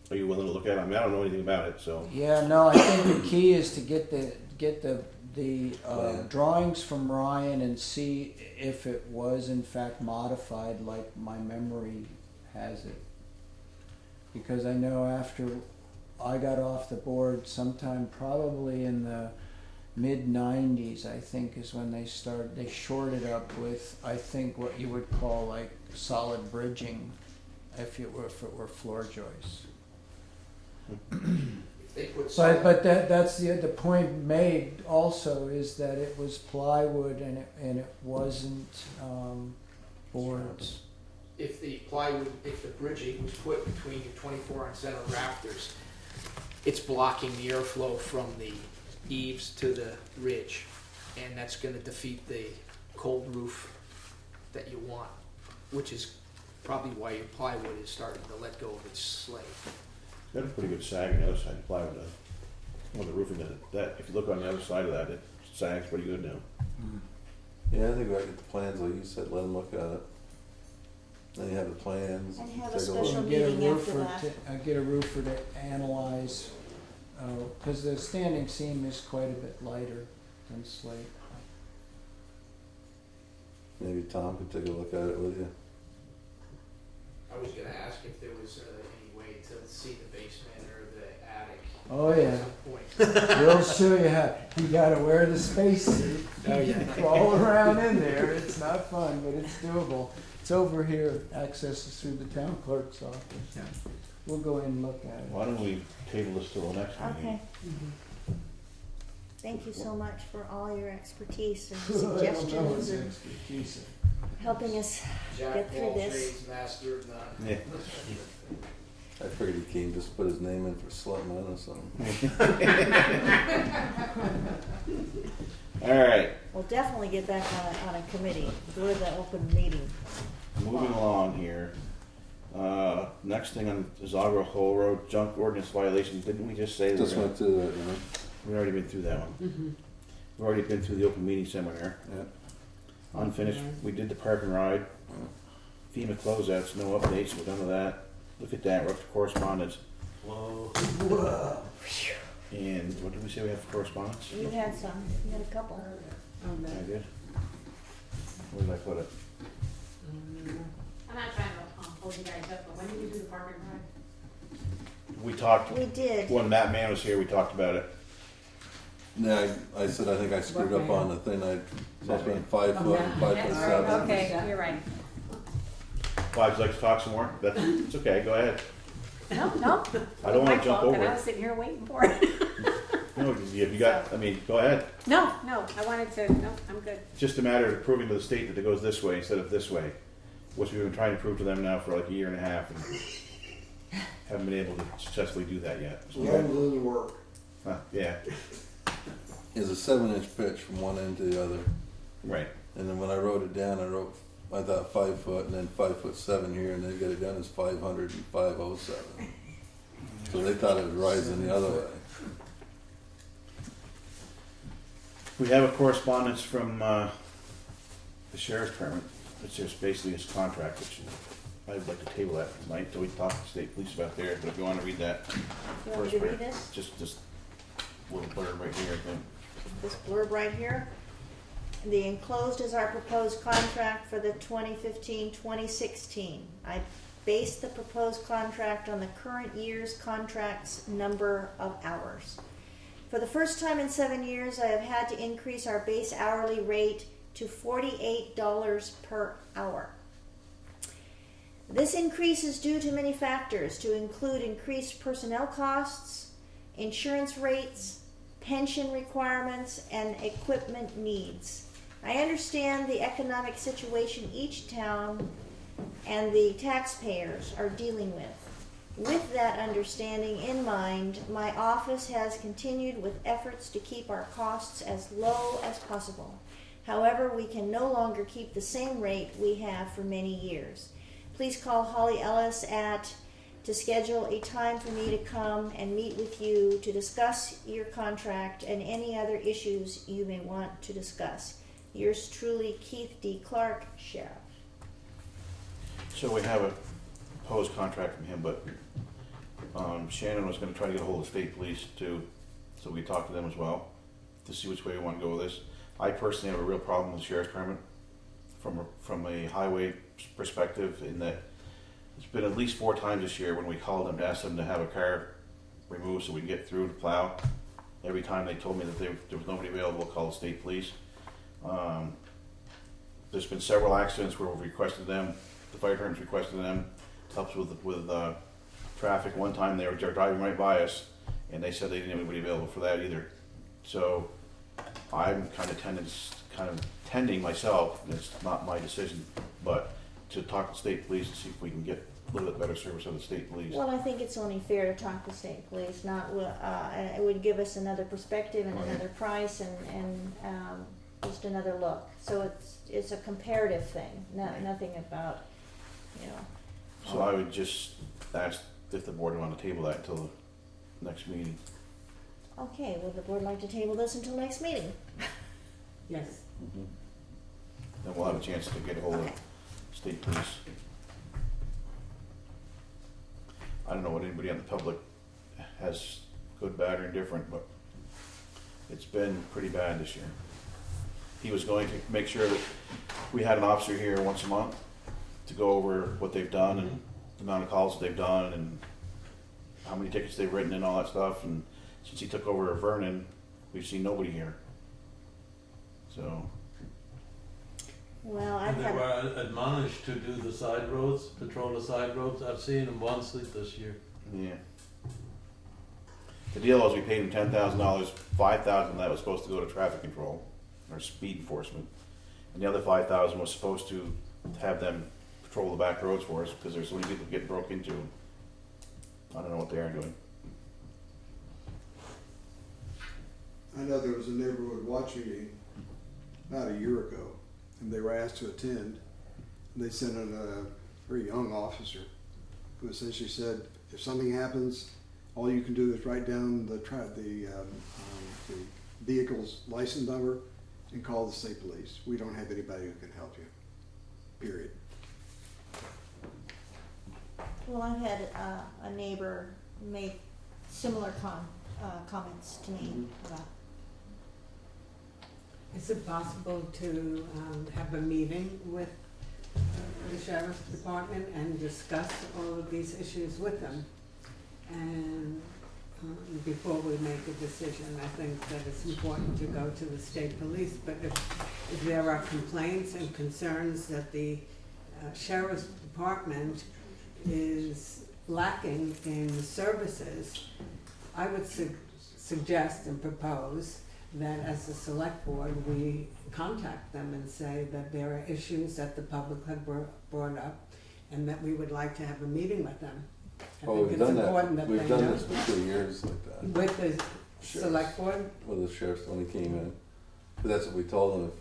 Are you willing to look at it? I mean, I don't know anything about it, so. Yeah, no, I think the key is to get the Plan. drawings from Ryan and see if it was in fact modified like my memory has it. Because I know after I got off the board sometime probably in the mid-90s, I think, is when they shored it up with, I think, what you would call like solid bridging, if it were floor joists. They put some- But that's the point made also, is that it was plywood and it wasn't boards. if the bridging was put between your 24 on center rafters, it's blocking the airflow from the eaves to the ridge, and that's going to defeat the cold roof that you want, which is probably why your plywood is starting to let go of its slate. It's got a pretty good sag on the other side of plywood does. Well, the roofing does it. That, if you look on the other side of that, it sags pretty good now. Yeah, I think I get the plans, like you said, let them look at it. Then you have the plans. And have a take look. special Get a meeting after roofer that. get a roofer to analyze, because the standing seam is quite a bit lighter than slate. Maybe Tom could take a look at it with you. I was going to ask if there was any way to see the basement or the attic Oh at yeah, some point. we'll show you how. You gotta wear the spacesuit. Oh, yeah. Crawl around in there. It's not fun, but it's doable. It's over here. Access is through the town clerk's office. Yeah. We'll go in and look at it. Why don't we table this till the next meeting? Okay. Thank you so much for all your expertise and I don't know suggestions his and expertise. helping us Jack get of through all this. trades, master of none. Yeah. I figured he came just put his name in for slumming or something. All right, We'll definitely get back on a committee. Go to the open meeting. moving along here. Next thing on is Auger Hole Road junk ordinance violation. Didn't we just say that? Just went through that, you know? We've already been through that one. We've already been through the open meeting seminar. Yeah. Unfinished, we did the park and ride. FEMA closeouts, no updates, we're done with that. Look at that, we're up to correspondence. Whoa. And what did we say we have for correspondence? You had some. You had a couple. I did. Where did I put it? I'm not trying to hold you guys up, but when did you do the park and ride? We talked, We did. when Matt Mann was here, we talked about it. Yeah, I said I think I screwed up on the thing. I supposed to be 5 foot and 5'7". Okay, you're right. Bob, would you like to talk some more? It's okay, go ahead. No, I don't wanna My jump fault, over and I it. was sitting here waiting for it. No, if you got, I mean, go ahead. No, I wanted to, no, I'm good. It's just a matter of proving to the state that it goes this way instead of this way, which we've been trying to prove to them now for like a year and a half, and haven't been able to successfully do that yet. So, Long doesn't work. yeah, Is a 7-inch pitch from one end to the other. right. And then when I wrote it down, I thought 5 foot and then 5'7" here, and they got it down as 500 and 507. So they thought it was rising the other way. We have a correspondence from the sheriff's department. It's just basically his contract, which I'd like to table that for tonight until we talk to the state police about theirs. But if you want to read that, You want me to read this? just little blurb right here, I think. This blurb right here. The enclosed is our proposed contract for the 2015-2016. I based the proposed contract on the current year's contract's number of hours. For the first time in 7 years, I have had to increase our base hourly rate to $48 per hour. This increase is due to many factors, to include increased personnel costs, insurance rates, pension requirements, and equipment needs. I understand the economic situation each town and the taxpayers are dealing with. With that understanding in mind, my office has continued with efforts to keep our costs as low as possible. However, we can no longer keep the same rate we have for many years. Please call Holly Ellis to schedule a time for me to come and meet with you to discuss your contract and any other issues you may want to discuss. Yours truly, Keith D. Clark, Sheriff. So we have a proposed contract from him, but Shannon was going to try to get a hold of the state police too, so we talked to them as well to see which way we want to go with this. I personally have a real problem with the sheriff's department from a highway perspective, in that it's been at least 4 times this year when we called them to ask them to have a car removed so we can get through to plow, every time they told me that there was nobody available, call the state police. There's been several accidents where we've requested them, the fire department's requested them, helps with traffic. One time they were driving right by us, and they said they didn't have anybody available for that either. So I'm kind of tending myself, and it's not my decision, but to talk to state police and see if we can get a little bit better service of the state police. Well, I think it's only fair to talk to state police, not, and it would give us another perspective and another price and just another look. So it's a comparative thing, nothing about, you know. So I would just ask if the board would want to table that until the next meeting. Okay, would the board like to table this until next meeting? Yes. Then we'll have a chance to get a hold of state police. I don't know what anybody in the public has, good, bad, or indifferent, but it's been pretty bad this year. He was going to make sure that we had an officer here once a month to go over what they've done and the amount of calls that they've done and how many tickets they've written and all that stuff. And since he took over Vernon, we've seen nobody here. So. Well, I've And they had, were admonished to do the side roads, patrol the side roads. I've seen them once this year. Yeah. The deal was we paid him $10,000, $5,000 of that was supposed to go to traffic control or speed enforcement, and the other $5,000 was supposed to have them patrol the back roads for us because there's so many people getting broke into. I don't know what they are doing. I know there was a neighborhood watch meeting about a year ago, and they were asked to attend. And they sent in a very young officer who essentially said, if something happens, all you can do is write down the vehicle's license number and call the state police. We don't have anybody who can help you, period. well, I've had a neighbor make similar comments to me about. Is it possible to have a meeting with the sheriff's department and discuss all of these issues with them? And before we make a decision, I think that it's important to go to the state police. But if there are complaints and concerns that the sheriff's department is lacking in services, I would suggest and propose that as a select board, we contact them and say that there are issues that the public had brought up and that we would like to have a meeting with them. I think We've it's done important that. that We've they done know. this for 2 years like that. With the Sheriff's. select board? With the sheriff when he came in. But that's what we told him,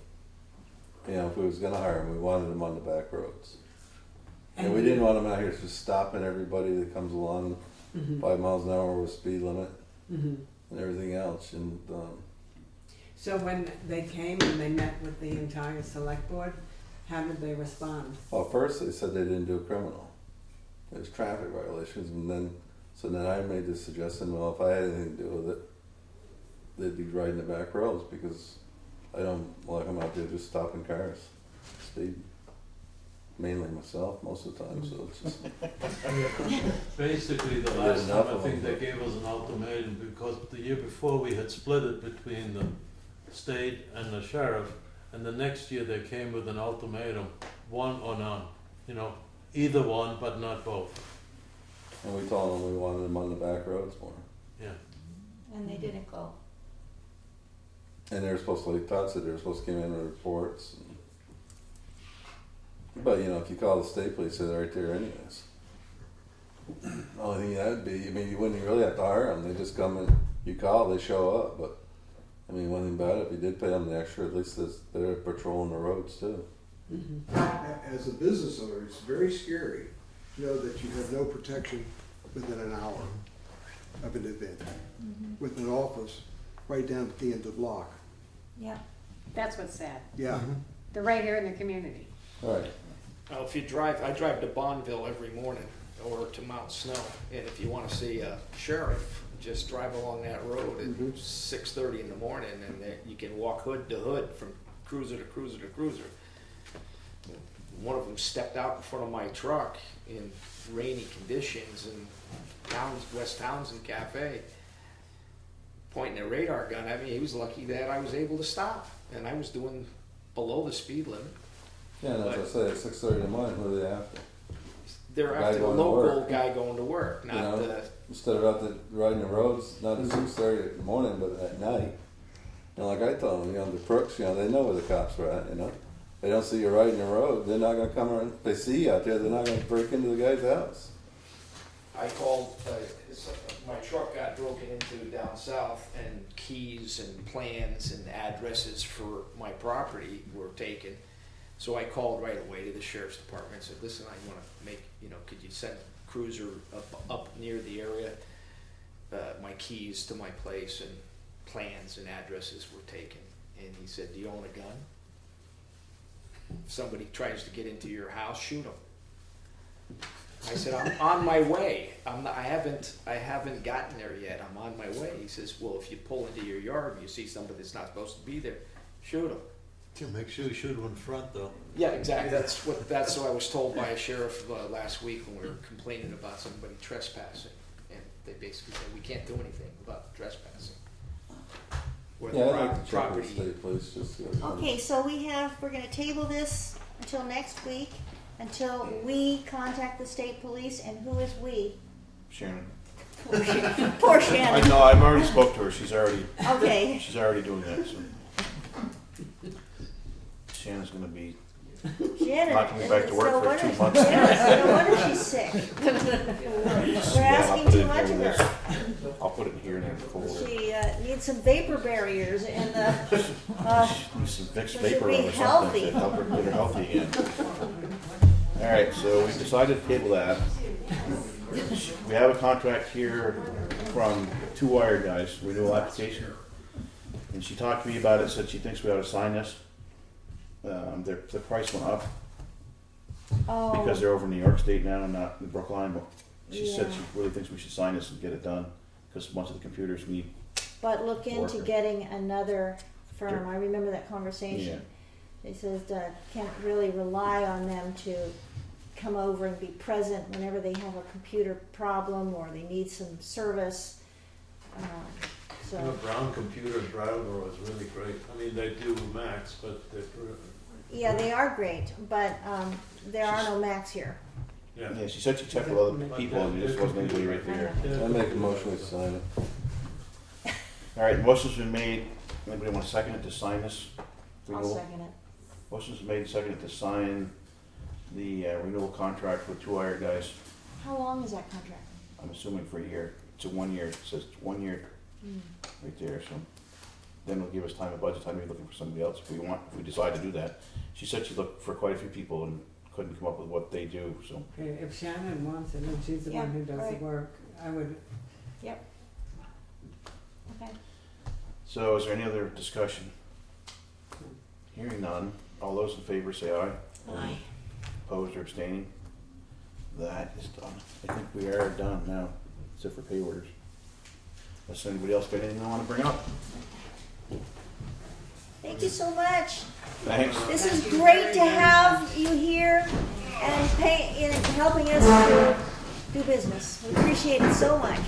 if we was gonna hire him, we wanted him on the back roads. And we didn't want him out here just stopping everybody that comes along 5 miles an hour with speed limit and everything else. And So when they came and they met with the entire select board, how did they respond? well, first they said they didn't do a criminal. It was traffic violations, and then I made the suggestion, well, if I had anything to do with it, they'd be riding the back roads because I don't like them out there just stopping cars, speeding. Mainly myself most of the time, so it's just. Basically, the There's last enough time I of think them. they gave us an ultimatum because the year before we had split it between the state and the sheriff, and the next year they came with an ultimatum, one or none, either one but not both. And we told them we wanted them on the back roads more. Yeah. And they didn't go. And they were supposed to, like Todd said, they were supposed to come in with reports. But if you call the state police, they're right there anyways. The only thing that would be, you wouldn't really have to hire them. They just come and you call, they show up. But one thing about it, if you did pay them the extra, at least they're patrolling the roads too. As a business owner, it's very scary to know that you have no protection within an hour of an event, with an office right down at the end of the block. Yeah. That's what's sad. Yeah. They're right here in the community. All right. If you drive, I drive to Bonneville every morning or to Mount Snow, and if you want to see a sheriff, just drive along that road at 6:30 in the morning, and you can walk hood to hood from cruiser to cruiser to cruiser. One of them stepped out in front of my truck in rainy conditions in West Townsend Cafe. pointing a radar gun at me. He was lucky that I was able to stop, and I was doing below the speed limit. Yeah, and as I say, at 6:30 in the morning, who are they after? They're Guy after the going to local work. guy going to work, not You know, the. Instead of out there riding the roads, not at 6:30 in the morning, but at night. And like I told them, the crooks, they know where the cops are at, They don't see you riding the road, they're not gonna come around. If they see you out there, they're not gonna break into the guy's house. I called, my truck got broken into down south, and keys and plans and addresses for my property were taken. So I called right away to the sheriff's department and said, listen, I want to make, could you send a cruiser up near the area? My keys to my place and plans and addresses were taken. And he said, do you own a gun? If somebody tries to get into your house, shoot them. I said, I'm on my way. I haven't gotten there yet. I'm on my way. He says, well, if you pull into your yard and you see somebody that's not supposed to be there, shoot them. Make sure you shoot them in front, though. Yeah, exactly. That's what I was told by a sheriff last week when we were complaining about somebody trespassing, and they basically said we can't do anything about trespassing. Where Yeah, the I'd like to check with property. the state police just to. Okay, so we're gonna table this until next week, until we contact the state police, and who is we? Sharon. Poor Shannon. I know, I've already spoke to her, she's already doing that, so. Shannon's gonna be Shannon, not coming back to work no for wonder- 2 months. Shannon, no wonder she's sick. We're asking too much of her. I'll put it in here and then forward. She needs some vapor barriers and Use some Vicks so she'll vapor be rub or something healthy. to help her get her healthy again. Alright, so we decided to table that. We have a contract here from Two Wire Guys, renewal application. And she talked to me about it, said she thinks we ought to sign this. The price went up because they're over in New York State now and not in Brookline, but she said she really thinks we should sign this and get it done because a bunch of the computers need. But look into Worker. getting another firm. I remember that conversation. He says can't really rely on them to come over and be present whenever they have a computer problem or they need some service. Brown Computer Driver was really great. I mean, they do Macs, but they're Yeah, they are great, but there are no Macs here. yeah. Yeah, she said she checked with other people and there just wasn't anybody right there. I make a motion to sign it. Alright, motion's been made. Anybody want to second it to sign this I'll renewal? second it. Motion's been made and seconded to sign the renewal contract with Two Wire Guys. How long is that contract? I'm assuming for a year. It's a 1 year. It says 1 year right there. So then it'll give us time, a budget time to be looking for somebody else if we decide to do that. She said she looked for quite a few people and couldn't come up with what they do. So Okay, if Shannon wants it, and she's the one who does right. the work, I would. Yep. Okay. So is there any other discussion? Hearing none. All those in favor say aye. Aye. Opposed or abstaining? That is done. I think we are done now, except for pay orders. Unless anybody else got anything they want to bring up? Thank you so much. Thanks. This is great to have you here and helping us to do business. We appreciate it so much.